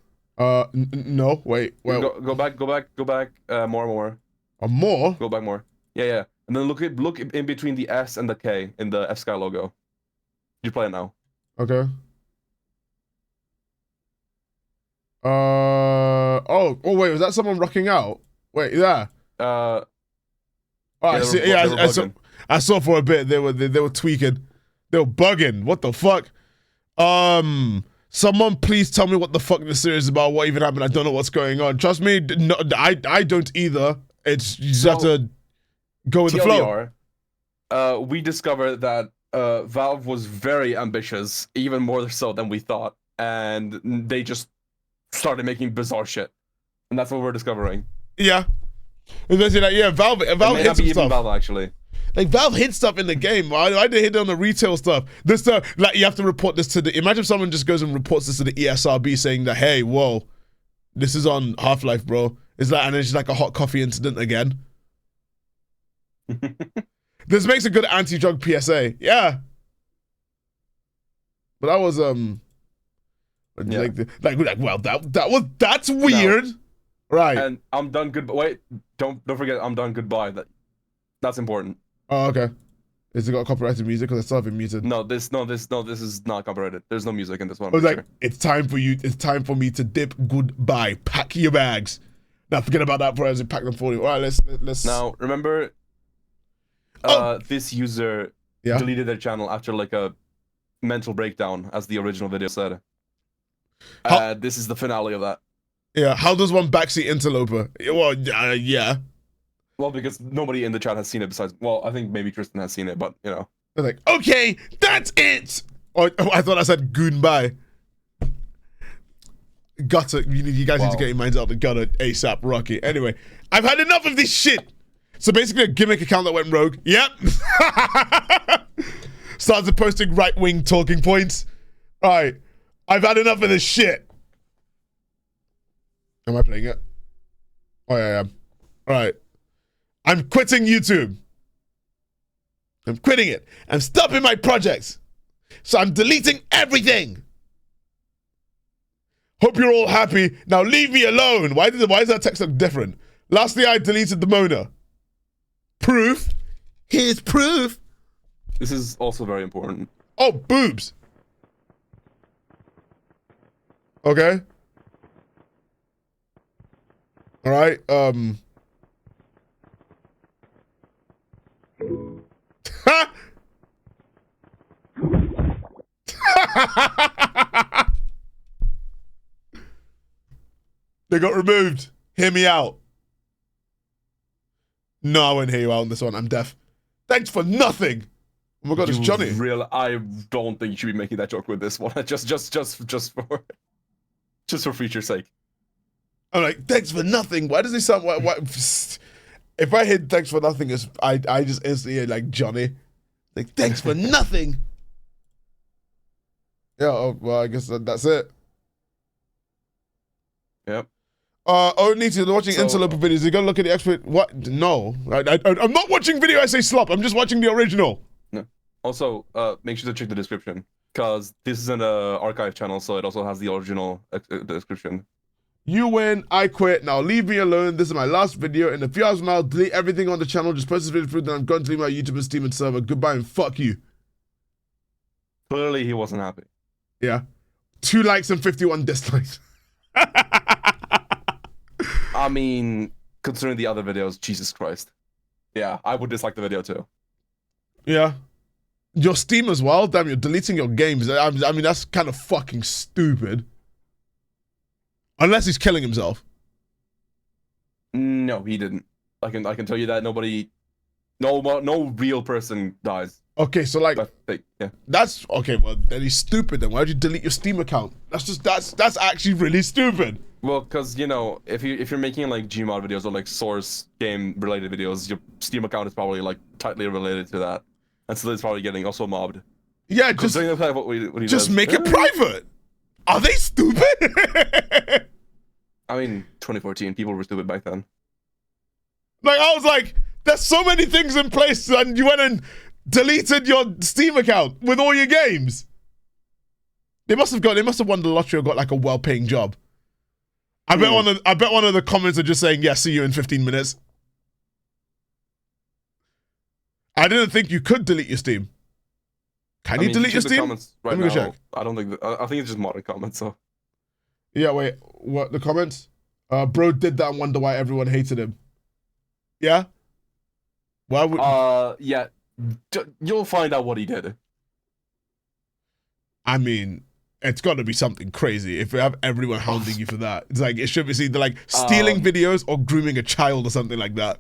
No. Wait. Well, go back. More. More? Go back more. Yeah. And then look in between the S and the K in the F-Sky logo. You play it now. Okay. Oh, wait. Was that someone rocking out? Wait, yeah. Oh, I saw for a bit they were tweaking. They were bugging. What the fuck? Someone please tell me what the fuck this series is about. What even happened? I don't know what's going on. Trust me, no, I don't either. It's you just have to go with the flow. We discovered that Valve was very ambitious, even more so than we thought, and they just started making bizarre shit, and that's what we're discovering. Yeah. It's like, yeah, Valve hit some stuff. Valve, actually. Like, Valve hit stuff in the game. I did hit on the retail stuff. This stuff, like, you have to report this to the... Imagine if someone just goes and reports this to the ESRB saying that, hey, whoa, this is on Half-Life, bro. It's like, and it's just like a hot coffee incident again. This makes a good anti-drug PSA. Yeah. But that was, that's weird. No. Right. And I'm done good. Wait, don't forget I'm done goodbye. That's important. Oh, okay. Is it got copyrighted music? Because I still have it muted. No, this is not copyrighted. There's no music in this one. I was like, it's time for me to dip. Goodbye. Pack your bags. Now forget about that for as I pack them for you. All right, let's. Now remember, this user deleted their channel after like a mental breakdown, as the original video said. This is the finale of that. Yeah, how does one backseat Interloper? Well, yeah. Well, because nobody in the chat has seen it besides... Well, I think maybe Tristan has seen it, but, you know. They're like, okay, that's it! Oh, I thought I said goodbye. Gutter. You guys need to get your minds out the gutter ASAP, Rocky. Anyway, I've had enough of this shit! So basically a gimmick account that went rogue. Yep. Started posting right-wing talking points. All right. I've had enough of this shit. Am I playing it? Oh, yeah, I am. All right. I'm quitting YouTube. I'm quitting it. I'm stopping my projects. So I'm deleting everything. Hope you're all happy. Now leave me alone. Why is that text look different? Lastly, I deleted the Mona. Proof. Here's proof. This is also very important. Oh, boobs. Okay. All right. They got removed. Hear me out. No, I won't hear you out on this one. I'm deaf. Thanks for nothing. Oh my god, it's Johnny. I don't think you should be making that joke with this one. just for feature's sake. I'm like, thanks for nothing. Why does he sound? What? If I hit thanks for nothing, I just instantly hear like Johnny, like thanks for nothing. Yeah. Oh, well, I guess that's it. Yep. Only to watching Interloper videos. You gotta look at the expert. What? No, I'm not watching video. I say slop. I'm just watching the original. No. Also, make sure to check the description because this is an archive channel, so it also has the original description. You win. I quit. Now leave me alone. This is my last video. In a few hours from now, delete everything on the channel. Just post this video through. Then I'm going to leave my YouTube and Steam and server. Goodbye and fuck you. Clearly, he wasn't happy. Yeah. 2 likes and 51 dislikes. I mean, considering the other videos, Jesus Christ. Yeah, I would dislike the video too. Yeah. Your Steam as well? Damn, you're deleting your games. I mean, that's kind of fucking stupid. Unless he's killing himself. No, he didn't. I can tell you that no real person dies. Okay, so like, yeah. That's okay. Well, then he's stupid. Then why'd you delete your Steam account? That's actually really stupid. Well, because you know, if you're making like Gmod videos or like source game related videos, your Steam account is probably like tightly related to that, and so it's probably getting also mobbed. Yeah, just make it private. Are they stupid? I mean, 2014, people were stupid back then. Like, I was like, there's so many things in place, and you went and deleted your Steam account with all your games. They must have won the lottery or got like a well-paying job. I bet one of the comments are just saying, yeah, see you in 15 minutes. I didn't think you could delete your Steam. Can you delete your Steam? Comments right now, check. I don't think I think it's just modern comments, so. Yeah, wait, what, the comments? Bro did that and wonder why everyone hated him. Yeah? Why would... yeah, you'll find out what he did. I mean, it's got to be something crazy if you have everyone hounding you for that. It's like, it should be either like stealing videos or grooming a child or something like that.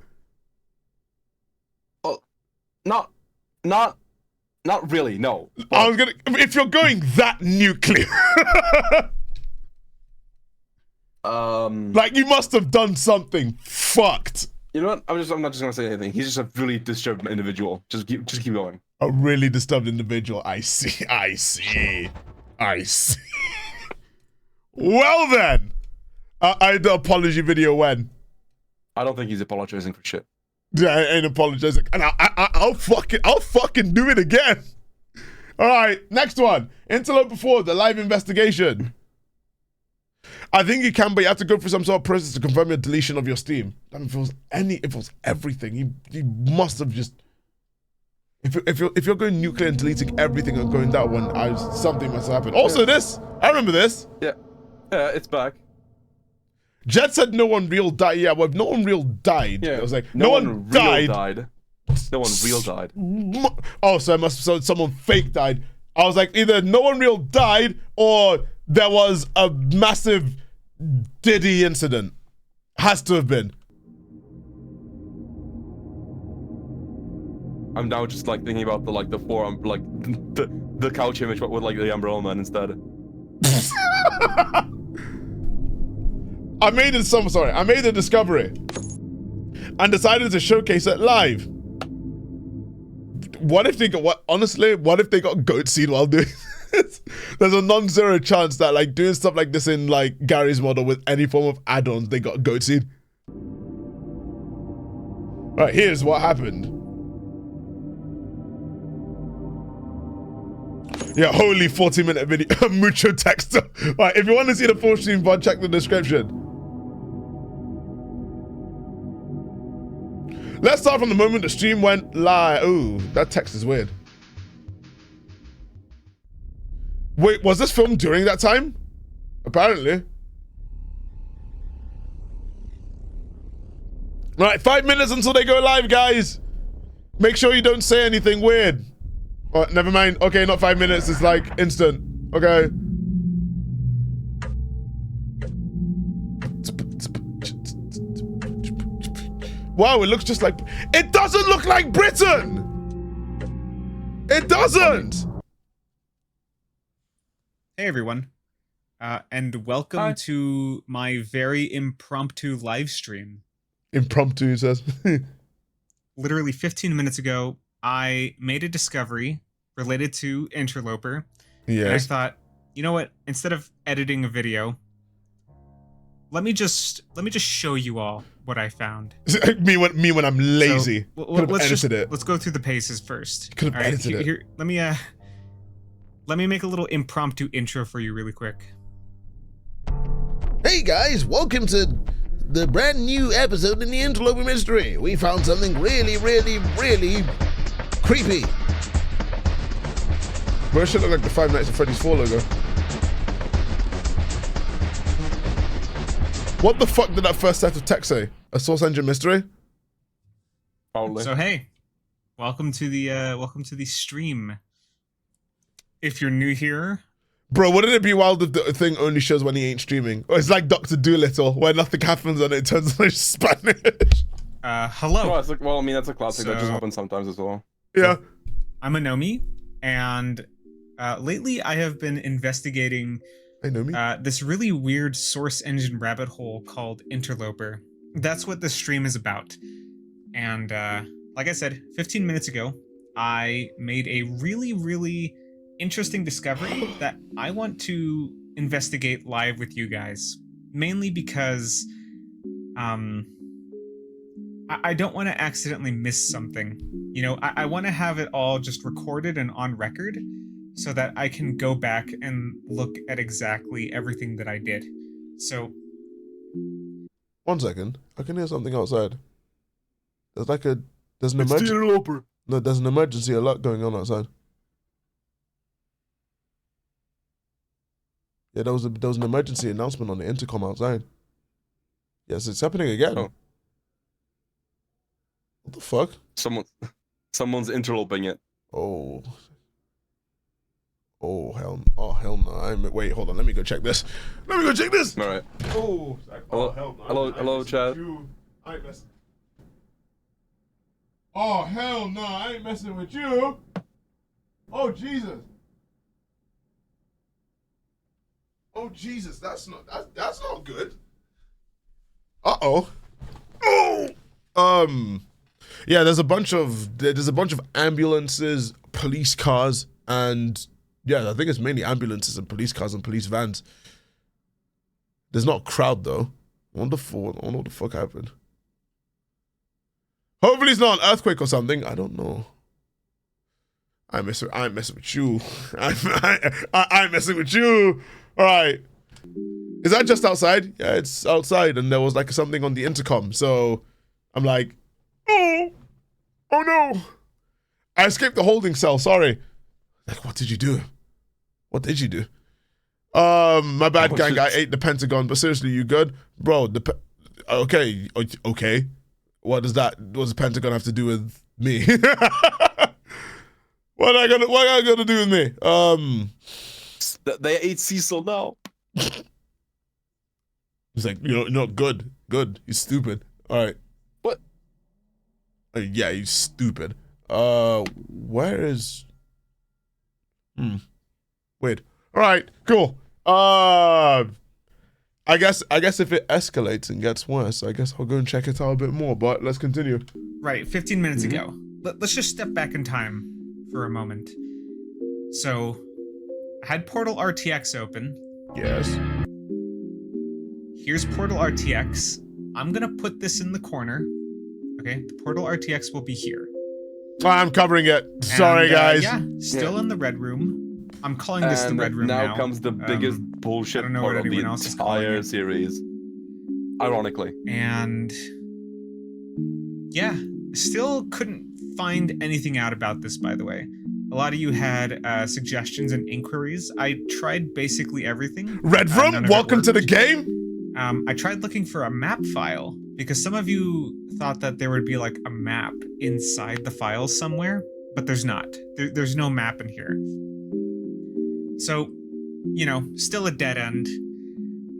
Oh, not really, no. I was gonna, if you're going that nuclear... like, you must have done something fucked. You know what? I'm not just gonna say anything. He's just a really disturbed individual. Just keep going. A really disturbed individual. I see. Well then, I the apology video when? I don't think he's apologizing for shit. Yeah, I ain't apologizing, and I'll fucking do it again. All right, next one. Interloper 4, the live investigation. I think you can, but you have to go through some sort of process to confirm your deletion of your Steam. Damn, if it was everything, you must have just. If you're going nuclear and deleting everything and going that one, something must have happened. Also, this I remember this. Yeah, it's back. Jet said no one real died. Yeah, well, if no one real died. Yeah, it was like no one died. No one real died. Oh, so someone fake died. I was like, either no one real died or there was a massive Diddy incident. Has to have been. I'm now just like thinking about the forum, like the couch image, but with like the Umbrella Man instead. I made a discovery. and decided to showcase it live. What if they got honestly, what if they got goat seed while doing this? There's a non-zero chance that like doing stuff like this in like Gary's model with any form of add-ons, they got goat seed. All right, here's what happened. Yeah, holy 40-minute video. Mucho text. Right, if you want to see the full stream VOD, check the description. Let's start from the moment the stream went live. Ooh, that text is weird. Wait, was this filmed during that time? Apparently. Right, 5 minutes until they go live, guys. Make sure you don't say anything weird. Oh, never mind. Okay, not 5 minutes. It's like instant. Okay. Wow, it looks just like... It doesn't look like Britain! It doesn't! Hey, everyone. And welcome to my very impromptu live stream. Impromptu, he says. Literally 15 minutes ago, I made a discovery related to Interloper. Yes. And I thought, you know what? Instead of editing a video, let me just show you all what I found. me when I'm lazy. So, it. Let's go through the paces first. Could have edited it. Here, let me make a little impromptu intro for you really quick. Hey guys, welcome to the brand new episode in the Interloper Mystery. We found something really, really, really creepy. Bro, it should look like the Five Nights at Freddy's 4 logo. What the fuck did that first set of text say? A source engine mystery? Probably. So hey, welcome to the stream. If you're new here, bro, wouldn't it be wild if the thing only shows when he ain't streaming? Or it's like Dr. Doolittle, where nothing happens and it turns on Spanish. Hello. Well, I mean that's a classic that just happens sometimes as well. Yeah. I'm Anomi, and lately I have been investigating this really weird source engine rabbit hole called Interloper. That's what this stream is about. And like I said, 15 minutes ago, I made a really, really interesting discovery that I want to investigate live with you guys. Mainly because I don't want to accidentally miss something. You know, I want to have it all just recorded and on record so that I can go back and look at exactly everything that I did. So... 1 second. I can hear something outside. There's an emergency. No, there's an emergency alert going on outside. Yeah, there was an emergency announcement on the intercom outside. Yes, it's happening again. Oh. What the fuck? Someone's interloping it. Oh hell no! Wait, hold on. Let me go check this. All right. Oh hell no! Hello, Chad. I ain't messing. Oh hell no! I ain't messing with you. Oh Jesus! Oh Jesus! That's not good. Oh. Yeah, there's a bunch of ambulances, police cars, and yeah, I think it's mainly ambulances and police cars and police vans. There's not a crowd though. I wonder what the fuck happened. Hopefully it's not an earthquake or something. I don't know. I'm messing with you. I'm messing with you. All right. Is that just outside? Yeah, it's outside, and there was like something on the intercom. So I'm like, oh no. I escaped the holding cell. Sorry. Like, what did you do? My bad, gang. I ate the Pentagon, but seriously, you good, bro? Okay. What does the Pentagon have to do with me? What I gonna do with me? They ate Cecil now. He's like, you're not good. Good. You're stupid. All right. What? Yeah, you stupid. Where is? Weird. All right. Cool. I guess if it escalates and gets worse, I guess I'll go and check it out a bit more. But let's continue. Right, 15 minutes ago. Let's just step back in time for a moment. So, I had Portal RTX open. Yes. Here's Portal RTX. I'm gonna put this in the corner. Okay, the Portal RTX will be here. I'm covering it. Sorry, guys. Yeah, still in the red room. I'm calling this the red room now. Now comes the biggest bullshit I don't know part what of the anyone else is calling entire it. series. Ironically. And yeah, still couldn't find anything out about this, by the way. A lot of you had suggestions and inquiries. I tried basically everything. Red Room, welcome to the game. I tried looking for a map file because some of you thought that there would be like a map inside the file somewhere, but there's not. There's no map in here. So, you know, still a dead end.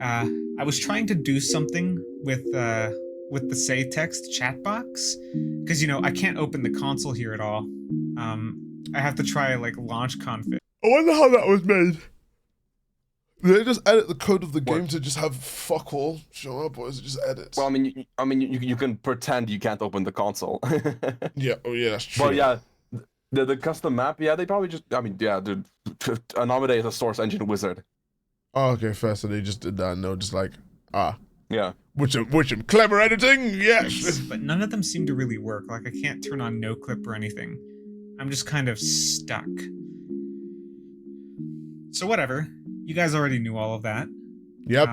I was trying to do something with the say text chat box because, you know, I can't open the console here at all. I have to try like launch config. I wonder how that was made. Did they just edit the code of the game to just have fuck all show up, or is it just edits? Well, I mean, you can pretend you can't open the console. Yeah, oh yeah, that's true. But yeah, the custom map, yeah, they probably just, I mean, yeah, dude, Anomade is a source engine wizard. Oh, okay, fair. So they just did that, and they were just like, yeah, which clever editing, yes. But none of them seem to really work. Like I can't turn on no clip or anything. I'm just kind of stuck. So whatever. You guys already knew all of that. Yep.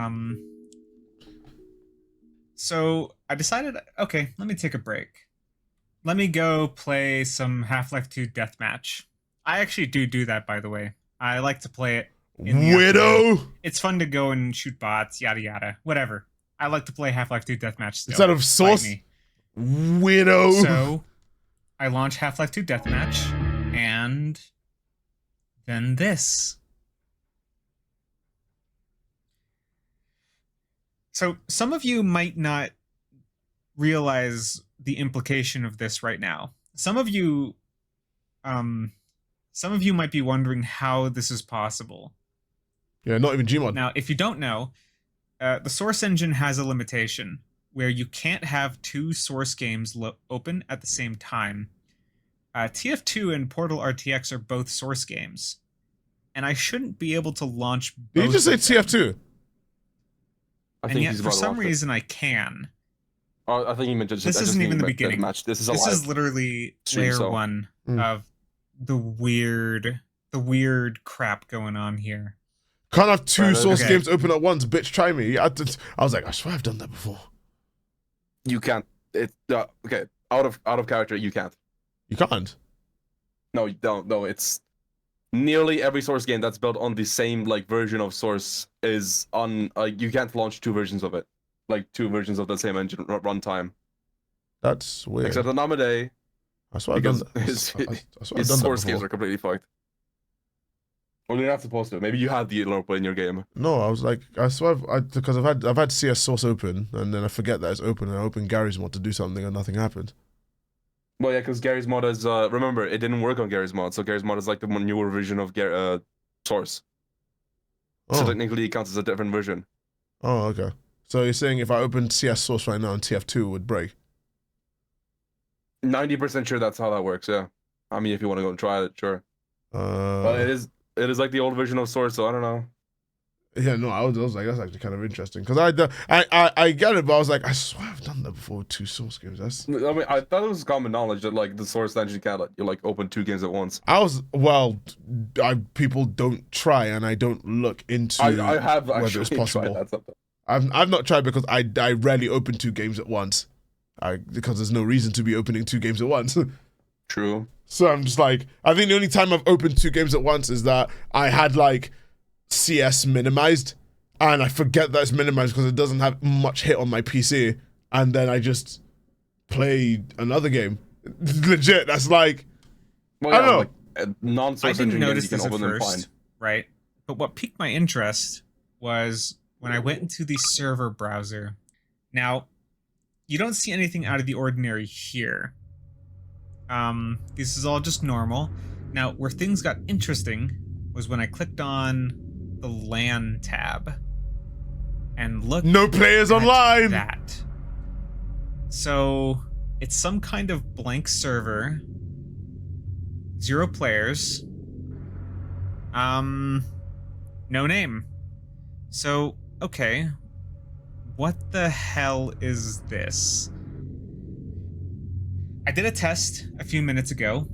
So I decided, okay, let me take a break. Let me go play some Half-Life 2 Deathmatch. I actually do that, by the way. I like to play it. Widow! It's fun to go and shoot bots, yada yada, whatever. I like to play Half-Life 2 Deathmatch still. Instead of Source? Widow! So, I launch Half-Life 2 Deathmatch, and then this. So, some of you might not realize the implication of this right now. Some of you might be wondering how this is possible. Yeah, not even Gmod. Now, if you don't know, the Source engine has a limitation where you can't have two source games open at the same time. TF2 and Portal RTX are both source games, and I shouldn't be able to launch both. Did you just say TF2? And yet, for some reason, I can. Oh, I think you meant just. This isn't even the beginning. This is literally layer 1 of the weird crap going on here. Can't have two source games open at once, bitch. Try me. I was like, I swear I've done that before. You can't. It's okay. Out of character, you can't. You can't. No, you don't. No, it's nearly every source game that's built on the same like version of source is on. You can't launch two versions of it, like two versions of the same engine runtime. That's weird. Except Anomade. I swear I've done that. His source games are completely fucked. Well, you have to post it. Maybe you had the Interloper in your game. No, I was like, I swear, because I've had CS source open, and then I forget that it's open, and I open Gary's mod to do something, and nothing happened. Well, yeah, because Gary's mod is remember it didn't work on Gary's mod, so Gary's mod is like the newer version of source. So technically, it counts as a different version. Oh, okay. So you're saying if I opened CS source right now, and TF2 would break? 90% sure that's how that works. Yeah, I mean, if you want to go and try it, sure. But it is like the old version of source, so I don't know. Yeah, no, I was like, that's actually kind of interesting because I get it, but I was like, I swear I've done that before with two source games. I mean, I thought it was common knowledge that like the source engine can't you like open two games at once. People don't try, and I don't look into. I have whether actually it's possible. tried that. I've not tried because I rarely open two games at once. Because there's no reason to be opening two games at once. True. So I'm just like, I think the only time I've opened two games at once is that I had like CS minimized, and I forget that it's minimized because it doesn't have much hit on my PC, and then I just play another game. Legit, that's like, well, yeah, I don't know. Like, non-source I didn't notice games, this at first, right? But what piqued my interest was when I went into the server browser. Now, you don't see anything out of the ordinary here. This is all just normal. Now, where things got interesting was when I clicked on the LAN tab. And look. No players at online. That. So it's some kind of blank server. 0 players. No name. So, okay. What the hell is this? I did a test a few minutes ago.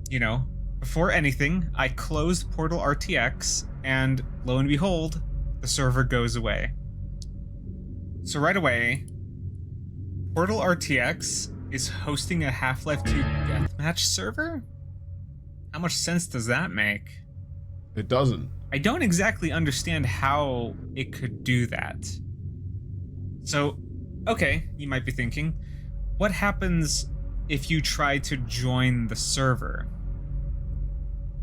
You know, before anything, I closed Portal RTX, and lo and behold, the server goes away. So right away, Portal RTX is hosting a Half-Life 2 deathmatch server? How much sense does that make? It doesn't. I don't exactly understand how it could do that. So, okay, you might be thinking, what happens if you try to join the server?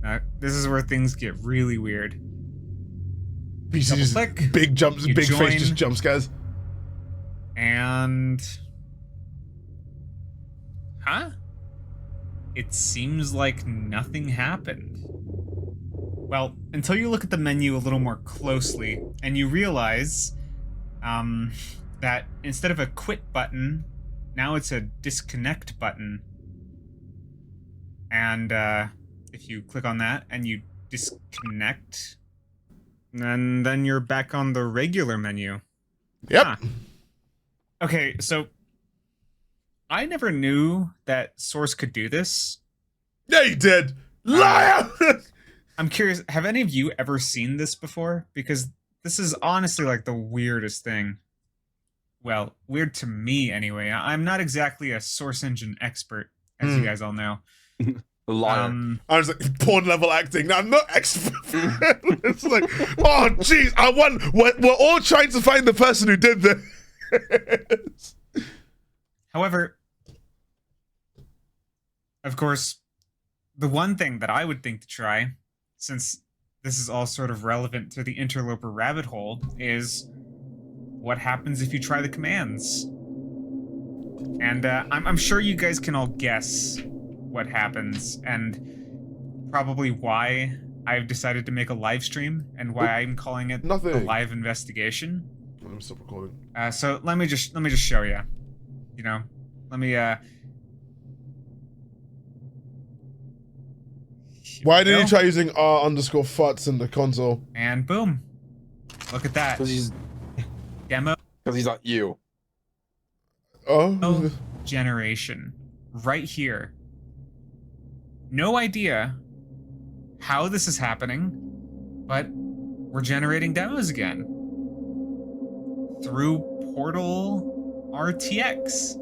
Now, this is where things get really weird. Double-click, big jumps, big face, just jump scares. And... Huh? It seems like nothing happened. Well, until you look at the menu a little more closely, and you realize that instead of a quit button, now it's a disconnect button. And if you click on that and you disconnect, then you're back on the regular menu. Yep. Huh. Okay, so I never knew that Source could do this. Yeah, you did. Liar! I'm curious, have any of you ever seen this before? Because this is honestly like the weirdest thing. Well, weird to me anyway. I'm not exactly a Source Engine expert, as you guys all know. Liar. I was like, porn level acting. No, I'm not expert. It's like, oh, jeez. We're all trying to find the person who did this. However, of course, the one thing that I would think to try, since this is all sort of relevant to the Interloper rabbit hole, is what happens if you try the commands? And I'm sure you guys can all guess what happens, and probably why I've decided to make a live stream, and why I'm calling it the live investigation. I'm still recording. So let me just show you. You know, let me Why didn't you try using r_futs in the console? And boom. Look at that. Because he's... Demo. Because he's not you. Oh. Generation. Right here. No idea how this is happening, but we're generating demos again. Through Portal RTX.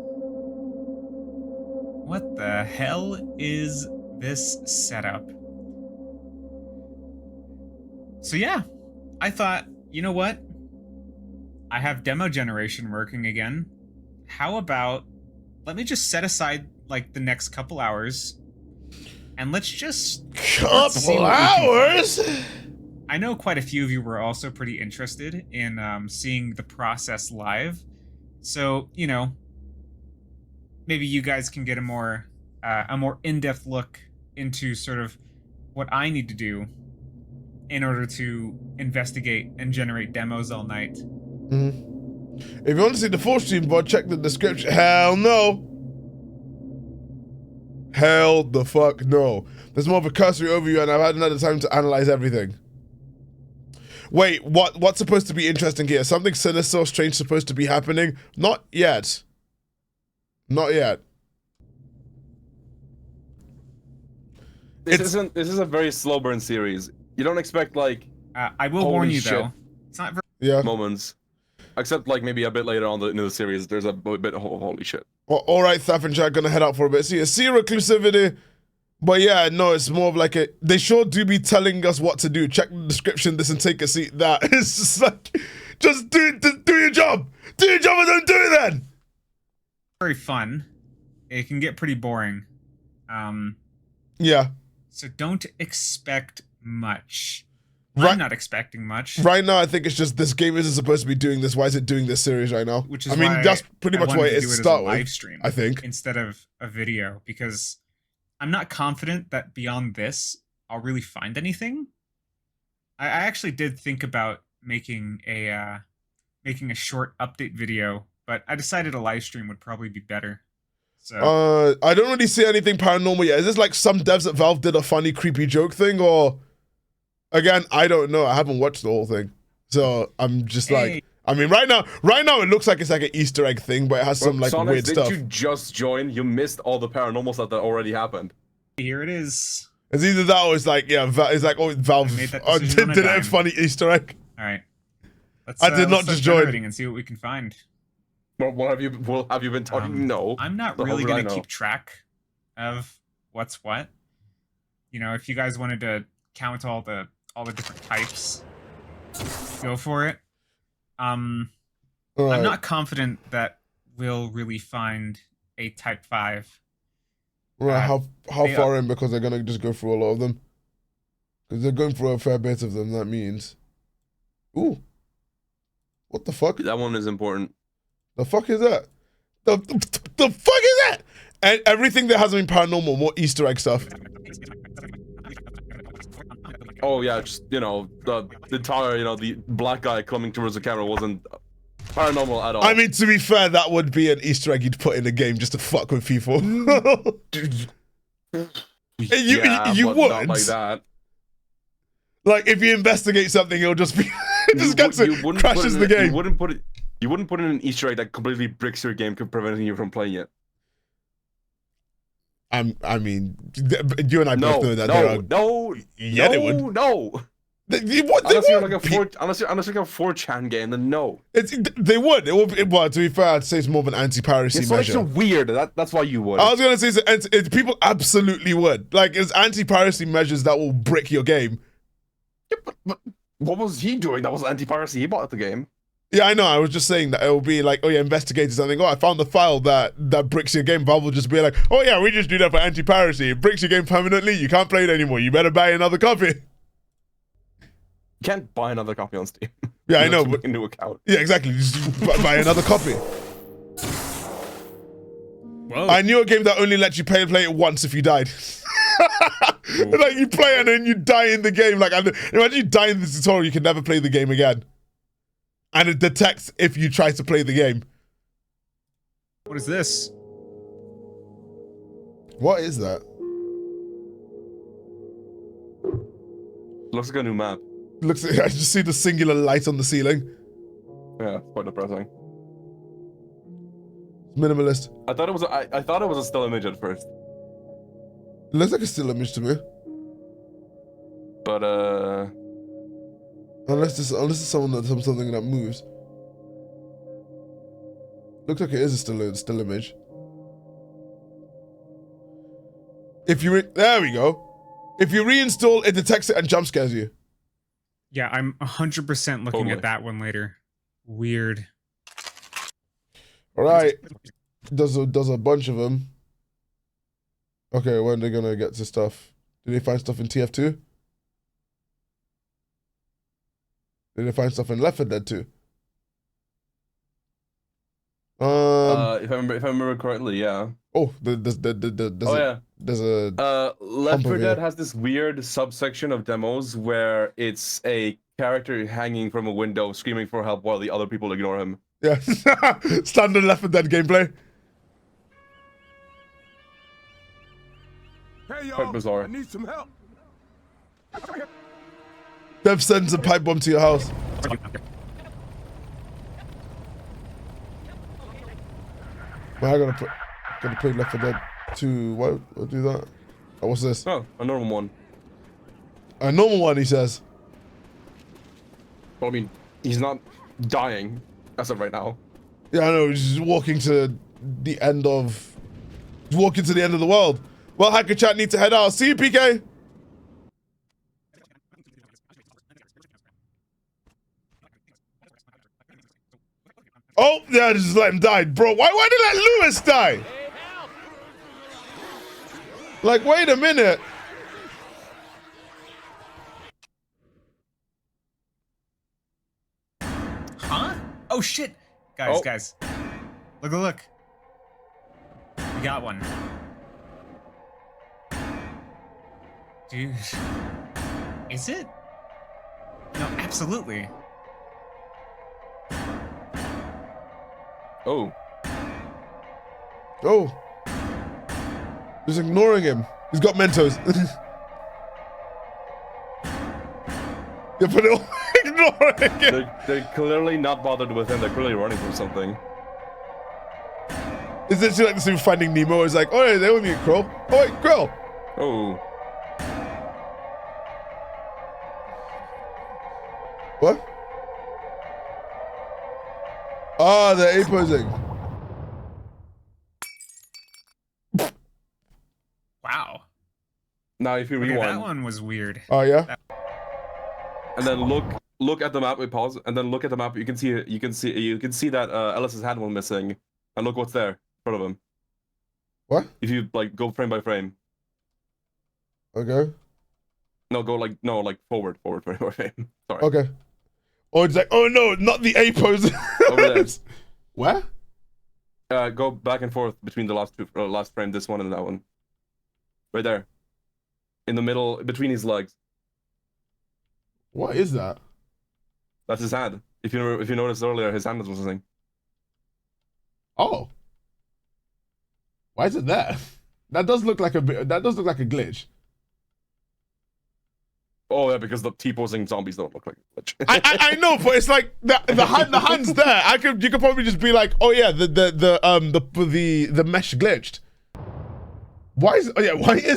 What the hell is this setup? So yeah, I thought, you know what? I have demo generation working again. How about, let me just set aside like the next couple hours, and let's see what we can find. I know quite a few of you were also pretty interested in seeing the process live, so you know, maybe you guys can get a more in-depth look into sort of what I need to do in order to investigate and generate demos all night. Mm-hmm. If you want to see the full stream VOD, check the description. Hell no. Hell the fuck no. There's more of a cursory overview, and I've had another time to analyze everything. Wait, what's supposed to be interesting here? Something sinister or strange supposed to be happening? Not yet. Not yet. This is a very slow burn series. You don't expect like I will warn you though. It's not very moments. Except like maybe a bit later on in the series, there's a bit of holy shit. Well, all right, Thaf and Jack gonna head out for a bit. See reclusivity, but yeah, no, it's more of like they sure do be telling us what to do. Check the description, this and take a seat. That it's just like, just do your job, do your job, and don't do it then. Very fun. It can get pretty boring. Yeah. So don't expect much. Right, I'm not expecting much. Right now, I think it's just this game isn't supposed to be doing this. Why is it doing this series right now? Which is I mean, why that's pretty much why it started. Live stream, I think, instead of a video, because I'm not confident that beyond this I'll really find anything. I actually did think about making a making a short update video, but I decided a live stream would probably be better. So I don't really see anything paranormal yet. Is this like some devs at Valve did a funny, creepy joke thing, or again, I don't know. I haven't watched the whole thing, so I'm just like, I mean, right now it looks like it's like an Easter egg thing, but it has some like Sonic, weird stuff. Did you just join? You missed all the paranormal stuff that already happened. Here it is. It's either that or it's like, yeah, it's like, oh, Valve did a funny Easter egg. All right. I did not just join and see what we can find. Well, what have you been talking? No, I'm not really going to keep track of what's what. You know, if you guys wanted to count all the different types, go for it. I'm not confident that we'll really find a Type 5. Right, how far in, because they're gonna just go through a lot of them. Because they're going through a fair bit of them, that means. Ooh. What the fuck? That one is important. The fuck is that? The fuck is that? And everything that hasn't been paranormal, more Easter egg stuff. Oh yeah, just, you know, the entire, you know, the black guy coming towards the camera wasn't paranormal at all. I mean, to be fair, that would be an Easter egg you'd put in the game just to fuck with people. you would. Not like that. Like, if you investigate something, it'll just be crashes the game. You wouldn't put in an Easter egg that completely bricks your game, preventing you from playing it. I mean, you and I both know that there are... Yeah, they would. No. Unless you're like a 4chan game, then no. They would. It would. Well, to be fair, I'd say it's more of an anti-piracy measure. It's so weird. That's why you would. I was gonna say people absolutely would. Like, it's anti-piracy measures that will brick your game. Yeah, but what was he doing? That was anti-piracy. He bought the game. Yeah, I know. I was just saying that it will be like, oh yeah, investigating something. Oh, I found the file that bricks your game. Valve will just be like, oh yeah, we just do that for anti-piracy. It bricks your game permanently. You can't play it anymore. You better buy another copy. You can't buy another copy on Steam. Yeah, I know. But a new account. Yeah, exactly. Just buy another copy. Whoa. I knew a game that only lets you play it once if you died. Like, you play and then you die in the game. Like, imagine you die in the tutorial, you can never play the game again. And it detects if you try to play the game. What is this? What is that? Looks like a new map. I just see the singular light on the ceiling. Yeah, quite depressing. Minimalist. I thought it was a still image at first. It looks like a still image to me. But unless it's something that moves. Looks like it is a still image. There we go. If you reinstall, it detects it and jump scares you. Yeah, I'm 100% looking at that one later. Weird. All right. Does a bunch of them. Okay, when are they gonna get to stuff? Did they find stuff in TF2? Did they find stuff in Left 4 Dead 2? if I remember correctly, yeah. Oh, there's a Left 4 Dead has this weird subsection of demos where it's a character hanging from a window screaming for help while the other people ignore him. Yeah, standard Left 4 Dead gameplay. Hey y'all, quite bizarre. I need some help. Dev sends a pipe bomb to your house. Well, I gotta play Left 4 Dead 2. What do that? Oh, what's this? Oh, a normal one. A normal one, he says. Well, I mean, he's not dying as of right now. Yeah, I know. He's just walking to the end of. Walking to the end of the world. Well, Hacker Chat needs to head out. See you, PK. Oh, yeah, just let him die. Bro, why did you let Lewis die? Like, wait a minute. Huh? Oh, shit. Guys. Look. We got one. Dude. Is it? No, absolutely. Oh. Oh. Just ignoring him. He's got Mentos. Yeah, but ignoring him. They're clearly not bothered with him. They're clearly running from something. Is it like the same Finding Nemo? It's like, oh, yeah, they only need Crow. Oh, wait, Crow. Oh. What? Ah, they're A-posing. Wow. Now, if you Okay, rewind. that one was weird. Oh, yeah? And then look at the map. We pause, and then look at the map. You can see that Ellis's hand was missing, and look what's there in front of him. What? If you like go frame by frame. Okay. No, go like forward frame by frame. Sorry. Okay. Oh, it's like, oh no, not the A pose. Over there. Where? Go back and forth between the last frame, this one and that one. Right there. In the middle, between his legs. What is that? That's his hand. If you noticed earlier, his hand was missing. Oh. Why is it there? That does look like a glitch. Oh yeah, because the T-posing zombies don't look like a glitch. I know, but it's like the hand's there. You could probably just be like, oh yeah, the mesh glitched. Why is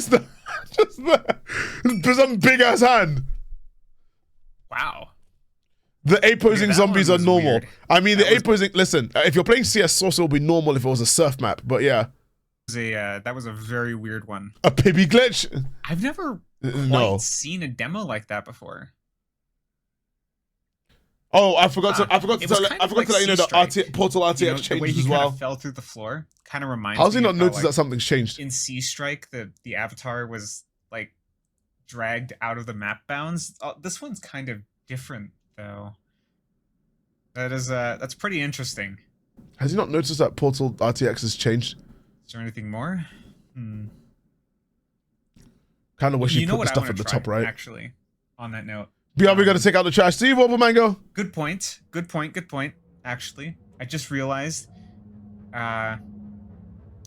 the just there? There's some big ass hand. Wow. The A-posing zombies are normal. Weird. I mean, the A-posing. Listen, if you're playing CS, Source, it would be normal if it was a surf map. But yeah, That was a very weird one. a Pibby glitch. I've never No. quite seen a demo like that before. Oh, I forgot to let you know Sea that Portal RTX the way changes he as kind well. of fell through the floor kind of reminds How's he me not of how, noticed like, that something's changed? in Sea Strike the avatar was like dragged out of the map bounds. This one's kind of different though. That's pretty interesting. Has he not noticed that Portal RTX has changed? Is there anything more? Kind of wish you put the stuff at the top right. Actually, on that note. Yeah, we got to take out the trash. Steve, Wobble Mango. Good point. Actually, I just realized,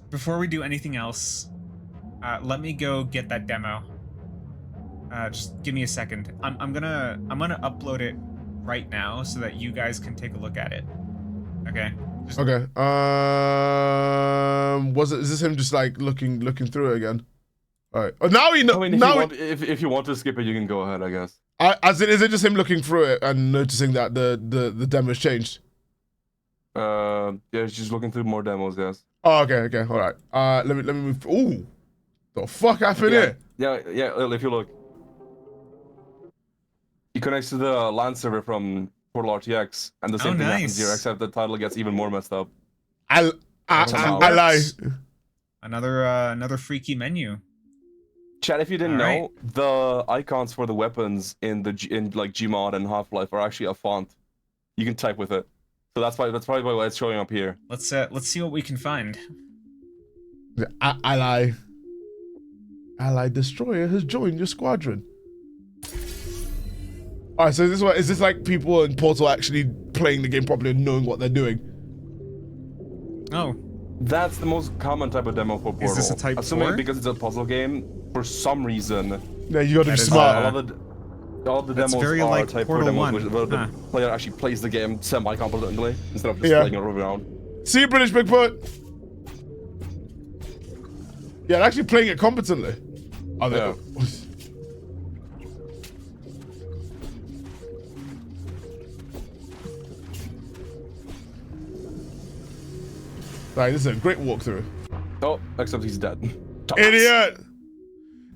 before we do anything else, let me go get that demo. Just give me a second. I'm gonna upload it right now so that you guys can take a look at it. Okay. Okay. Is this him just like looking through it again? All right. Oh, now he knows. I mean, if you want to skip it, you can go ahead, I guess. Is it just him looking through it and noticing that the demo's changed? Yeah, he's just looking through more demos, yes. Oh, okay, all right. Let me move. Ooh, the fuck happened here? Yeah. If you look, he connects to the LAN server from Portal RTX, and the same thing happens here, except the title gets even more messed up. I lie. Another freaky menu. Chat, if you didn't know, the icons for the weapons in like Gmod and Half-Life are actually a font. You can type with it. So that's probably why it's showing up here. Let's see what we can find. Ally Destroyer has joined your squadron. Alright, so is this like people in Portal actually playing the game properly and knowing what they're doing? Oh. That's the most common type of demo for Portal. Is this a type 4? Assuming because it's a puzzle game, for some reason. Yeah, you gotta be smart. All the demos very are like type Portal 4 demos, 1. where the player actually plays the game semi-competently instead of just playing it around. See you, British Bigfoot. Yeah, they're actually playing it competently. Oh, yeah. Right, this is a great walkthrough. Oh, except he's dead. Idiot!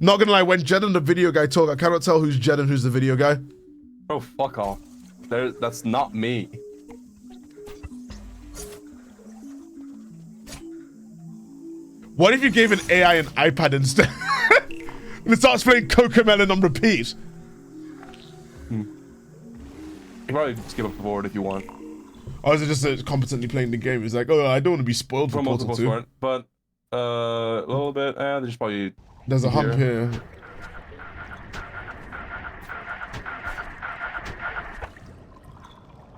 Not gonna lie, when Jed and the video guy talk, I cannot tell who's Jed and who's the video guy. Oh, fuck off. That's not me. What if you gave an AI an iPad instead? And it starts playing Cocomelon on repeat? You can probably skip up forward if you want. Or is it just competently playing the game? It's like, oh, I don't want to be spoiled for Portal 2. But a little bit, there's probably... There's a hump here.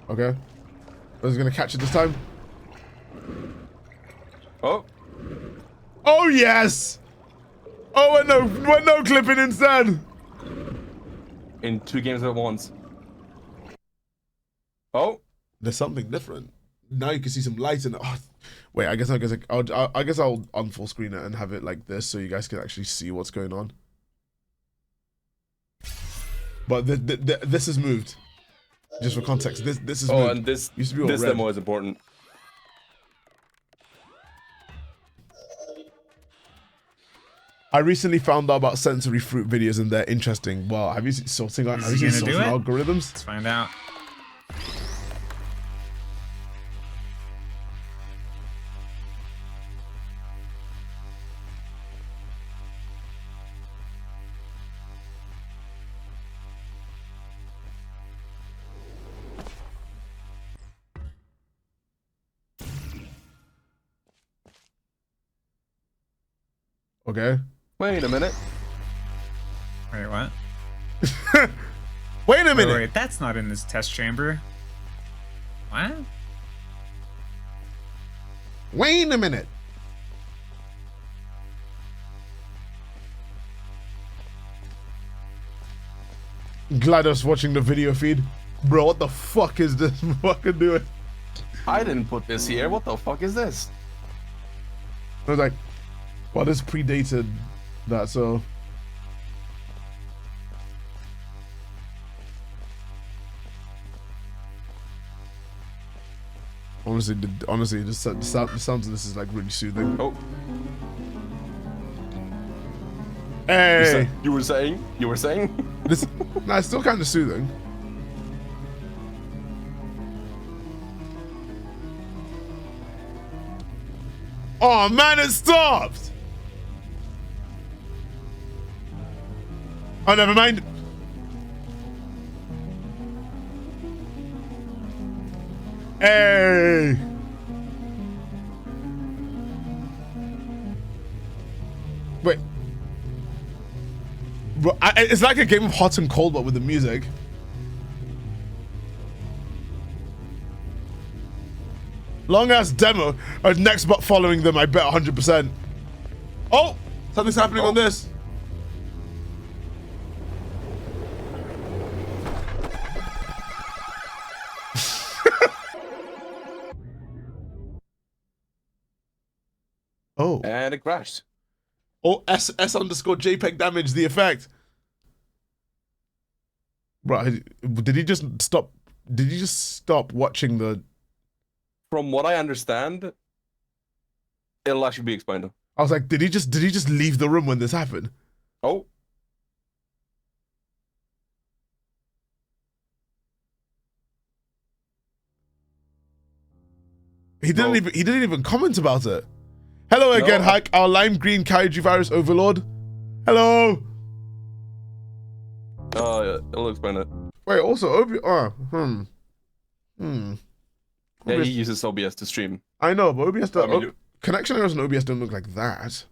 Okay. I was gonna catch it this time. Oh. Oh yes. Oh, we're no clipping instead. In 2 games at once. Oh. There's something different. Now you can see some light in it. Oh, wait, I guess I'll unfull screen it and have it like this so you guys can actually see what's going on. But this is moved. Just for context, this is moved. Oh, and this used to be all this red. demo is important. I recently found out about sensory fruit videos and they're interesting. Well, have you seen sorting algorithms? Let's find out. Okay. Wait a minute. Wait, what? Wait a minute. Wait, that's not in this test chamber. What? Wait a minute. GLaDOS watching the video feed. Bro, what the fuck is this fucking doing? I didn't put this here. What the fuck is this? I was like, well, this predated that, so. Honestly, the sounds of this is like really soothing. Oh. Hey! You were saying? This, nah, it's still kind of soothing. Oh man, it stopped! Oh, never mind. Hey! Wait. Bro, it's like a game of hot and cold, but with the music. Long ass demo. Next bot following them, I bet 100%. Oh! Something's happening on this. Oh. And it crashed. Oh, S underscore JPEG damage the effect. Right, did he just stop? Did he just stop watching the? From what I understand, it'll actually be explained. I was like, did he just leave the room when this happened? Oh. He didn't even comment about it. Hello again, No. Hack, our lime green kaiju virus overlord. Hello. Yeah, it'll explain it. Wait, also Yeah, he uses OBS to stream. I know, but OBS connection errors and OBS don't look like that.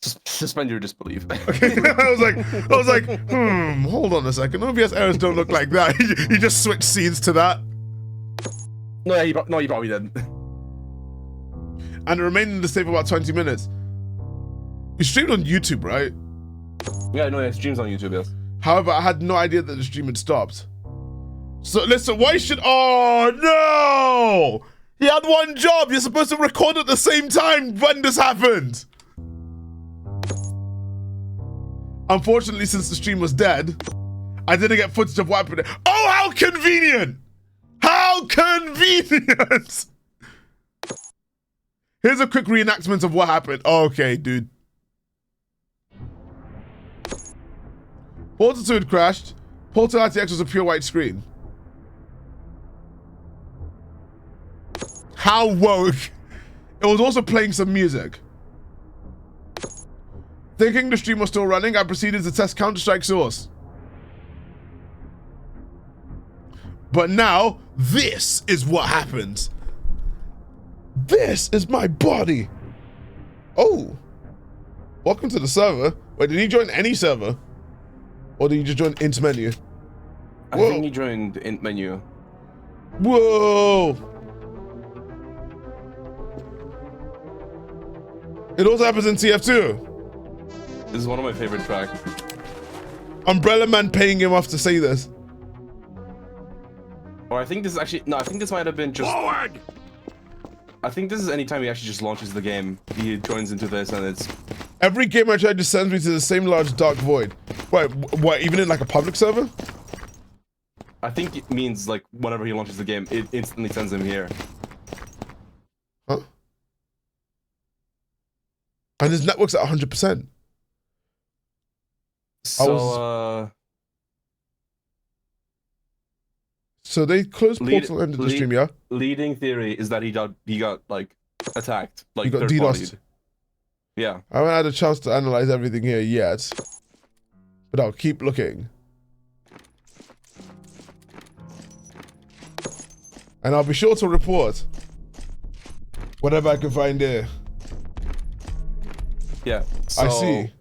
Suspend your disbelief. Okay, I was like, hold on a second. OBS errors don't look like that. He just switched scenes to that. No, he probably didn't. And it remained in the state for about 20 minutes. You streamed on YouTube, right? Yeah, no, it streams on YouTube, yes. However, I had no idea that the stream had stopped. So listen, why should? Oh no! He had one job. You're supposed to record at the same time when this happened. Unfortunately, since the stream was dead, I didn't get footage of what happened. Oh, how convenient! How convenient! Here's a quick reenactment of what happened. Okay, dude. Portal 2 had crashed. Portal RTX was a pure white screen. How woke. It was also playing some music. Thinking the stream was still running, I proceeded to test Counter-Strike Source. But now, this is what happens. This is my body. Oh. Welcome to the server. Wait, did he join any server? Or did he just join int menu? I think he joined int menu. Whoa. It also happens in TF2. This is one of my favorite tracks. Umbrella Man paying him off to say this. Or I think this is actually no. I think this might have been just. Forward! I think this is anytime he actually just launches the game. He joins into this and it's. Every game I try just sends me to the same large dark void. Wait, what? Even in like a public server? I think it means like whenever he launches the game, it instantly sends him here. Huh? And his network's at 100%. So So they closed Portal and the stream, yeah? Leading theory is that he got like attacked, like he got third-partied. Yeah. I haven't had a chance to analyze everything here yet, but I'll keep looking. And I'll be sure to report whatever I can find here. Yeah. So I see.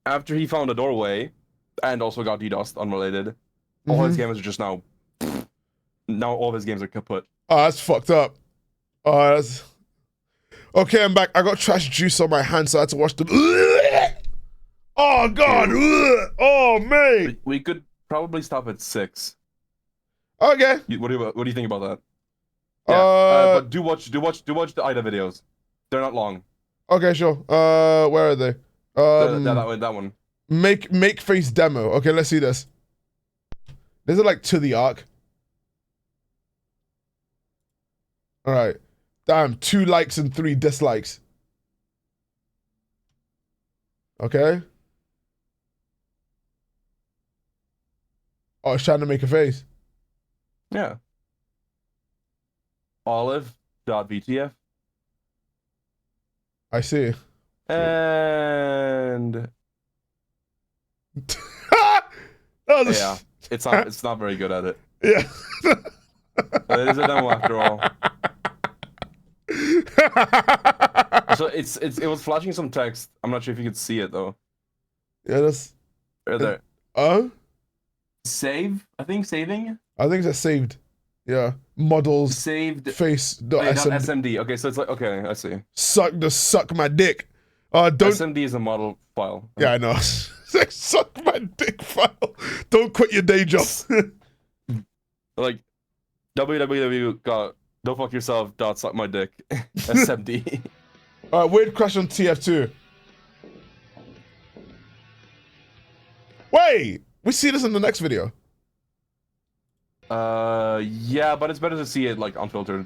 After he found a doorway, and also got DDoSed unrelated, all his games are just now. Now all of his games are kaput. Oh, that's fucked up. Oh, that's... Okay, I'm back. I got trash juice on my hands, so I had to wash them. Oh, God. Oh, mate. We could probably stop at 6. Okay. What do you think about that? Yeah, but do watch the Ida videos. They're not long. Okay, sure. Where are they? That one. Make face demo. Okay, let's see this. These are like to the arc. All right. Damn, 2 likes and 3 dislikes. Okay. Oh, it's trying to make a face. Yeah. Olive.vtf. I see. And yeah, it's not very good at it. Yeah. But it is a demo after all. So it was flashing some text. I'm not sure if you could see it though. Yeah, that's right there. Save? I think saving. I think it's saved. Yeah. Models. Saved. Face.smd. Okay, so it's like okay, I see. Suck my dick. Don't. SMD is a model file. Yeah, I know. Suck my dick file. Don't quit your day job. Like www.dofuckyourself.suckmydick SMD. Weird crash on TF2. Wait, we see this in the next video. Yeah, but it's better to see it like unfiltered.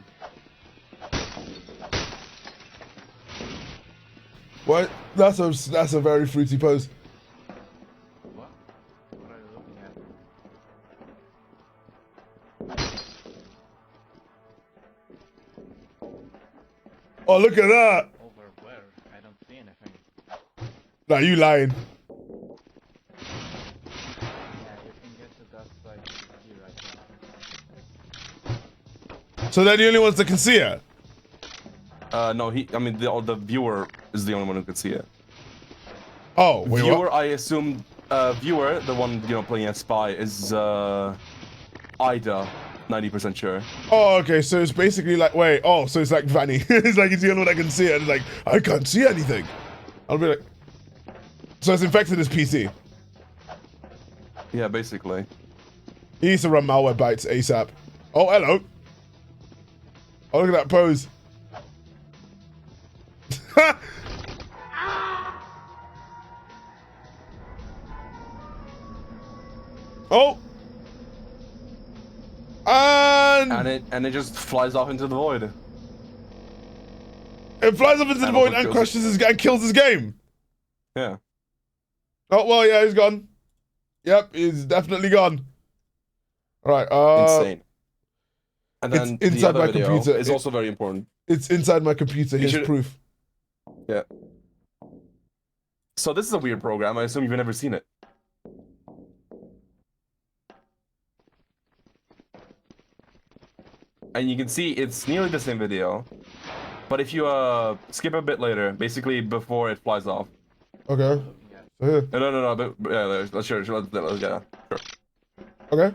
What? That's a very fruity pose. What are you looking at? Oh, look at that! Over where? I don't see anything. Nah, you lying. So they're the only ones that can see it? No, the viewer is the only one who could see it. Oh, wait, viewer, what? I assume, viewer, the one, playing as spy, is, Ida, 90% sure. Oh, okay, so it's basically like, so it's like Vanny. It's like, it's the only one that can see it, and it's like, I can't see anything. I'll be like, so it's infected his PC. Yeah, basically. He needs to run malware bites ASAP. Oh, hello. Oh, look at that pose. Oh. And it just flies off into the void. It flies off into the void and crushes his and kills his game. Yeah. Oh well, yeah, he's gone. Yep, he's definitely gone. All right. Insane. And then it's inside my computer. It's also very important. It's inside my computer. Here's proof. Yeah. So this is a weird program. I assume you've never seen it. And you can see it's nearly the same video, but if you skip a bit later, basically before it flies off. Okay. So here. No. But, yeah, let's sure. Sure. Okay.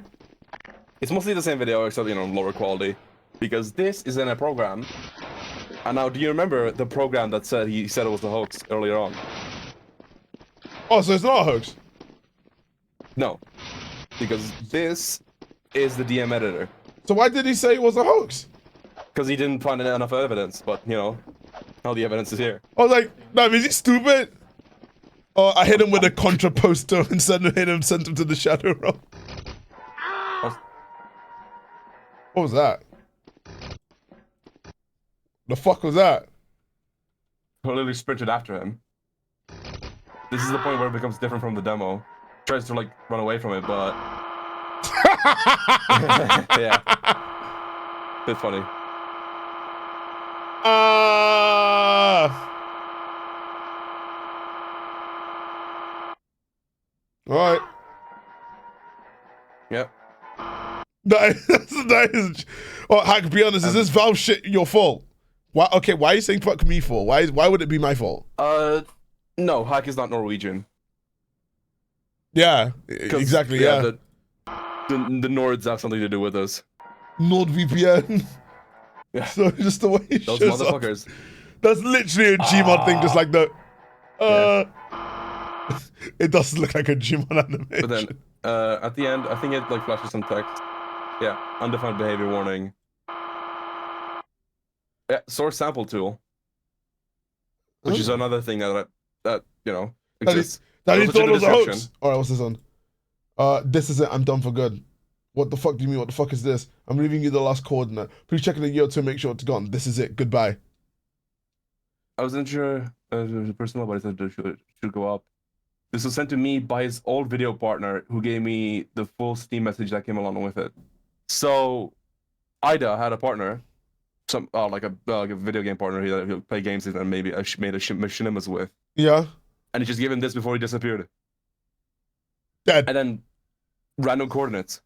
It's mostly the same video except lower quality, because this is in a program, And now, do you remember the program that said he said it was a hoax earlier on? Oh, so it's not a hoax? No, because this is the DM editor. So why did he say it was a hoax? Because he didn't find enough evidence, but you know, all the evidence is here. I was like, no, is he stupid? Oh, I hit him with a contra poster and sent him to the shadow realm. What was that? The fuck was that? I literally sprinted after him. This is the point where it becomes different from the demo. Tries to like run away from it, but yeah, bit funny. All right. Yep. That is. Oh, Hack, be honest. Is this Valve shit your fault? Why? Okay, why are you saying fuck me for? Why would it be my fault? No, Hack is not Norwegian. Yeah, exactly. Yeah. The Nords have something to do with us. NordVPN. Yeah. So just the way he those shows motherfuckers. Up. That's literally a Gmod thing, just like the. It does look like a Gmod animation. But then, at the end, I think it like flashes some text. Yeah, undefined behavior warning. Yeah, source sample tool, which is another thing that you know exists. That he thought it was a hoax. All right, what's this on? This is it. I'm done for good. What the fuck do you mean? What the fuck is this? I'm leaving you the last coordinate. Please check in a year or two. Make sure it's gone. This is it. Goodbye. I wasn't sure the personal, but I said it should go up. This was sent to me by his old video partner, who gave me the full Steam message that came along with it. So, Ida had a partner, like a video game partner who play games with, and maybe made a machinimas with. Yeah. And he just gave him this before he disappeared. Dead. And then random coordinates.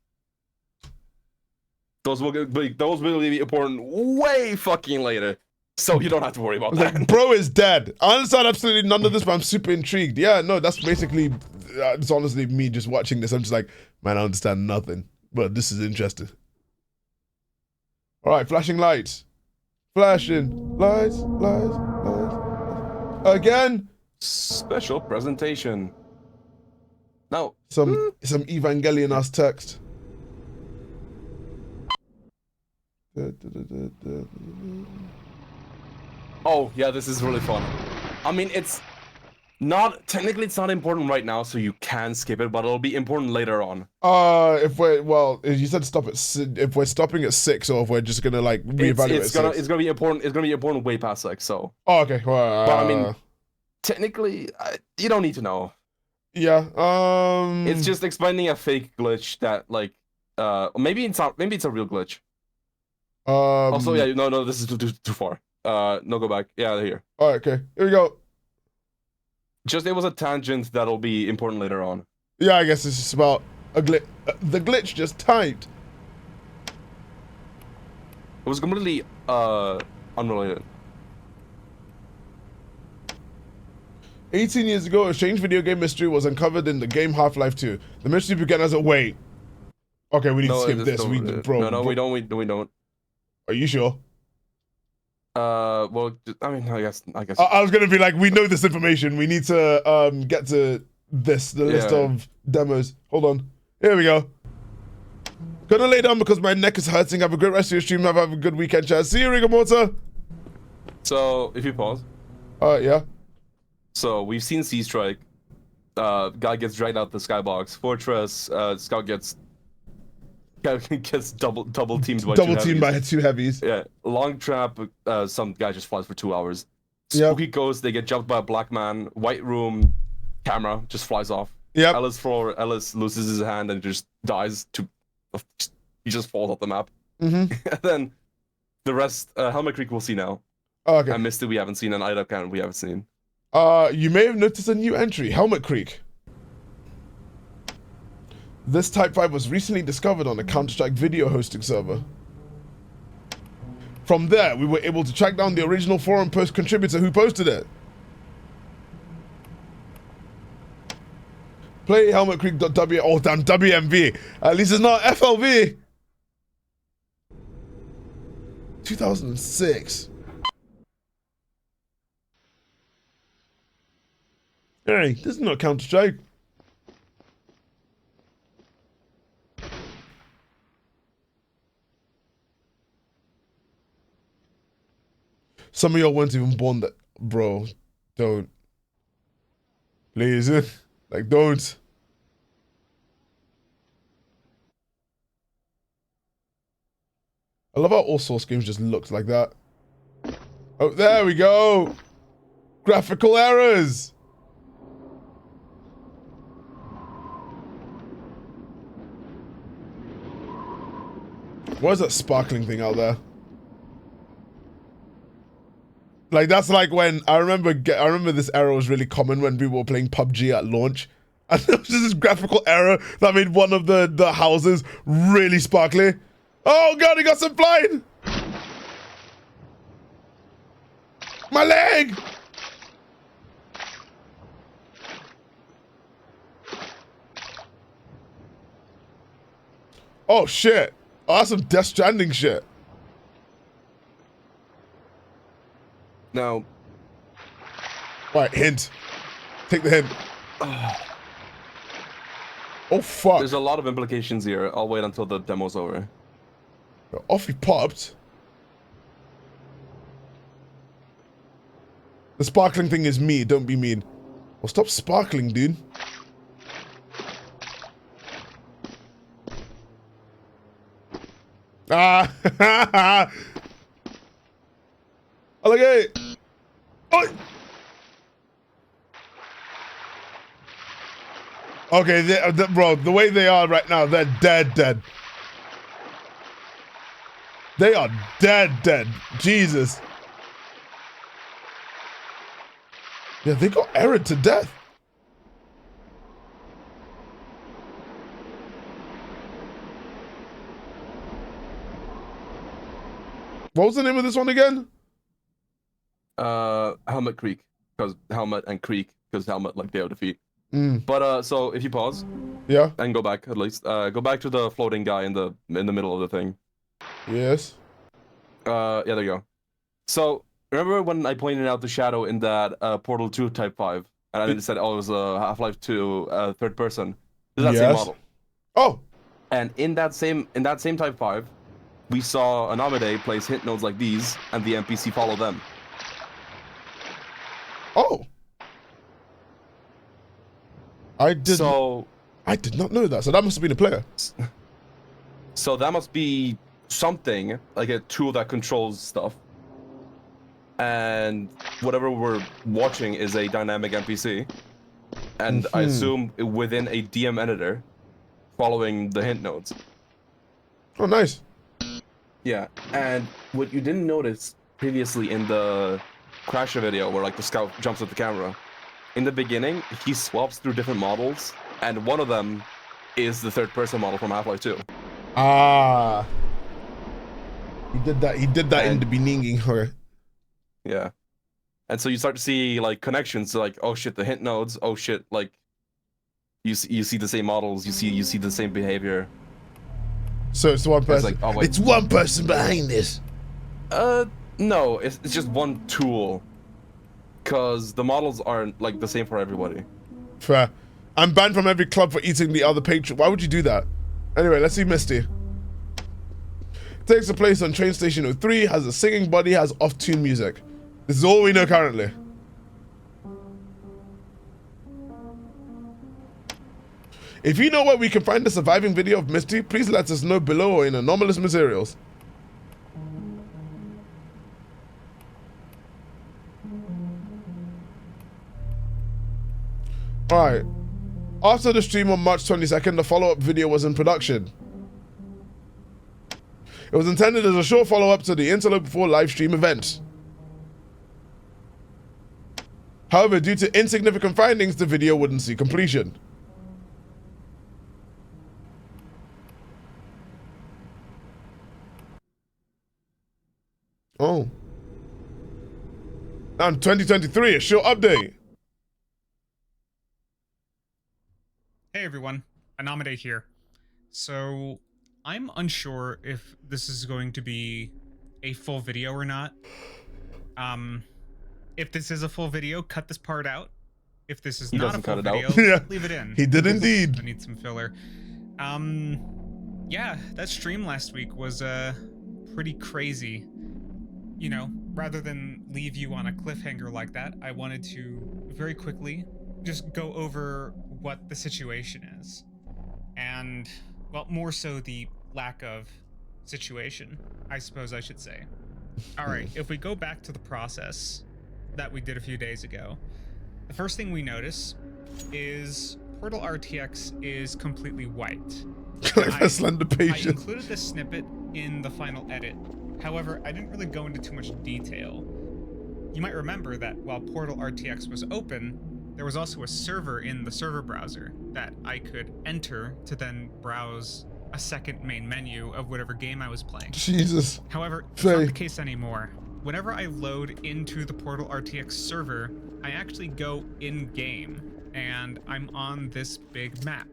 Those will be important way fucking later. So you don't have to worry about that. Like, bro is dead. I understand absolutely none of this, but I'm super intrigued. Yeah, no, that's basically, it's honestly me just watching this. I'm just like, man, I understand nothing, but this is interesting. All right, flashing lights. Flashing lights, lights, lights. Again. Special presentation. Now, some Evangelion-ass text. Oh, yeah, this is really fun. I mean, it's not important right now, so you can skip it, but it'll be important later on. If you said stop at, if we're stopping at 6, or if we're just gonna like reevaluate it's gonna be important. It's gonna be important way past 6. So. Oh, okay. Well, but I mean, technically, you don't need to know. Yeah. It's just explaining a fake glitch that like, maybe it's not. Maybe it's a real glitch. Also, yeah, no, this is too far. No, go back. Yeah, they're here. All right, okay. Here we go. Just, it was a tangent that'll be important later on. Yeah, I guess it's just about a glitch. The glitch just typed. It was completely unrelated. 18 years ago, a strange video game mystery was uncovered in the game Half-Life 2. The mystery began as a wait. Okay, we need to skip this. No, we don't. Are you sure? Well, I mean, I guess. I was gonna be like, we know this information. We need to get to the list of demos. Hold on. Here we go. Gonna lay down because my neck is hurting. Have a great rest of your stream. Have a good weekend, chat. See you, Rigamorta. So, if you pause. Yeah. So, we've seen Sea Strike. Guy gets dragged out the skybox. Fortress, Scout gets double teamed by two heavies. Yeah. Long Trap, some guy just flies for 2 hours. Spooky Ghost, they get jumped by a black man. White Room, camera just flies off. Yep. Ellis loses his hand and just dies he just falls off the map. Mm-hmm. And then the rest, Helmet Creek we'll see now. Oh, okay. And Misty we haven't seen, and Ida Cannon we haven't seen. You may have noticed a new entry, Helmet Creek. This Type 5 was recently discovered on a Counter-Strike video hosting server. From there, we were able to track down the original forum post contributor who posted it. Play helmetcreek.w. Oh, damn, WMV. At least it's not FLV. 2006. Hey, this is not Counter-Strike. Some of y'all weren't even born that, bro. Don't. Please. Like, don't. I love how all Source games just looks like that. Oh, there we go. Graphical errors. What is that sparkling thing out there? Like, that's like when I remember this error was really common when people were playing PUBG at launch. And there was just this graphical error that made one of the houses really sparkly. Oh god, he got some flying! My leg! Oh shit. Oh, that's some Death Stranding shit. Now. Alright, hint. Take the hint. Oh fuck. There's a lot of implications here. I'll wait until the demo's over. Off he popped. The sparkling thing is me, don't be mean. Well, stop sparkling, dude. Ah! Okay. Oh. Okay, bro, the way they are right now, they're dead. They are dead. Jesus. Yeah, they got errored to death. What was the name of this one again? Helmet Creek, because Helmet and Creek, because Helmet, like, they have defeat. But so if you pause, yeah, and go back at least, go back to the floating guy in the middle of the thing. Yes. Yeah, there you go. So remember when I pointed out the shadow in that Portal 2 Type 5, and I said, oh, it was a Half-Life 2 third person. This is that same model. Oh. And in that same Type 5, we saw an Amade place hint nodes like these, and the NPC follow them. Oh. I did not know that, so that must have been a player. So that must be something, like a tool that controls stuff. And whatever we're watching is a dynamic NPC. And I assume within a DM editor, following the hint nodes. Oh, nice. Yeah, and what you didn't notice previously in the Crasher video, where like the scout jumps at the camera, in the beginning, he swaps through different models, and one of them is the third-person model from Half-Life 2. Ah. He did that in the beginning, her. Yeah. And so you start to see, like, connections to, like, oh shit, the hint nodes, oh shit, like, you see the same models, you see the same behavior. So it's one person. It's, like, oh, it's one person behind this. No, it's just one tool. Because the models aren't, like, the same for everybody. Fair. I'm banned from every club for eating the other patron. Why would you do that? Anyway, let's see Misty. Takes a place on train station 03, has a singing body, has off-tune music. This is all we know currently. If you know where we can find the surviving video of Misty, please let us know below or in anomalous materials. Alright. After the stream on March 22nd, the follow-up video was in production. It was intended as a short follow-up to the Interloper 4 live stream event. However, due to insignificant findings, the video wouldn't see completion. Oh. And 2023, a short update. Hey everyone, Anamade here. So, I'm unsure if this is going to be a full video or not. If this is a full video, cut this part out. if this is He not a doesn't full cut it out. video, Yeah, leave it in. he did because indeed. I need some filler. Yeah, that stream last week was pretty crazy. You know, rather than leave you on a cliffhanger like that, I wanted to very quickly just go over what the situation is. And, well, more so the lack of situation, I suppose I should say. All right, if we go back to the process that we did a few days ago, the first thing we notice is Portal RTX is completely white. Like a slender I patient. included this snippet in the final edit. However, I didn't really go into too much detail. You might remember that while Portal RTX was open, there was also a server in the server browser that I could enter to then browse a second main menu of whatever game I was playing. Jesus. However, it's not the case anymore. Whenever I load into the Portal RTX server, I actually go in-game, and I'm on this big map.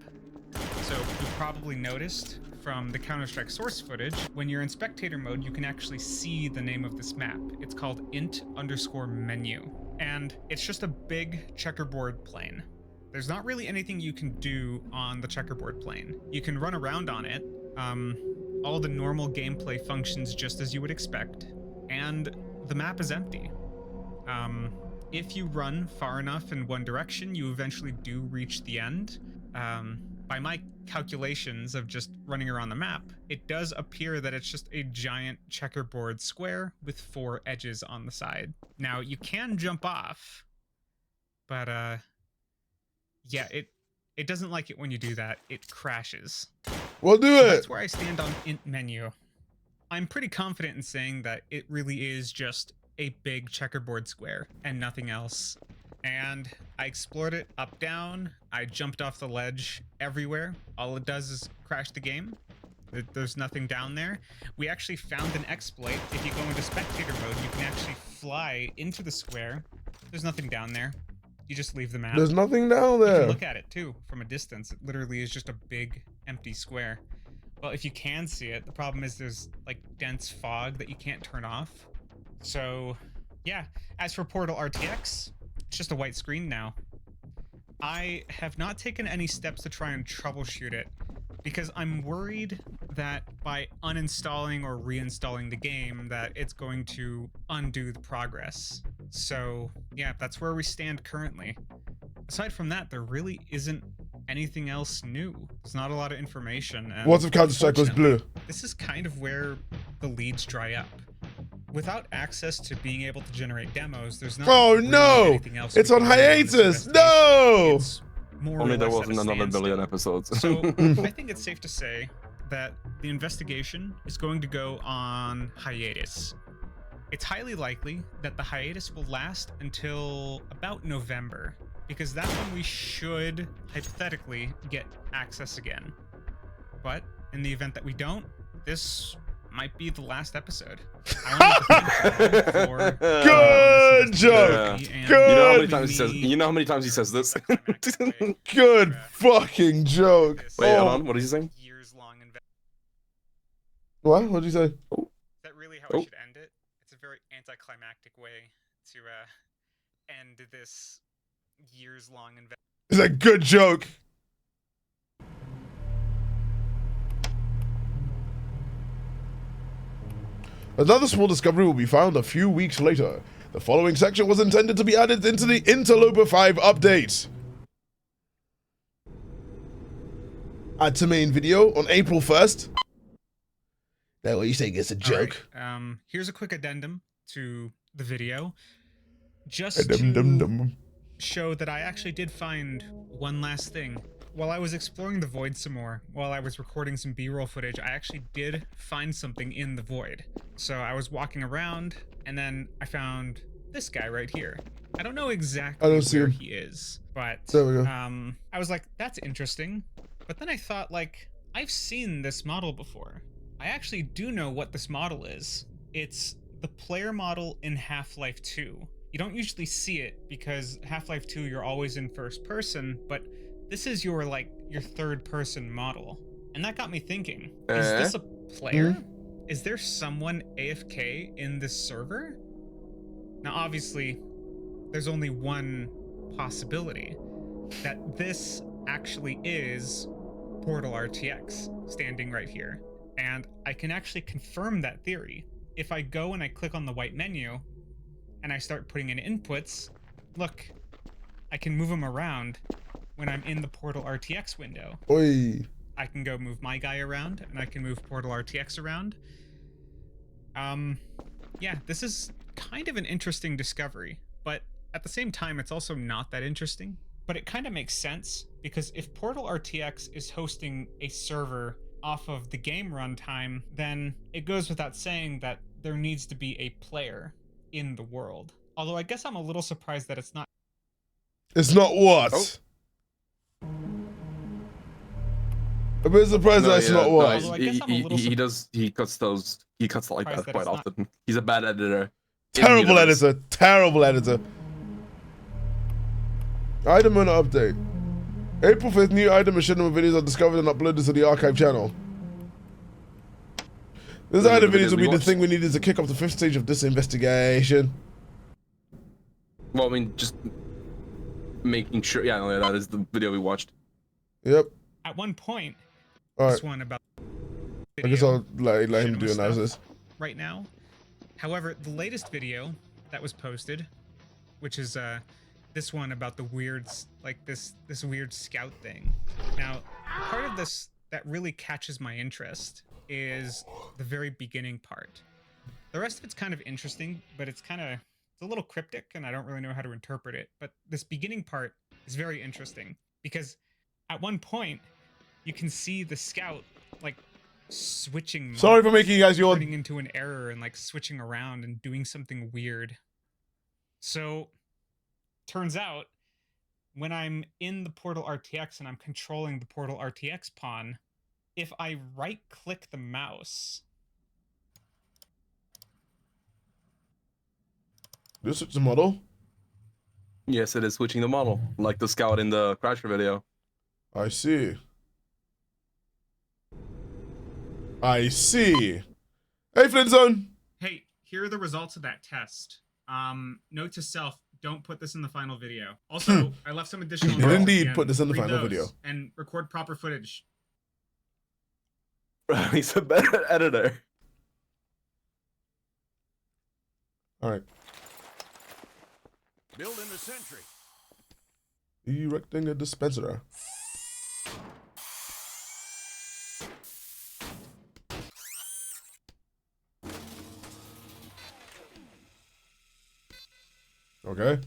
So you probably noticed from the Counter-Strike source footage, when you're in spectator mode, you can actually see the name of this map. It's called int_menu, and it's just a big checkerboard plane. There's not really anything you can do on the checkerboard plane. You can run around on it, all the normal gameplay functions just as you would expect, and the map is empty. If you run far enough in one direction, you eventually do reach the end. By my calculations of just running around the map, it does appear that it's just a giant checkerboard square with 4 edges on the side. Now, you can jump off, but yeah, it doesn't like it when you do that. It crashes. We'll do So it. that's where I stand on int menu. I'm pretty confident in saying that it really is just a big checkerboard square and nothing else. And I explored it up, down. I jumped off the ledge everywhere. All it does is crash the game. There's nothing down there. We actually found an exploit. If you go into spectator mode, you can actually fly into the square. There's nothing down there. You just leave the map. There's nothing down You there. can look at it too from a distance. It literally is just a big empty square. Well, if you can see it, the problem is there's like dense fog that you can't turn off. So yeah, as for Portal RTX, it's just a white screen now. I have not taken any steps to try and troubleshoot it because I'm worried that by uninstalling or reinstalling the game that it's going to undo the progress. So yeah, that's where we stand currently. Aside from that, there really isn't anything else new. There's not a lot of information. And What if Counter-Strike was blue? this is kind of where the leads dry up. Without access to being able to generate demos, there's not really anything else It's we on can do this hiatus. investigation. No. It's more or Only there less at wasn't a another standstill. billion episodes. So I think it's safe to say that the investigation is going to go on hiatus. It's highly likely that the hiatus will last until about November, because that's when we should hypothetically get access again. But in the event that we don't, this might be the last episode. Good joke. Yeah. Good. You know how many times he says? You know how many times he says this? Good fucking joke. Wait, hold Oh. on. What is he saying? What? What did you say? Is that really how I should end it? It's a very anticlimactic way to end this years-long investment. It's a good joke. Another small discovery will be found a few weeks later. The following section was intended to be added into the Interloper 5 update. Add to main video on April 1st. That what you think is a joke? Right. Here's a quick addendum to the video. Just Addendum. to show that I actually did find one last thing. While I was exploring the void some more, while I was recording some B-roll footage, I actually did find something in the void. So I was walking around, and then I found this guy right here. I don't know exactly where he is, but there we go. I was like, that's interesting. But then I thought, like, I've seen this model before. I actually do know what this model is. It's the player model in Half-Life 2. You don't usually see it because Half-Life 2 you're always in first person, but this is your third person model. And that got me thinking, is this a player? Is there someone AFK in this server? Now obviously, there's only one possibility that this actually is Portal RTX standing right here. And I can actually confirm that theory. If I go and I click on the white menu and I start putting in inputs, look, I can move them around when I'm in the Portal RTX window. Oi. I can go move my guy around and I can move Portal RTX around. Yeah, this is kind of an interesting discovery, but at the same time, it's also not that interesting. But it kind of makes sense, because if Portal RTX is hosting a server off of the game runtime, then it goes without saying that there needs to be a player in the world. Although I guess I'm a little surprised that it's not. It's not what? Oh. I'm a bit surprised that it's not what? No, he cuts like that quite often. He's a bad editor. Terrible editor. Terrible editor. Item and update. April 5th, new item and cinema videos are discovered and uploaded to the archive channel. This item videos will be the thing we needed to kick off the 5th stage of this investigation. Well, I mean, just making sure. Yeah, that is the video we watched. Yep. At one point, all this right. one about. I guess I'll let him do analysis. Right now. However, the latest video that was posted, which is this one about the weird, like this weird scout thing. Now, part of this that really catches my interest is the very beginning part. The rest of it's kind of interesting, but it's a little cryptic and I don't really know how to interpret it. But this beginning part is very interesting because at one point you can see the scout like switching. Sorry for making you guys yawn. Turning into an error and like switching around and doing something weird. So turns out when I'm in the Portal RTX and I'm controlling the Portal RTX pawn, if I right click the mouse. This is the model? Yes, it is switching the model, like the scout in the Crasher video. I see. I see. Hey, Flintzone. Hey, here are the results of that test. Note to self, don't put this in the final video. Also, I left some additional You did indeed put this in the final video. And record proper footage. He's a better editor. All right. Building the sentry. Erecting a dispenser. Okay.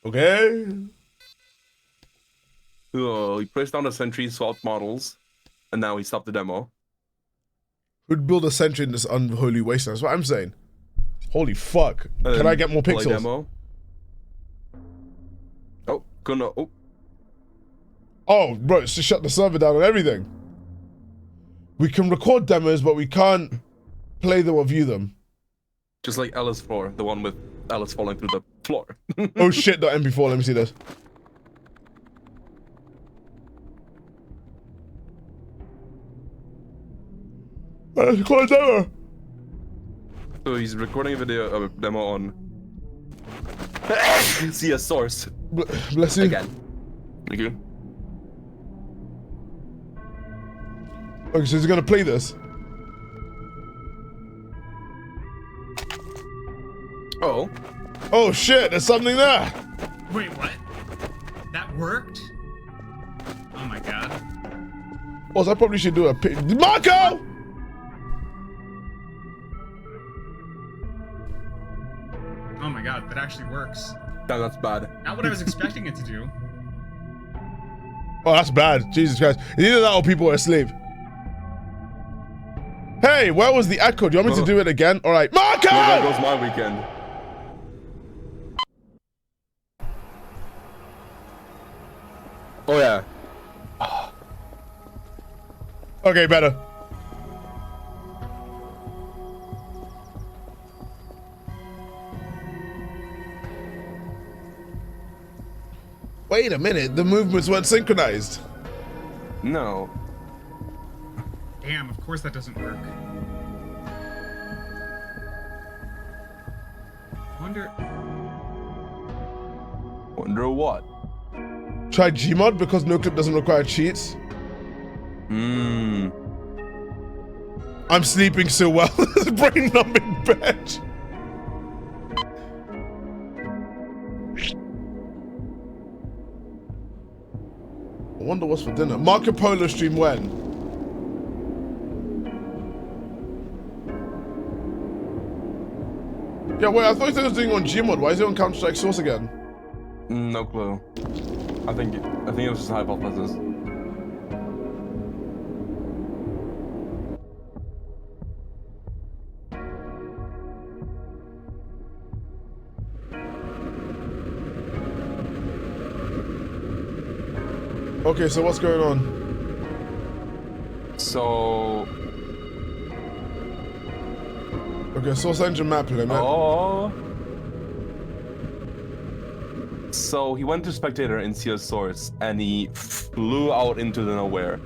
Okay. Oh, he placed down the sentry, swapped models, and now he stopped the demo. Who'd build a sentry in this unholy wasteland? That's what I'm saying. Holy fuck. Can I get more pixels? Demo. Oh, gonna. Oh. Oh, bro, it's to shut the server down and everything. We can record demos, but we can't play them or view them. Just like Alice floor, the one with Alice falling through the floor. Oh shit, the MP4, let me see this. Record a demo. So he's recording a video, a demo on. See a source. Bless you. Again. Thank you. Okay, so he's gonna play this. Oh. Oh shit, there's something there. Wait, what? That worked? Oh my god. Also, I probably should do a Marco! Oh my god, that actually works. Damn, that's bad. Not what I was expecting it to do. Oh, that's bad. Jesus Christ. Either that or people are asleep. Hey, where was the echo? Do you want me to do it again? All right. Marco! Well, there goes my weekend. Oh, yeah. Okay, better. Wait a minute, the movements weren't synchronized. No. Damn, of course that doesn't work. I wonder... Wonder what? Try Gmod because no clip doesn't require cheats. I'm sleeping so well. Brain numb in bed. I wonder what's for dinner. Marco Polo stream when? Yeah, wait, I thought he was doing it on Gmod. Why is it on Counter-Strike Source again? No clue. I think it was just a hypothesis. Okay, so what's going on? So... Okay, Source Engine map limit. Oh. So he went to Spectator in CS Source, and he flew out into the nowhere.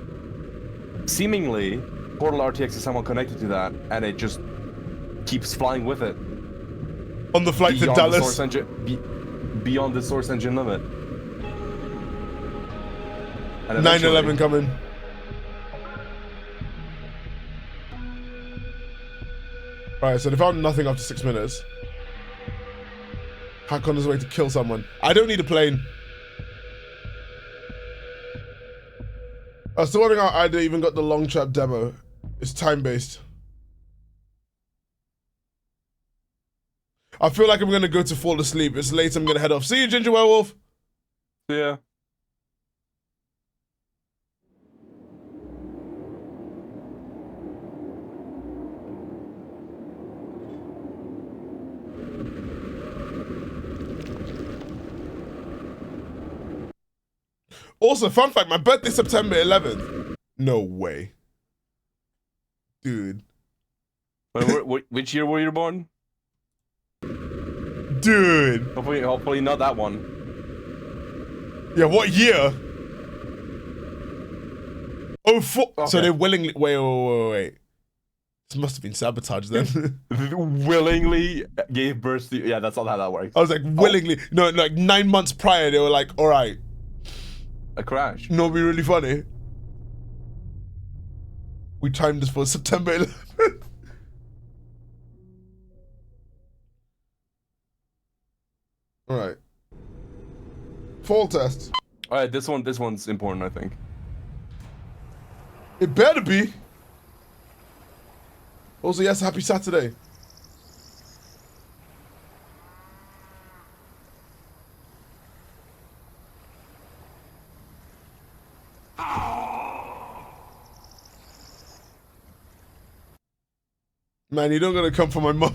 Seemingly, Portal RTX is somehow connected to that, and it just keeps flying with it. On the flight to Dallas? Beyond the Source Engine limit. 9/11 coming. Alright, so they found nothing after 6 minutes. Hack on his way to kill someone. I don't need a plane. I was still wondering how I even got the long trap demo. It's time-based. I feel like I'm gonna go to fall asleep. It's late, I'm gonna head off. See you, Ginger Werewolf. Yeah. Also, fun fact, my birthday's September 11th. No way. Dude. Which year were you born? Dude. Hopefully not that one. Yeah, what year? Oh, four. Okay. So they willingly... Wait. This must have been sabotage then. Willingly gave birth to... Yeah, that's not how that works. I was like, willingly... No, like 9 months prior, they were like, all right. A crash. No, it'd be really funny. We timed this for September 11th. All right. Fall test. All right, this one's important, I think. It better be. Also, yes, happy Saturday. Man, you don't gotta come for my mom.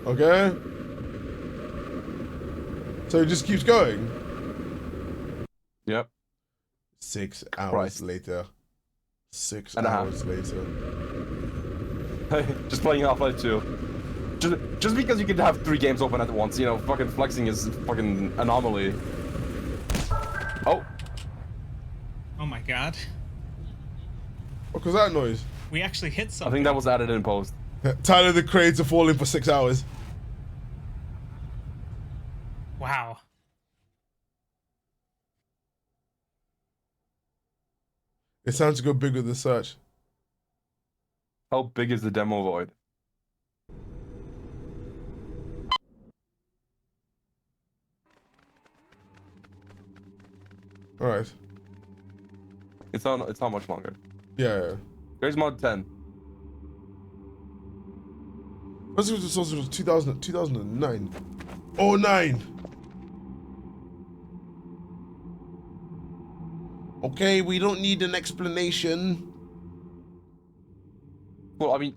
Okay. So it just keeps going. Yep. 6 hours later. 6 and hours later. Just playing Half-Life 2. Just because you can have 3 games open at once, you know, fucking flexing is fucking anomaly. Oh. Oh my god. What was that noise? We actually hit something. I think that was added in post. Tyler the Creator falling for 6 hours. Wow. It's time to go big with the search. How big is the demo void? All right. It's not much longer. Yeah. There's mod 10. This was 2009. Oh, 9. Okay, we don't need an explanation. Well, I mean,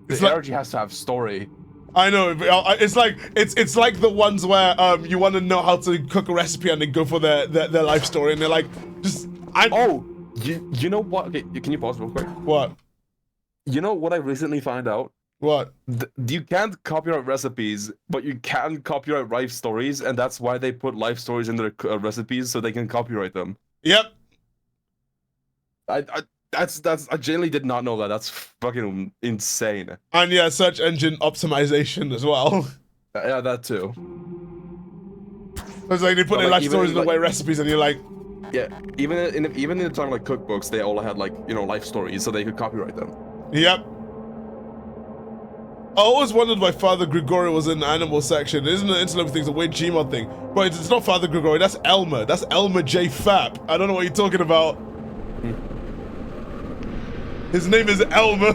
It's the like- ARG has to have story. I know, but it's like the ones where you want to know how to cook a recipe and they go for their life story and they're like, Oh, you know what? Okay, can you pause real quick? What? You know what I recently found out? What? You can't copyright recipes, but you can copyright life stories, and that's why they put life stories in their recipes so they can copyright them. Yep. I genuinely did not know that. That's fucking insane. And yeah, search engine optimization as well. Yeah, that too. It's like they put their life stories in the way recipes, and you're like, yeah. Even in the time like cookbooks, they all had like life stories, so they could copyright them. Yep. I always wondered why Father Gregory was in the animal section. Isn't the Interloper thing a weird Gmod thing? But it's not Father Gregory, that's Elmer. That's Elmer J. Fap. I don't know what you're talking about. His name is Elmer.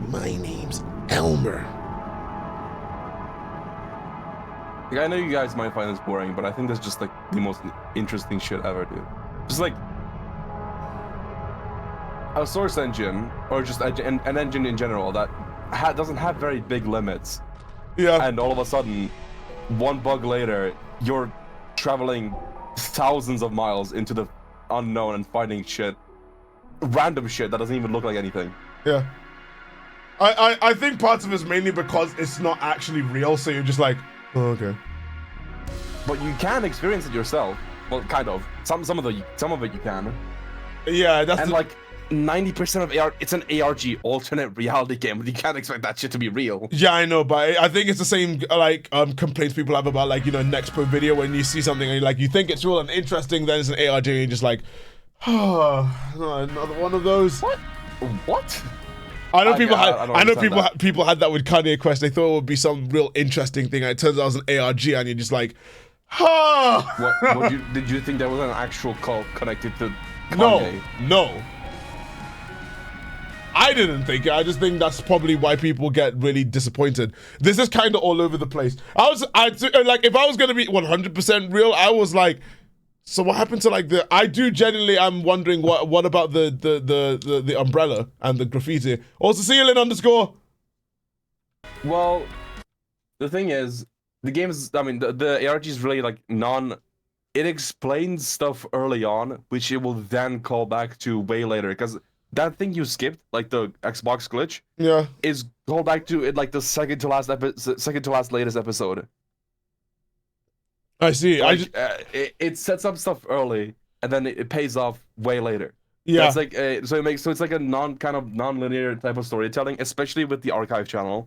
My name's Elmer. Like, I know you guys might find this boring, but I think that's just like the most interesting shit ever, dude. Just like a source engine, or just an engine in general that doesn't have very big limits. Yeah. And all of a sudden, one bug later, you're traveling thousands of miles into the unknown and finding shit, random shit that doesn't even look like anything. Yeah. I think parts of it's mainly because it's not actually real, so you're just like, oh, okay. But you can experience it yourself. Well, kind of. Some of it you can. Yeah, that's and like 90% of it's an ARG alternate reality game, but you can't expect that shit to be real. Yeah, I know, but I think it's the same like complaints people have about like next per video when you see something and you think it's real and interesting, then it's an ARG and you're just like, oh, another one of those. What? I know people had that with Kanye Quest. They thought it would be some real interesting thing, and it turns out it was an ARG, and you're just like, did you think there was an actual cult connected to Kanye? No. I didn't think it. I just think that's probably why people get really disappointed. This is kind of all over the place. If I was gonna be 100% real, I was like, so what happened to like I'm wondering what about the umbrella and the graffiti. Also, ceiling _ Well, the thing is, the game is, the ARG is really like it explains stuff early on, which it will then call back to way later, because that thing you skipped, like the Xbox glitch, yeah, is called back to it like the second to last latest episode. I see. Like, it sets up stuff early, and then it pays off way later. Yeah. That's like so it's like a non-linear type of storytelling, especially with the archive channel,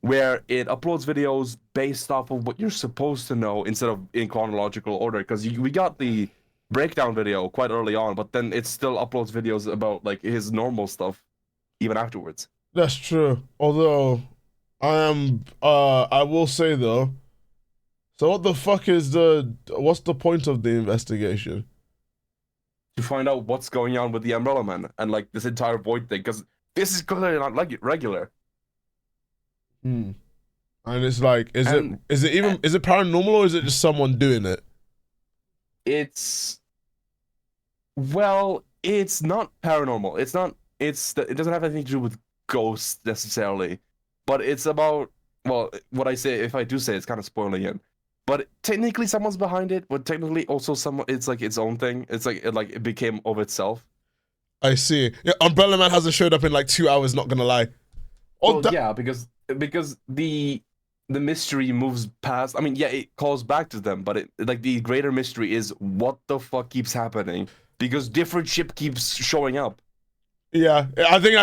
where it uploads videos based off of what you're supposed to know instead of in chronological order. Because we got the breakdown video quite early on, but then it still uploads videos about like his normal stuff even afterwards. That's true. Although I will say though, so what the fuck is what's the point of the investigation? To find out what's going on with the Umbrella Man and like this entire Void thing, because this is clearly not like regular. And it's like, is it paranormal, or is it just someone doing it? It's not paranormal. It doesn't have anything to do with ghosts necessarily, but it's about, well, what I say, if I do say, it's kind of spoiling it. But technically someone's behind it, but technically also it's like its own thing. It's like it became of itself. I see. Yeah, Umbrella Man hasn't showed up in like 2 hours, not gonna lie. Yeah, because the mystery moves past. I mean, yeah, it calls back to them, but the greater mystery is what the fuck keeps happening, because different shit keeps showing up. Yeah, I think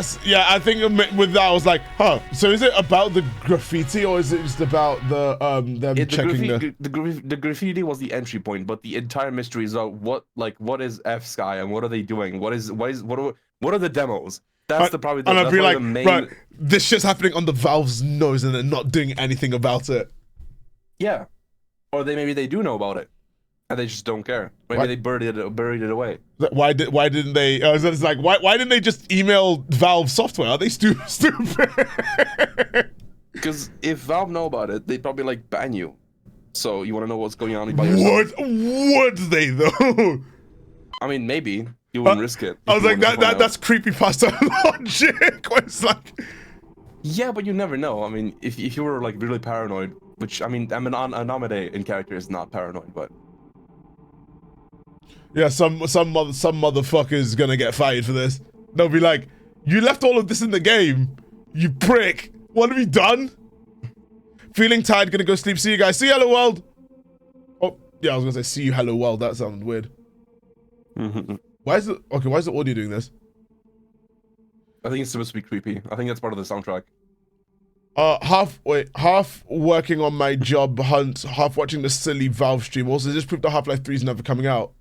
with that I was like, huh. So is it about the graffiti, or is it just about them checking the graffiti was the entry point, but the entire mystery is about what is F Sky and what are they doing? What are the demos? That's probably the main. Right, this shit's happening on the Valve's nose and they're not doing anything about it. Yeah, or maybe they do know about it, and they just don't care. Maybe they buried it away. Why didn't they? It's like why didn't they just email Valve Software? Are they stupid? Because if Valve know about it, they'd probably like ban you. So you want to know what's going on by yourself? Would they though? I mean, maybe. You wouldn't risk it. I was like, that's creepypasta logic. It's like, yeah, but you never know. I mean, if you were like really paranoid, which I mean, Anomade in character is not paranoid, but Yeah, some motherfucker's gonna get fired for this. They'll be like, you left all of this in the game, you prick. What have you done? Feeling tired, gonna go sleep. See you guys. See you, hello world. Oh, yeah, I was gonna say see you, hello world. That sounded weird. Why is the audio doing this? I think it's supposed to be creepy. I think that's part of the soundtrack. Half working on my job hunt, half watching the silly Valve stream. Also, this proved that Half-Life 3 is never coming out.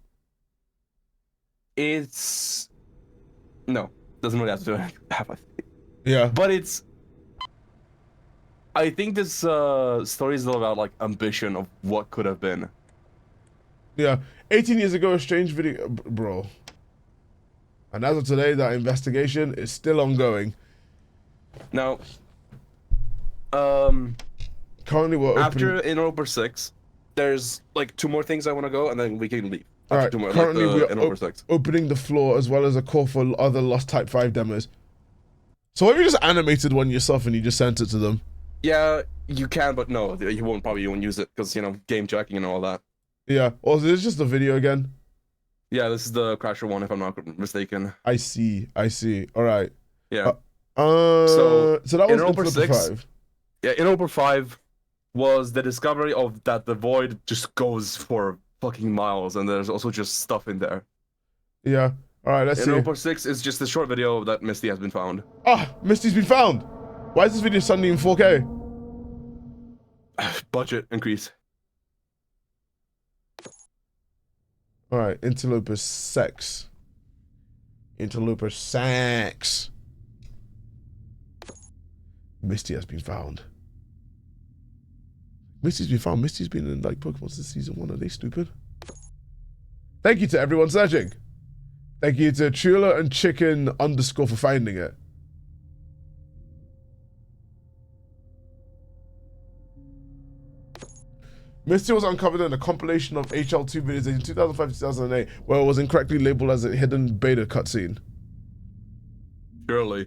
It's... No, doesn't really have to do with Half-Life 3. Yeah. But it's... I think this story is all about, like, ambition of what could have been. Yeah. 18 years ago, a strange video... Bro. And as of today, that investigation is still ongoing. Now... Currently, we're after Interloper 6, there's like 2 more things I want to go, and then we can leave. All right. More, currently, like we're opening the floor as well as a call for other Lost Type 5 demos. So, what if you just animated one yourself and you just sent it to them? Yeah, you can, but no, you won't use it because game checking and all that. Yeah. Also, this is just a video again. Yeah, this is the Crasher one, if I'm not mistaken. I see. All right. Yeah. So that was Interloper 6. 5. Yeah, Interloper 5 was the discovery of that the void just goes for fucking miles, and there's also just stuff in there. Yeah. All right, let's see. Interloper 6 is just a short video that Misty has been found. Ah, Misty's been found. Why is this video suddenly in 4K? Budget increase. All right, Interloper sex. Interloper sex. Misty has been found. Misty's been found. Misty's been in like Pokemon since season 1. Are they stupid? Thank you to everyone searching. Thank you to Chula and Chicken _ for finding it. Misty was uncovered in a compilation of HL2 videos in 2005-2008, where it was incorrectly labeled as a hidden beta cutscene. Surely.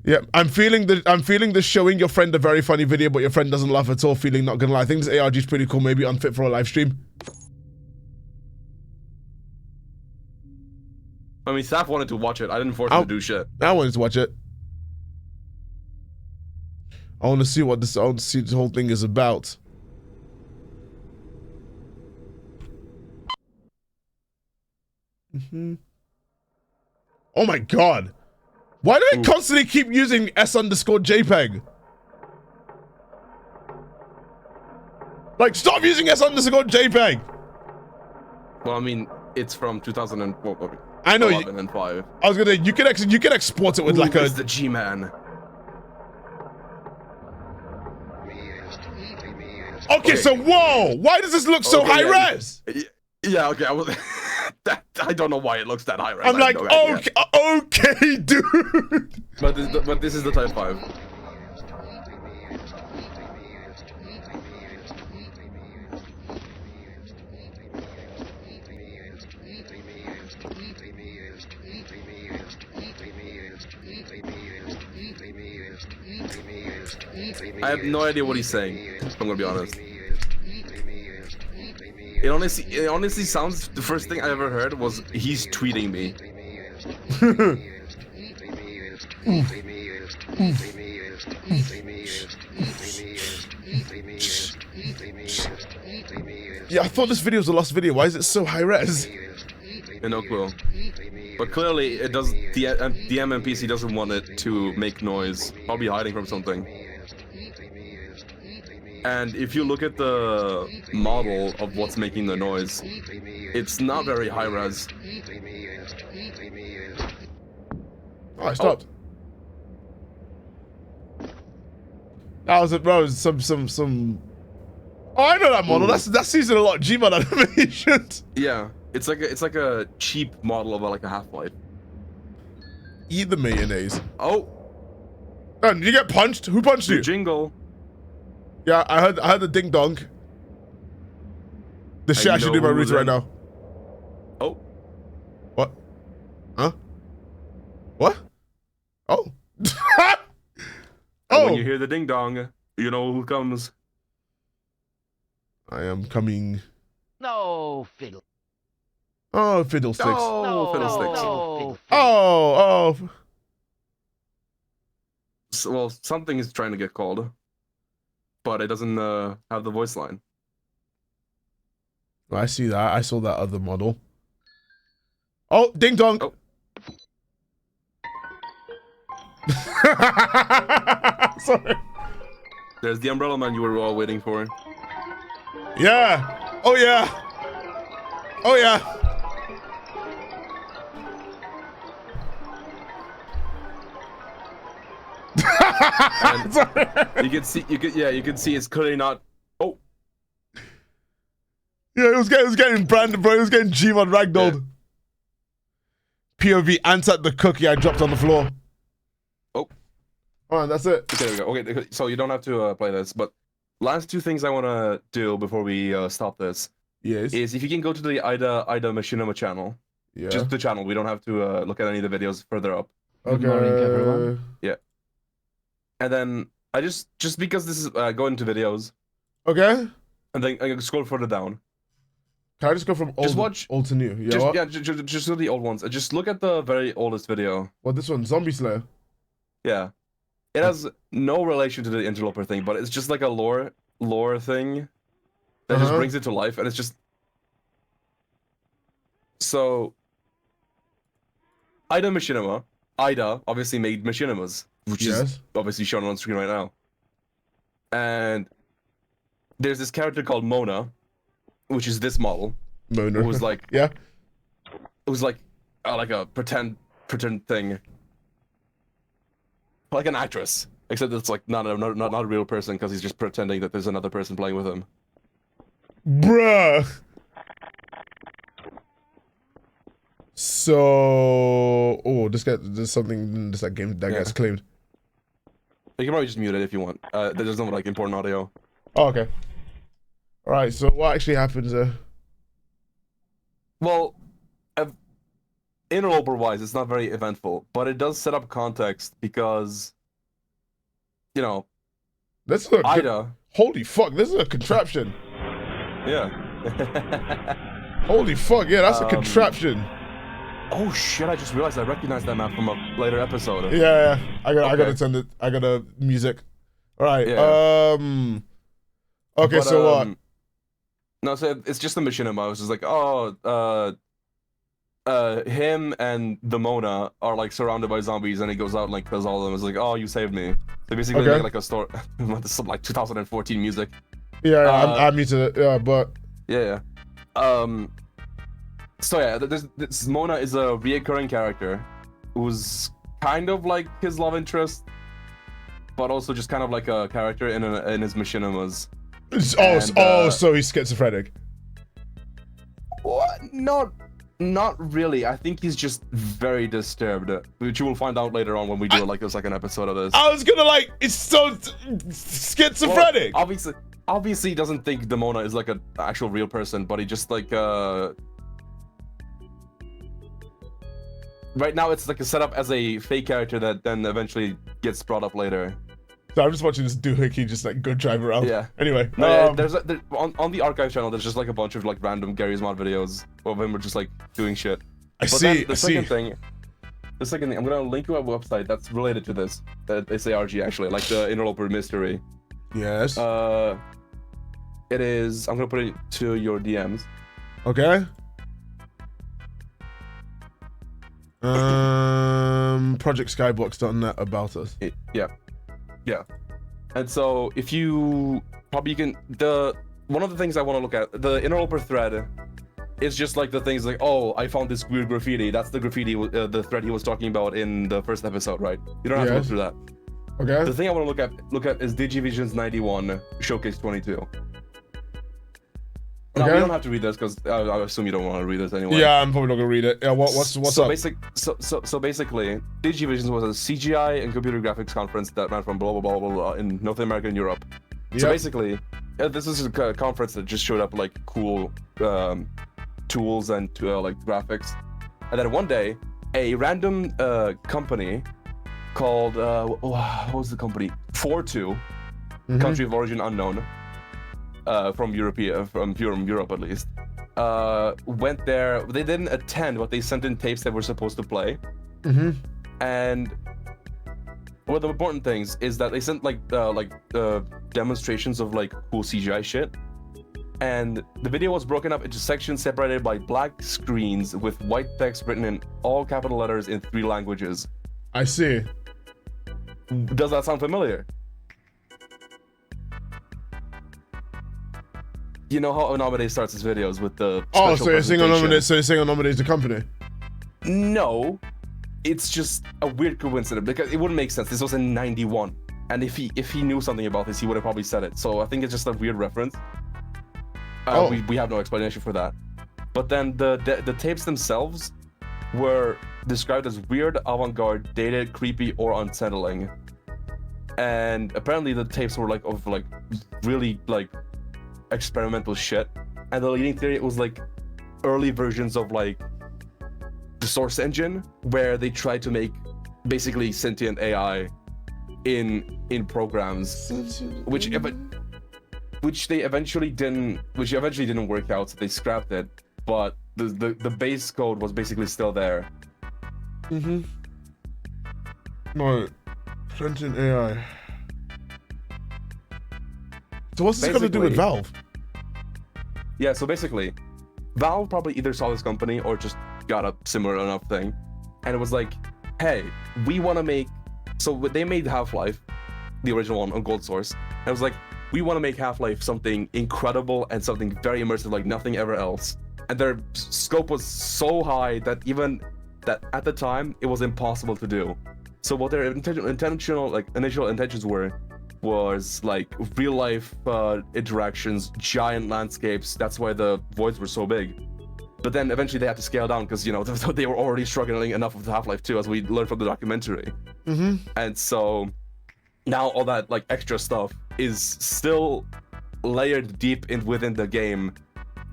Yeah, I'm feeling the showing your friend a very funny video, but your friend doesn't laugh at all. Feeling not gonna lie. I think this ARG is pretty cool. Maybe unfit for a live stream. I mean, Thaf wanted to watch it. I didn't force him to do shit. I wanted to watch it. I want to see what this. I want to see this whole thing is about. Oh my god. Why do they constantly keep using S_JPEG? Like, stop using S_JPEG! Well, I mean, it's from 2004. I know. 11 and 5. I was gonna. You can export it with like a. It's the G-Man. Okay, so whoa! Why does this look so high res? Yeah, okay. I don't know why it looks that high res. I'm like, okay, dude. But this is the Type 5. I have no idea what he's saying. I'm gonna be honest. It honestly sounds. The first thing I ever heard was he's tweeting me. Yeah, I thought this video was a lost video. Why is it so high res? No clue. But clearly, it does. The MMPC doesn't want it to make noise. Probably hiding from something. And if you look at the model of what's making the noise, it's not very high res. Oh, I stopped. That was it, bro. Some. Oh, I know that model. That's using a lot of Gmod animations. Yeah, it's like a cheap model of like a Half-Life. Eat the mayonnaise. Oh. Did you get punched? Who punched you? Jingle. Yeah, I heard the ding dong. The shit I should do my router right now. Oh. What? Huh? What? Oh. Oh. When you hear the ding dong, you know who comes. I am coming. No fiddle. Oh, fiddlesticks. Oh, fiddlesticks. Oh. So, well, something is trying to get called, but it doesn't have the voice line. I see that. I saw that other model. Oh, ding dong. Oh. Sorry. There's the Umbrella Man you were all waiting for. Yeah. Oh, yeah. Oh, yeah. Sorry. You can see it's clearly not. Oh. Yeah, it was getting Brandon, bro. It was getting Gmod ragdolled. Yeah. POV answered the cookie I dropped on the floor. Oh. All right, that's it. Okay, there we go. Okay, so you don't have to play this, but last two things I want to do before we stop this is if you can go to the Ida Machinima channel. Yeah. Just the channel. We don't have to look at any of the videos further up. Okay. Good morning, everyone. Yeah. And then I just because this is go into videos. Okay. And then I can scroll further down. Can I just go from old to new? Yeah, just do the old ones. Just look at the very oldest video. What, this one? Zombie Slayer? Yeah. It has no relation to the Interloper thing, but it's just like a lore thing that just brings it to life, and it's just... So... Ida Machinima. Ida obviously made Machinimas, which is obviously shown on screen right now. And there's this character called Mona, which is this model. Mona. It was like... Yeah. It was like a pretend thing. Like an actress. Except it's like not a real person, because he's just pretending that there's another person playing with him. Bruh! So... Oh, there's something in this game that gets claimed. You can probably just mute it if you want. There's no like important audio. Oh, okay. Alright, so what actually happens there? Well, Interloper-wise, it's not very eventful, but it does set up context because, you know, Ida... Holy fuck, this is a contraption. Yeah. Holy fuck, yeah, that's a contraption. Oh shit, I just realized I recognized that map from a later episode. Yeah, I gotta send it. I got a music. Alright, okay, but, so what? No, so it's just the Machinima. I was just like, oh, him and the Mona are like surrounded by zombies, and he goes out and like kills all of them. It's like, oh, you saved me. They basically make like a story. Some like 2014 music. Yeah, I muted it. Yeah, but yeah. So yeah, this Mona is a reoccurring character who's kind of like his love interest, but also just kind of like a character in his Machinimas. So he's schizophrenic. What? Not really. I think he's just very disturbed, which you will find out later on when we do like the second episode of this. I was gonna like, it's so schizophrenic. Well, obviously he doesn't think Demona is like an actual real person, but he just like right now it's like a setup as a fake character that then eventually gets brought up later. So I'm just watching this doohickey just like go drive around. Yeah. Anyway, there's on the archive channel. There's just like a bunch of like random Gary's Mod videos of him just like doing shit. The second thing, I'm gonna link to a website that's related to this. It's ARG actually, like the Interloper Mystery. Yes. It is. I'm gonna put it to your DMs. Okay. ProjectSkybox.net about us. Yeah. And so if you probably can one of the things I want to look at, the Interloper thread is just like the things like, oh, I found this weird graffiti. That's the graffiti, the thread he was talking about in the first episode, right? You don't have to go through that. Okay. The thing I want to look at is Digivision's 91 Showcase 22. Now, we don't have to read this because I assume you don't want to read this anyway. Yeah, I'm probably not gonna read it. Yeah, what's up? So basically, Digivision was a CGI and computer graphics conference that ran from blah blah blah blah blah in North America and Europe. Yep. So basically, this is a conference that just showed up like cool tools and like graphics, and then one day a random company called what was the company? 42, country of origin unknown. From Europe at least, went there. They didn't attend, but they sent in tapes that were supposed to play. And one of the important things is that they sent like demonstrations of like cool CGI shit. And the video was broken up into sections separated by black screens with white text written in all capital letters in 3 languages. I see. Does that sound familiar? You know how Onomade starts his videos with the so you're saying Onomade is the company? No, it's just a weird coincidence because it wouldn't make sense. This was in '91, and if he knew something about this, he would have probably said it. So I think it's just a weird reference. We have no explanation for that. But then the tapes themselves were described as weird, avant-garde, dated, creepy, or unsettling. And apparently the tapes were of really experimental shit. And the leading theory, it was like early versions of like the Source Engine, where they tried to make basically sentient AI in programs, which eventually didn't work out, so they scrapped it. But the base code was basically still there. No, sentient AI. So what's this got to do with Valve? Yeah, so basically, Valve probably either saw this company or just got a similar enough thing, and it was like, hey, we want to make. So they made Half-Life, the original one on Gold Source, and it was like, we want to make Half-Life something incredible and something very immersive like nothing ever else. And their scope was so high that even that at the time it was impossible to do. So what their initial intentions was like real life interactions, giant landscapes. That's why the voids were so big. But then eventually they had to scale down because, you know, they were already struggling enough with Half-Life 2, as we learned from the documentary. And so now all that like extra stuff is still layered deep within the game,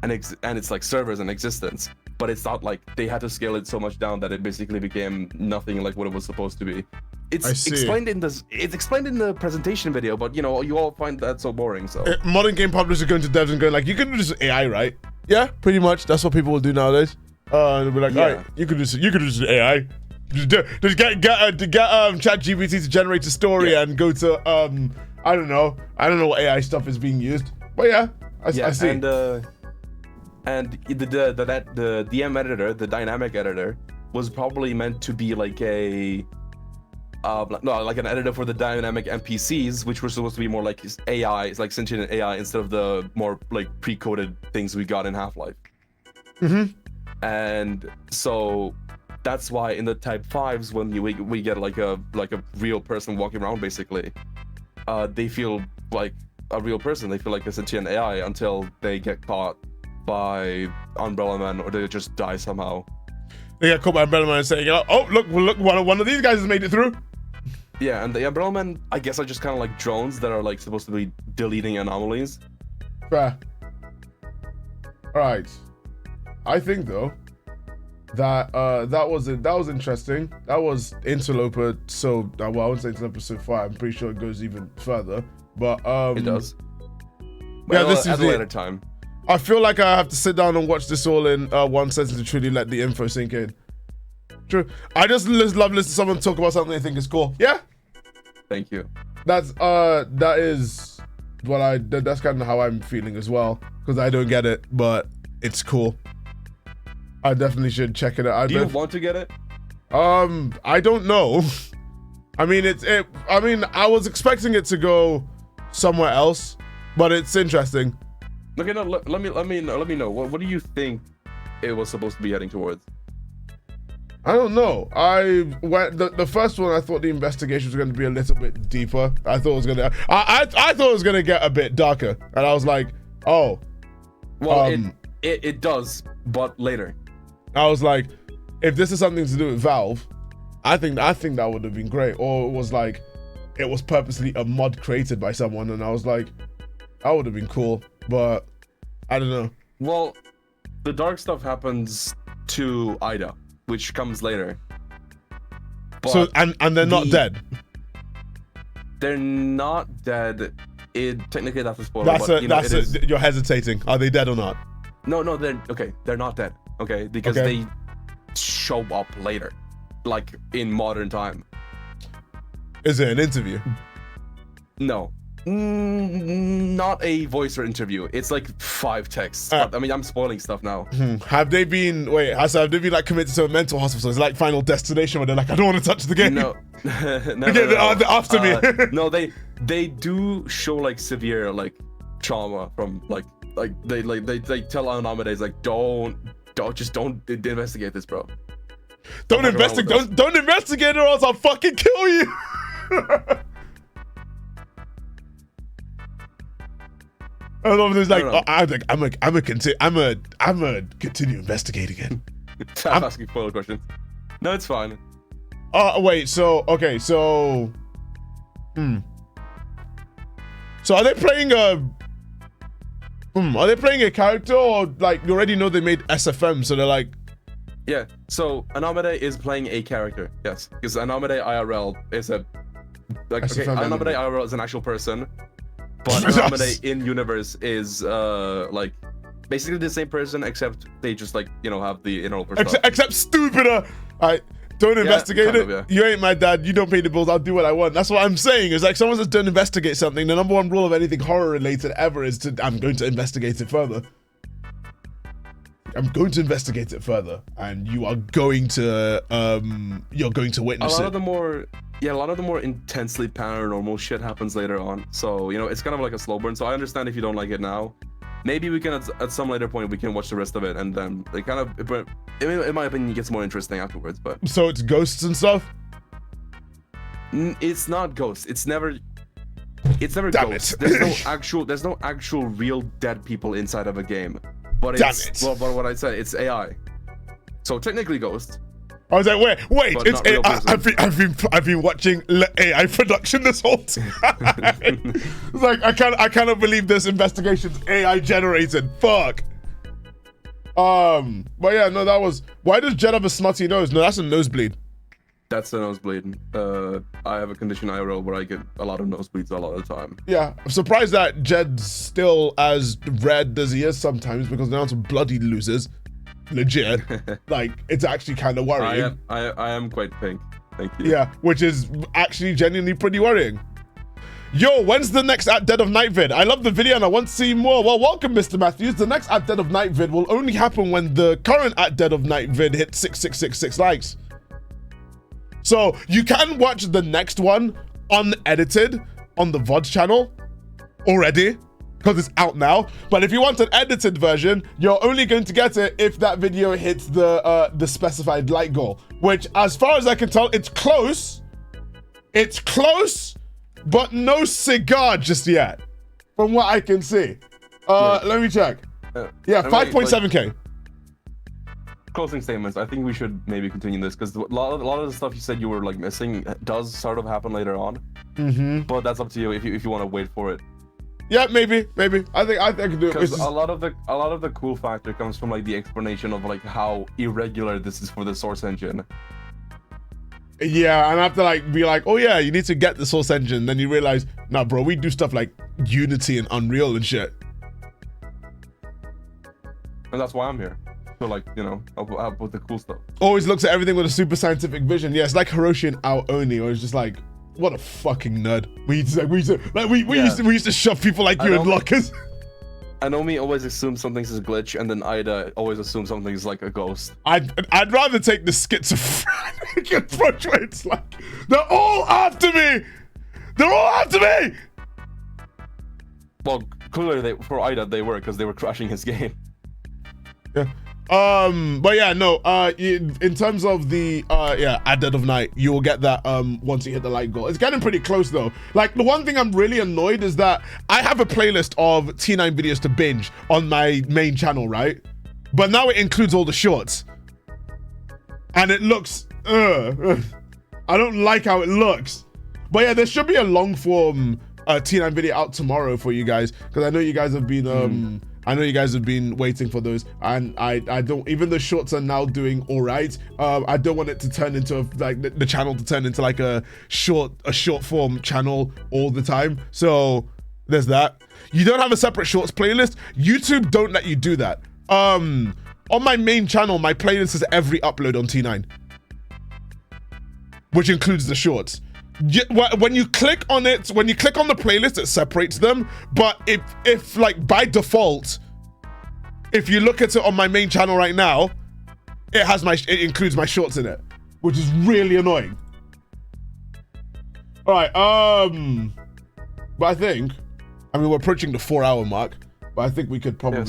and it's like servers in existence. But it's not like they had to scale it so much down that it basically became nothing like what it was supposed to be. It's explained in the presentation video, but you know, you all find that so boring. So modern game publishers are going to devs and going like, you can do this AI, right? Yeah, pretty much. That's what people will do nowadays. And they'll be like, all right, you could do this AI. Just get ChatGPT to generate a story and go to I don't know what AI stuff is being used, but yeah, I see. And the DM editor, the dynamic editor, was probably meant to be like like an editor for the dynamic NPCs, which were supposed to be more like AI, it's like sentient AI, instead of the more like pre-coded things we got in Half-Life. And so that's why in the Type 5s, when we get like a real person walking around, basically, they feel like a real person. They feel like a sentient AI until they get caught by Umbrella Man, or they just die somehow. They get caught by Umbrella Man and saying, oh, look, one of these guys has made it through. Yeah, and the Umbrella Men, I guess, are just kind of like drones that are like supposed to be deleting anomalies. Fair. Alright. I think though that that was interesting. That was Interloper. So well, I wouldn't say Interloper so far. I'm pretty sure it goes even further. But it does. Yeah, this is at a later time. I feel like I have to sit down and watch this all in one sentence to truly let the info sink in. True. I just love listening to someone talk about something they think is cool. Yeah. Thank you. That's that's kind of how I'm feeling as well, because I don't get it, but it's cool. I definitely should check it out. Do you want to get it? I don't know. I mean, I was expecting it to go somewhere else, but it's interesting. Okay, no, let me know. What do you think it was supposed to be heading towards? I don't know. The first one, I thought the investigation was going to be a little bit deeper. I thought it was I thought it was going to get a bit darker, and I was like, oh. Well, it does, but later. I was like, if this is something to do with Valve, I think that would have been great. Or it was like, it was purposely a mod created by someone, and I was like, that would have been cool, but I don't know. Well, the dark stuff happens to Ida, which comes later. But so and they're not dead. They're not dead. Technically that's a spoiler. You're hesitating. Are they dead or not? No, they're not dead. Okay, because they show up later, like in modern time. Is it an interview? No. Not a voice or interview. It's like 5 texts. But, I mean, I'm spoiling stuff now. Have they been like committed to a mental hospital? It's like Final Destination where they're like, I don't want to touch the game. No. No. They're after me. No, they do show like severe like trauma from like they tell Anonymous like don't investigate this, bro. Don't investigate or else I'll fucking kill you. And Anonymous is like, I'm a continue investigating it. I'm asking spoiler questions. No, it's fine. Wait, so are they playing a character, or like you already know they made SFM, so they're like, yeah, so Anamade is playing a character, yes, because Anamade IRL is a Anamade IRL is an actual person, but Anamade in universe is like basically the same person, except they just like, you know, have the Interloper stuff. Except stupider. Don't investigate it. Yeah. You ain't my dad. You don't pay the bills. I'll do what I want. That's what I'm saying. It's like someone says don't investigate something. The number one rule of anything horror related ever is I'm going to investigate it further. I'm going to investigate it further, and you are going to witness it. A lot of the more intensely paranormal shit happens later on. So, you know, it's kind of like a slow burn. So I understand if you don't like it now. Maybe we can, at some later point, we can watch the rest of it, and then it kind of, in my opinion, it gets more interesting afterwards. But so it's ghosts and stuff. It's not ghosts. It's never Damn ghosts. It. There's no actual real dead people inside of a game. But it's but what I said, it's AI. So technically ghosts. I was like, wait, it's AI. I've been watching AI production this whole time. It's like I cannot believe this investigation's AI generated. Fuck. But yeah, no, that was. Why does Jed have a snotty nose? No, that's a nosebleed. That's a nosebleed. I have a condition IRL where I get a lot of nosebleeds a lot of the time. Yeah, I'm surprised that Jed's still as red as he is sometimes, because they're not some bloody losers. Legit. Like, it's actually kind of worrying. I am quite pink. Thank you. Yeah, which is actually genuinely pretty worrying. Yo, when's the next At Dead of Night vid? I love the video and I want to see more. Well, welcome, Mr. Matthews. The next At Dead of Night vid will only happen when the current At Dead of Night vid hits 6666 likes. So you can watch the next one unedited on the VODS channel already, because it's out now. But if you want an edited version, you're only going to get it if that video hits the specified like goal, which, as far as I can tell, it's close. It's close, but no cigar just yet, from what I can see. Let me check. Yeah, 5.7K. Closing statements. I think we should maybe continue this, because a lot of the stuff you said you were like missing does sort of happen later on. But that's up to you if you want to wait for it. Yeah, maybe. I think I can do it. Because a lot of the cool factor comes from like the explanation of like how irregular this is for the source engine. Yeah, and I have to like be like, oh yeah, you need to get the source engine. Then you realize, nah, bro, we do stuff like Unity and Unreal and shit. And that's why I'm here. So like, you know, help with the cool stuff. Always looks at everything with a super scientific vision. Yeah, it's like Hiroshi and Aoni, or it's just like, what a fucking nerd. We used to shove people like you in lockers. Anomi always assumes something's a glitch, and then Ida always assumes something's like a ghost. I'd rather take the schizophrenic approach where it's like, they're all after me! They're all after me! Well, clearly for Ida they were, because they were crashing his game. Yeah. But yeah, no, in terms of the At Dead of Night, you will get that once you hit the like goal. It's getting pretty close though. Like, the one thing I'm really annoyed is that I have a playlist of T9 videos to binge on my main channel, right? But now it includes all the shorts. And it looks I don't like how it looks. But yeah, there should be a long form T9 video out tomorrow for you guys, because I know you guys have been I know you guys have been waiting for those, and I don't, even the shorts are now doing all right. I don't want it to turn into the channel to turn into like a short form channel all the time. So there's that. You don't have a separate shorts playlist. YouTube don't let you do that. on my main channel, my playlist is every upload on T9, which includes the shorts. When you click on it, when you click on the playlist, it separates them. But if like by default, if you look at it on my main channel right now, it includes my shorts in it, which is really annoying. All right, but I think, I mean, we're approaching the 4-hour mark, but I think we could probably.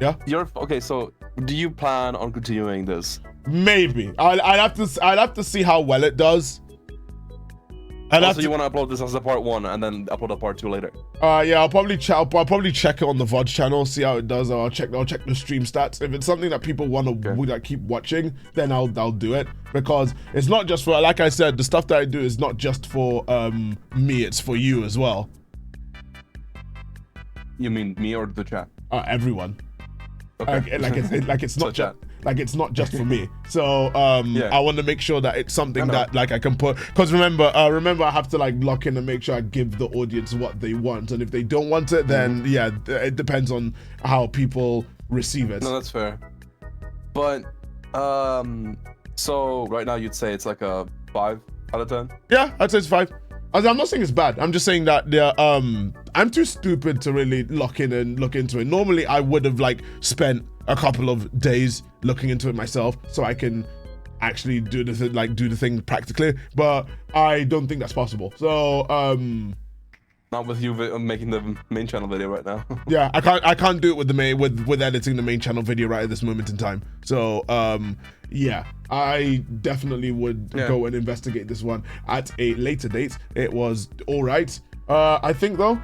Yeah. Okay. So, do you plan on continuing this? Maybe. I'd have to see how well it does. Also, you want to upload this as a part 1 and then upload a part 2 later? Yeah, I'll probably check it on the VODS channel, see how it does. I'll check the stream stats. If it's something that people want to like keep watching, then I'll do it, because it's not just for, like I said, the stuff that I do is not just for me, it's for you as well. You mean me or the chat? Everyone. Okay. It's not chat. It's not just for me. So I want to make sure that it's something that like I can put, because remember I have to like lock in and make sure I give the audience what they want, and if they don't want it, then yeah, it depends on how people receive it. No, that's fair. But so right now you'd say it's like a 5 out of 10? Yeah, I'd say it's 5. I'm not saying it's bad. I'm just saying that I'm too stupid to really lock in and look into it. Normally, I would have like spent a couple of days looking into it myself, so I can actually do the thing practically. But I don't think that's possible. So not with you making the main channel video right now. Yeah, I can't do it with the with editing the main channel video right at this moment in time. So yeah, I definitely would go and investigate this one at a later date. It was all right. I think though,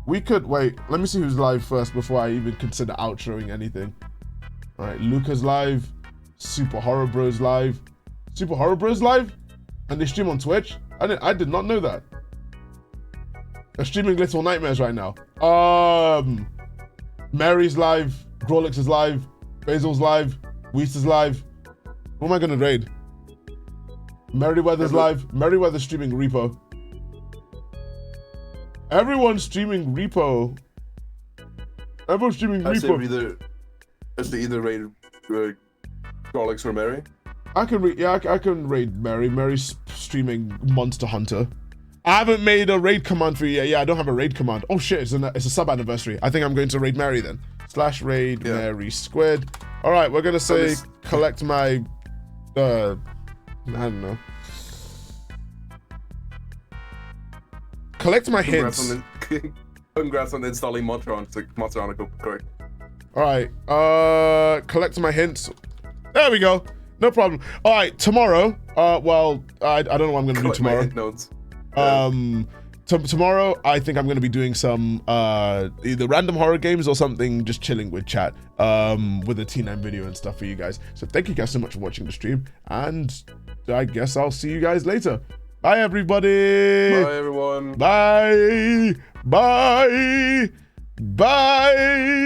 we could wait. Let me see who's live first before I even consider outroing anything. All right, Luca's live, Super Horror Bros live, Super Horror Bros live, and they stream on Twitch. I did not know that. They're streaming Little Nightmares right now. Mary's live, Grolix is live, Basil's live, Weiss is live. Who am I gonna raid? Merryweather's live. Merryweather's streaming Repo. Everyone's streaming Repo. Everyone's streaming Repo. I say either raid Grolix or Mary. I can raid Mary. Mary's streaming Monster Hunter. I haven't made a raid command for you yet. Yeah, I don't have a raid command. Oh shit, it's a sub anniversary. I think I'm going to raid Mary then. /raid Mary Squid. All right, we're gonna say collect my, I don't know. Collect my hints. Congrats on installing Monster Hunter correct. All right, collect my hints. There we go. No problem. All right, tomorrow. Well, I don't know what I'm gonna do tomorrow. Notes. Tomorrow I think I'm going to be doing some either random horror games or something, just chilling with chat with a T9 video and stuff for you guys. So thank you guys so much for watching the stream, and I guess I'll see you guys later. Bye everybody. Bye everyone. Bye.